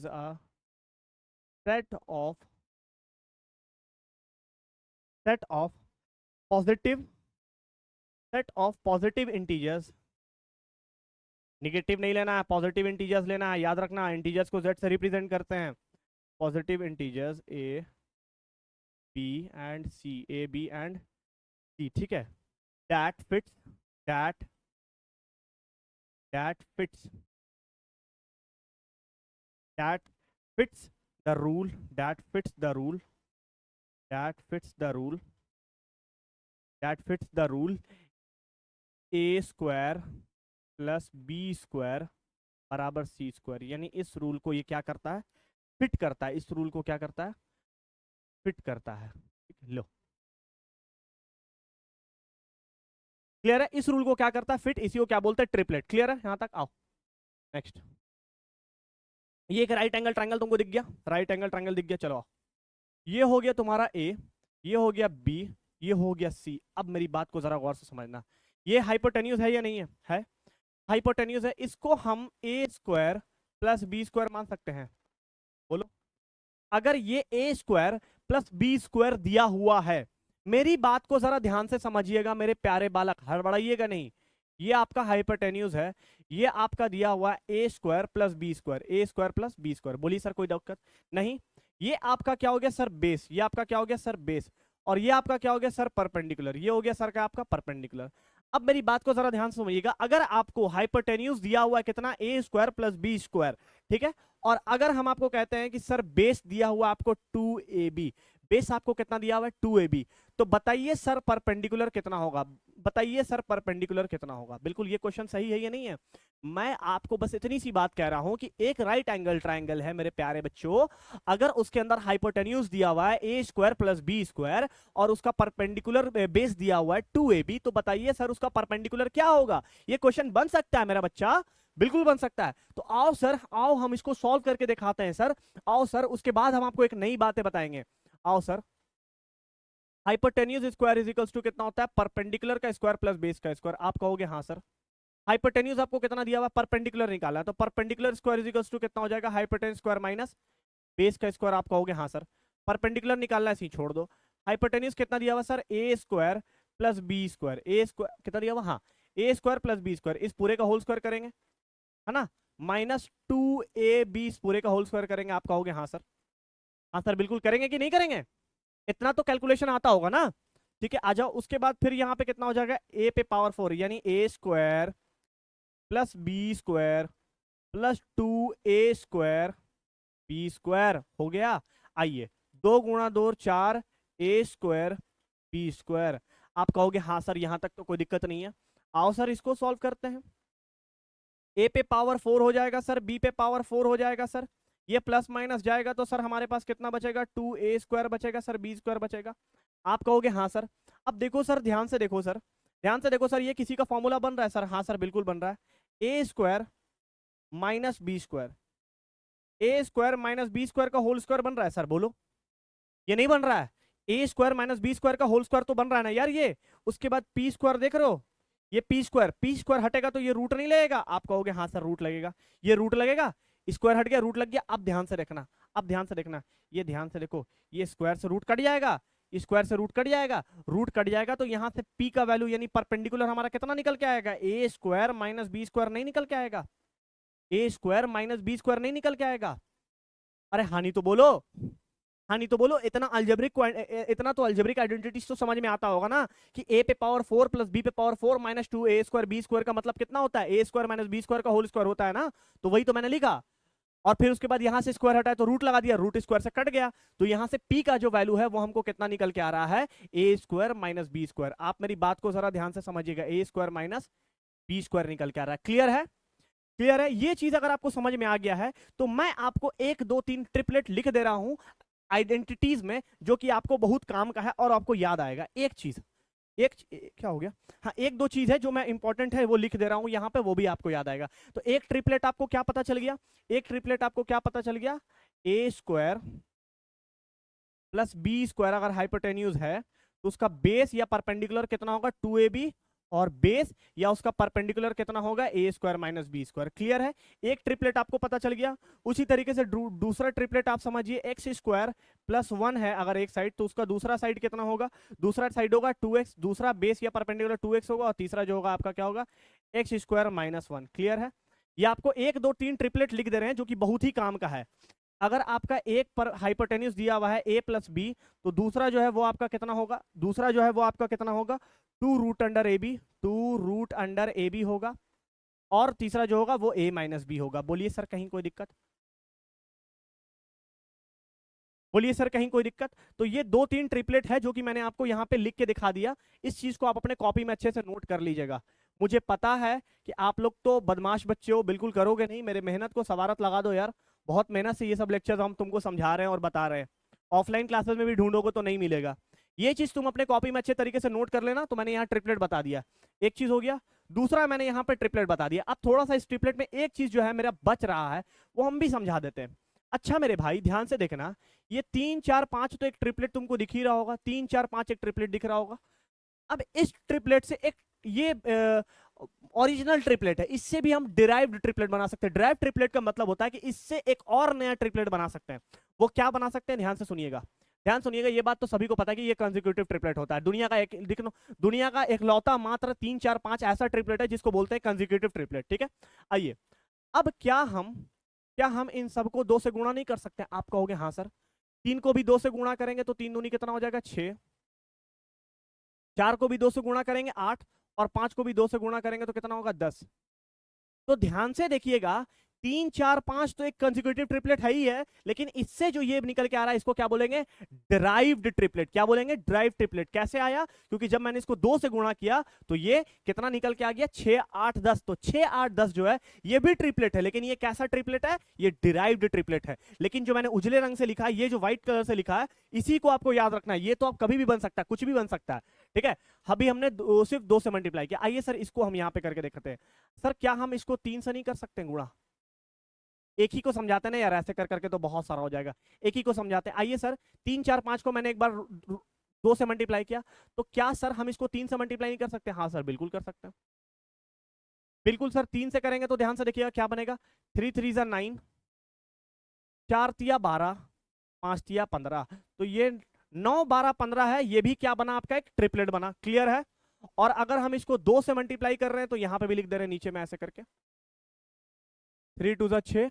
[SPEAKER 1] a set of set of positive set of positive integers। Negative नहीं लेना है, पॉजिटिव इंटीजर्स लेना है, याद रखना इंटीजर्स को z से रिप्रेजेंट करते हैं। Positive integers a b and c, a b and c, ठीक है। that fits that that fits that fits the rule that fits the rule that fits the rule that fits the rule a square plus B square बराबर C square. यानी इस rule को ये क्या करता है, फिट करता है। इस रूल को क्या करता है, फिट करता है। लो क्लियर है, इस रूल को क्या करता है, फिट। इसी को क्या बोलते हैं, ट्रिपलेट। क्लियर है यहां तक, आओ नेक्स्ट। ये एक राइट एंगल ट्रायंगल तुमको दिख गया, राइट एंगल ट्रायंगल दिख गया। चलो आओ, ये हो गया तुम्हारा ए, ये हो गया बी, ये हो गया सी। अब मेरी बात को जरा गौर से समझना, ये हाइपोटेन्यूज है या नहीं है, है हाइपोटेन्यूज है। इसको हम ए स्क्वायर प्लस बी स्क्वायर मान सकते हैं, बोलो। अगर ये ए स्क्वायर प्लस बी स्क्वायर दिया हुआ है, मेरी बात को जरा ध्यान से समझिएगा मेरे प्यारे बालक, हड़बड़ाइएगा नहीं। ये आपका हाइपोटेन्यूज है, ये आपका दिया हुआ ए स्क्वायर प्लस बी स्क्वायर, ए स्क्वायर प्लस बी स्क्वायर। बोलिए सर कोई दिक्कत नहीं। ये आपका क्या हो गया सर, बेस। ये आपका क्या हो गया सर, बेस। और ये आपका क्या हो गया सर, परपेंडिकुलर। ये हो गया सर का आपका परपेंडिकुलर। अब मेरी बात को जरा ध्यान से समझिएगा, अगर आपको हाइपोटेन्यूज दिया हुआ है कितना, ए स्क्वायर प्लस बी स्क्वायर, ठीक है। और अगर हम आपको कहते हैं कि सर बेस दिया हुआ आपको 2ab, बेस आपको कितना दिया हुआ है 2ab, तो बताइए सर परपेंडिकुलर कितना होगा, बताइए सर परपेंडिकुलर कितना होगा। बिल्कुल ये क्वेश्चन सही है या नहीं है। मैं आपको बस इतनी सी बात कह रहा हूं कि एक राइट एंगल ट्रायंगल है मेरे प्यारे बच्चों, अगर उसके अंदर हाइपोटेन्यूज दिया हुआ है ए स्क्वायर प्लस बी स्क्वायर और उसका परपेंडिकुलर बेस दिया हुआ है 2ab, तो बताइए सर उसका परपेंडिकुलर क्या होगा। ये क्वेश्चन बन सकता है मेरा बच्चा, बिल्कुल बन सकता है। तो आओ सर, आओ हम इसको सॉल्व करके दिखाते हैं सर। आओ सर, उसके बाद हम आपको एक नई बातें बताएंगे। आओ sir, hypotenuse square is equals to कितना होता है, परपेंडिकुलर का स्क्वायर प्लस बेस का स्क्वायर। आप कहोगे हाँ सर, हाइपोटेन्यूज आपको कितना दिया हुआ, परपेंडिकुलर निकाला है, तो perpendicular square is equals to कितना हो जाएगा, हाइपोटेन्यूज स्क्वायर माइनस बेस का स्क्वायर। आप कहोगे हाँ सर, परपेंडिकुलर निकालना है, ऐसे ही छोड़ दो। हाइपोटेन्यूज कितना दिया हुआ सर, ए स्क्वायर प्लस बी स्क्वायर। ए स्क्वायर कितना दिया हुआ, हाँ ए स्क्वायर प्लस बी स्क्वायर, इस पूरे का होल स्क्वायर करेंगे, है ना, माइनस 2ab इस पूरे का होल स्क्वायर करेंगे। आप कहोगे हाँ सर, हाँ सर बिल्कुल करेंगे कि नहीं करेंगे, इतना तो कैलकुलेशन आता होगा ना। ठीक है, आ जाओ। उसके बाद फिर यहाँ पे कितना हो जाएगा, ए पे पावर 4 यानी A square plus B square plus 2a square B square हो गया। आइए, 2 गुणा 2 4, ए स्क्वायर बी स्क्वायर। आप कहोगे हाँ सर यहां तक तो कोई दिक्कत नहीं है। आओ सर इसको सॉल्व करते हैं। ए पे पावर 4 हो जाएगा सर, बी पे पावर 4 हो जाएगा सर, ये प्लस माइनस जाएगा तो सर हमारे पास कितना बचेगा, 2a स्क्वायर बचेगा सर, बी स्क्वायर बचेगा। आप कहोगे हाँ सर। अब देखो सर, ध्यान से देखो सर, ध्यान से देखो सर, ये किसी का फॉर्मूला बन रहा है सर, हाँ सर बिल्कुल बन रहा है। ए स्क्वायर माइनस बी स्क्वायर, ए स्क्वायर माइनस बी स्क्वायर का होल स्क्वायर बन रहा है सर, बोलो। ये नहीं बन रहा है, ए स्क्वायर माइनस बी स्क्वायर का होल स्क्वायर तो बन रहा है ना यार ये। उसके बाद पी स्क्वायर देख रहे हो, ये पी स्क्वायर हटेगा तो ये रूट नहीं लगेगा। आप कहोगे हाँ सर रूट लगेगा, ये रूट लगेगा, स्क्वायर हट गया रूट लग गया। अब ध्यान से देखना, अब ध्यान से देखना, ये ध्यान से देखो, ये स्क्वायर से रूट कट जाएगा, स्क्वायर से रूट कट जाएगा, रूट कट जाएगा तो यहाँ से p का वैल्यू यानी परपेंडिकुलर हमारा कितना निकल के आएगा, ए स्क्वायर माइनस बी स्क्वायर नहीं निकल के आएगा, ए स्क्वायर माइनस बी स्क्वायर नहीं निकल के आएगा। अरे हानि तो बोलो, हानि तो बोलो। इतना तो अल्जेब्रिक आइडेंटिटीज तो समझ में आता होगा ना कि a पे पावर 4 प्लस b पे power 4 minus 2 a square b square का मतलब कितना होता है, a square minus b square का होल स्क्वायर होता है ना। तो वही तो मैंने लिखा, और फिर उसके बाद यहां से स्क्वायर हटाया तो रूट लगा दिया, रूट स्क्वायर से कट गया, तो यहां से p का जो वैल्यू है वो हमको कितना निकल के आ रहा है, a square minus B square. आप मेरी बात को जरा ध्यान से समझिएगा, a square minus B square निकल के आ रहा है। क्लियर है, क्लियर है। ये चीज अगर आपको समझ में आ गया है तो मैं आपको 1 2 3 ट्रिपलेट लिख दे रहा हूं आइडेंटिटीज में, जो कि आपको बहुत काम का है और आपको याद आएगा। एक चीज, क्या हो गया, हाँ एक दो चीज है जो मैं इंपॉर्टेंट है वो लिख दे रहा हूं यहां पे, वो भी आपको याद आएगा। तो एक ट्रिपलेट आपको क्या पता चल गया, एक ट्रिपलेट आपको क्या पता चल गया, ए स्क्वायर प्लस बी स्क्वायर अगर हाइपोटेन्यूज है तो उसका बेस या परपेंडिकुलर कितना होगा 2ab, और बेस या उसका परपेंडिकुलर कितना होगा A square minus B square. Clear है, एक ट्रिपलेट आपको पता चल गया। उसी तरीके से दूसरा ट्रिपलेट आप समझिए, एक्स स्क्वायर प्लस 1 है अगर एक साइड तो उसका दूसरा साइड कितना होगा, दूसरा साइड होगा 2x, दूसरा बेस या परपेंडिकुलर 2x होगा, और तीसरा जो होगा आपका क्या होगा, एक्स स्क्वायर माइनस 1। क्लियर है, ये आपको 1 2 3 ट्रिपलेट लिख दे रहे हैं जो कि बहुत ही काम का है। अगर आपका एक पर हाइपोटेन्यूज दिया हुआ है a प्लस बी, तो दूसरा जो है वो आपका कितना होगा, दूसरा जो है वो आपका कितना होगा 2 root under A B, 2 root under A B होगा, और तीसरा जो होगा वो a माइनस बी होगा। बोलिए सर कहीं कोई दिक्कत, बोलिए सर कहीं कोई दिक्कत। तो ये 2 3 ट्रिपलेट है जो कि मैंने आपको यहाँ पे लिख के दिखा दिया। इस चीज को आप अपने कॉपी में अच्छे से नोट कर लीजिएगा। मुझे पता है कि आप लोग तो बदमाश बच्चे हो, बिल्कुल करोगे नहीं, मेरे मेहनत को सवारत लगा दो यार। बहुत मेहनत से ये सब लेक्चर्स हम तुमको समझा रहे हैं और बता रहे हैं, ऑफलाइन क्लासेस में भी ढूंढोगे तो नहीं मिलेगा। ये चीज तुम अपने कॉपी में अच्छे तरीके से नोट कर लेना। तो मैंने यहाँ ट्रिपलेट बता दिया, एक चीज हो गया। दूसरा मैंने यहाँ पे ट्रिपलेट बता दिया। अब थोड़ा सा इस ट्रिपलेट में एक चीज जो है मेरा बच रहा है वो हम भी समझा देते हैं। अच्छा मेरे भाई ध्यान से देखना, ये 3 4 5 तो एक ट्रिपलेट तुमको दिख ही रहा होगा, 3 4 5 एक ट्रिपलेट दिख रहा होगा। अब इस ट्रिपलेट से एक ये ओरिजिनल ट्रिपलेट है, इससे भी हम डिराइव्ड ट्रिपलेट बना सकते हैं। डिराइव्ड ट्रिपलेट का मतलब होता है कि इससे एक और नया ट्रिपलेट बना सकते हैं। वो क्या बना सकते हैं, ध्यान से सुनिएगा, ध्यान सुनिएगा। ये बात तो सभी को पता है कि ये कंसेक्यूटिव ट्रिपलेट होता है। दुनिया का एक देखो, दुनिया का एक लौता मात्र 3 4 5 ऐसा ट्रिपलेट है जिसको बोलते हैं कंसेक्यूटिव ट्रिपलेट। ठीक है, आइए अब क्या हम इन सबको 2 से गुणा नहीं कर सकते? आप कहोगे हाँ सर, 3 को भी 2 से गुणा करेंगे तो 3 दूनी कितना हो जाएगा 6, 4 को भी 2 से गुणा करेंगे 8, और 5 को भी 2 से गुणा करेंगे तो कितना होगा 10। तो ध्यान से देखिएगा, 3 4 5 तो एक कंसेक्यूटिव ट्रिपलेट है ही है, लेकिन इससे जो ये निकल के आ रहा है इसको क्या बोलेंगे, डिराइव्ड ट्रिपलेट। क्या बोलेंगे, डिराइव्ड ट्रिपलेट। कैसे आया, क्योंकि जब मैंने इसको 2 से गुणा किया तो ये कितना निकल के आ गया 6 8 10। तो 6 8 10 जो है ये भी ट्रिपलेट है, लेकिन ये कैसा ट्रिपलेट है, ये डिराइव्ड ट्रिपलेट है। लेकिन जो मैंने उजले रंग से लिखा है, ये जो व्हाइट कलर से लिखा है, इसी को आपको याद रखना है। ये तो आप कभी भी बन सकता है, कुछ भी बन सकता है। ठीक है, अभी हमने सिर्फ 2 से मल्टीप्लाई किया। आइए सर इसको हम यहाँ पे करके देखते हैं। सर क्या हम इसको 3 से नहीं कर सकते गुणा? एक ही को समझाते ना यार, ऐसे कर करके तो बहुत सारा हो जाएगा। एक ही को समझाते हैं। आइए सर 3 4 5 को मैंने एक बार 2 से मल्टीप्लाई किया, तो क्या सर हम इसको 3 से मल्टीप्लाई नहीं कर सकते? हाँ सर बिल्कुल कर सकते हैं, बिल्कुल सर। 3 से करेंगे तो ध्यान से देखिएगा क्या बनेगा, 3 3 9, 4 तिया 12, 5 तिया 15। तो ये 9 12 15 है, ये भी क्या बना आपका, एक ट्रिपलेट बना। क्लियर है। और अगर हम इसको 2 से मल्टीप्लाई कर रहे हैं तो यहां पे भी लिख दे रहे हैं नीचे में ऐसे करके, 3 2 6,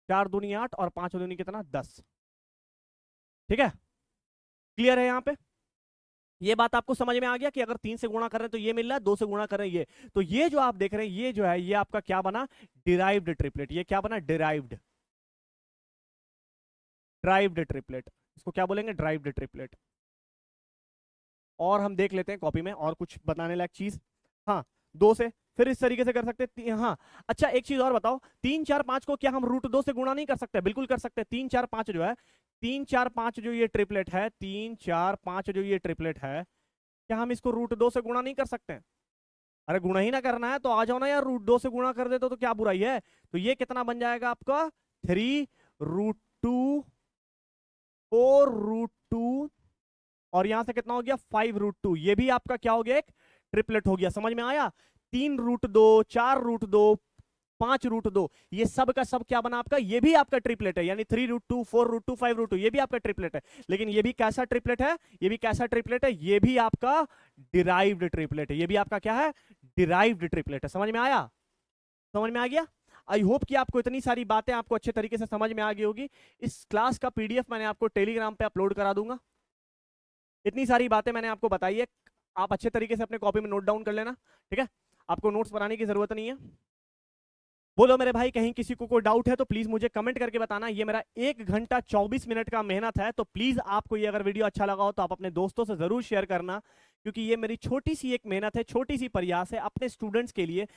[SPEAKER 1] 4 दूनी 8, और 5 दूनी कितना 10। ठीक है, क्लियर है यहाँ पे? ये बात आपको समझ में आ गया कि अगर 3 से गुणा कर रहे हैं तो ये मिल रहा है, 2 से गुणा कर रहे हैं ये। तो ये जो आप देख रहे हैं ये जो है ये आपका क्या बना, डिराइव्ड ट्रिपलेट। ये क्या बना, डिराइव्ड ड्राइव्ड ट्रिपलेट। इसको क्या बोलेंगे, ड्राइव्ड ट्रिपलेट। और हम देख लेते हैं कॉपी में और कुछ बताने लायक चीज। हाँ 2 से फिर इस तरीके से कर सकते हैं। हाँ अच्छा एक चीज और बताओ, 3 4 5 को क्या हम रूट 2 से गुणा नहीं कर सकते? बिल्कुल कर सकते हैं। 3 4 5 जो है, 3 4 5 जो ये ट्रिपलेट है, 3 4 5 जो ये ट्रिपलेट है, क्या हम इसको रूट 2 से गुणा नहीं कर सकते? अरे गुणा ही ना करना है तो आ जाओ ना यार, रूट 2 से गुणा कर दे तो क्या बुराई है। तो ये कितना बन जाएगा आपका, 3 रूट 2, 4 रूट 2, और यहां से कितना हो गया 5 रूट 2। ये भी आपका क्या हो गया, एक ट्रिपलेट हो गया। समझ में आया? 3 रूट 2, 4 रूट 2, 5√2, ये सब का सब क्या बना आपका, ये भी आपका ट्रिपलेट है, यानी 3√2, 4√2, 5√2, ये भी आपका ट्रिपलेट है। लेकिन ये भी कैसा ट्रिपलेट है, ये भी कैसा ट्रिपलेट है, ये भी आपका डिराइव्ड ट्रिपलेट है, ये भी आपका क्या है, डिराइव्ड ट्रिपलेट है। समझ में आया, समझ में आ गया। आई होप कि आपको इतनी सारी बातें आपको अच्छे तरीके से समझ में आ गई होगी। इस क्लास का पीडीएफ मैंने आपको टेलीग्राम पे अपलोड करा दूंगा। इतनी सारी बातें मैंने आपको बताई है, आप अच्छे तरीके से अपने कॉपी में नोट डाउन कर लेना, ठीक है। आपको नोट्स बनाने की जरूरत नहीं है। बोलो मेरे भाई, कहीं किसी को कोई डाउट है तो प्लीज मुझे कमेंट करके बताना। ये मेरा 1 घंटा 24 मिनट का मेहनत है, तो प्लीज आपको ये अगर वीडियो अच्छा लगा हो तो आप अपने दोस्तों से जरूर शेयर करना, क्योंकि ये मेरी छोटी सी एक मेहनत है, छोटी सी प्रयास है अपने स्टूडेंट्स के लिए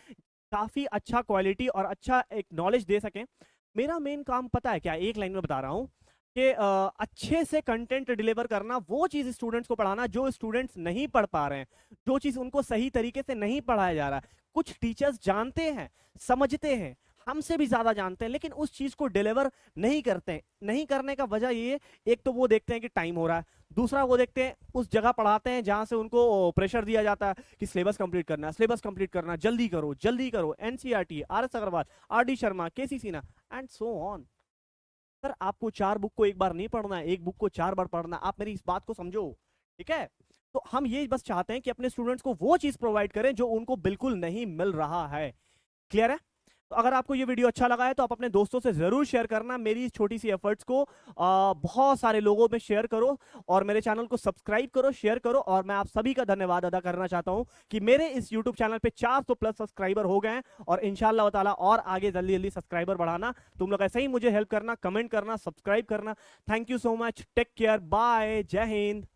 [SPEAKER 1] काफी अच्छा क्वालिटी और अच्छा एक नॉलेज दे सकें। मेरा मेन काम पता है क्या, एक लाइन में बता रहा हूं कि अच्छे से कंटेंट डिलीवर करना, वो चीज स्टूडेंट्स को पढ़ाना जो स्टूडेंट्स नहीं पढ़ पा रहे हैं, जो चीज उनको सही तरीके से नहीं पढ़ाया जा रहा है। कुछ टीचर्स जानते हैं, समझते हैं, हमसे भी ज्यादा जानते हैं, लेकिन उस चीज को डिलीवर नहीं करते हैं। नहीं करने का वजह ये, एक तो वो देखते हैं कि टाइम हो रहा है, दूसरा वो देखते हैं उस जगह पढ़ाते हैं जहां से उनको प्रेशर दिया जाता है कि सिलेबस कंप्लीट करना है, सिलेबस कंप्लीट करना, जल्दी करो जल्दी करो, NCERT, R S. Agarwal, R D. Sharma, K C. Sinha and so on. Sir आपको 4 बुक को एक बार नहीं पढ़ना है, एक बुक को 4 बार पढ़ना। आप मेरी इस बात को समझो, ठीक है। तो हम ये बस चाहते हैं कि अपने स्टूडेंट्स को वो चीज प्रोवाइड करें जो उनको बिल्कुल नहीं मिल रहा है। क्लियर है। तो अगर आपको ये वीडियो अच्छा लगा है तो आप अपने दोस्तों से जरूर शेयर करना। मेरी इस छोटी सी एफर्ट्स को बहुत सारे लोगों में शेयर करो, और मेरे चैनल को सब्सक्राइब करो, शेयर करो। और मैं आप सभी का धन्यवाद अदा करना चाहता हूं कि मेरे इस यूट्यूब चैनल पे 400 प्लस सब्सक्राइबर हो गए हैं, और इंशाल्लाह ताला और आगे जल्दी जल्दी सब्सक्राइबर बढ़ाना। तुम लोग ऐसे ही मुझे हेल्प करना, कमेंट करना, सब्सक्राइब करना। Thank you so much, take care, bye, जय हिंद।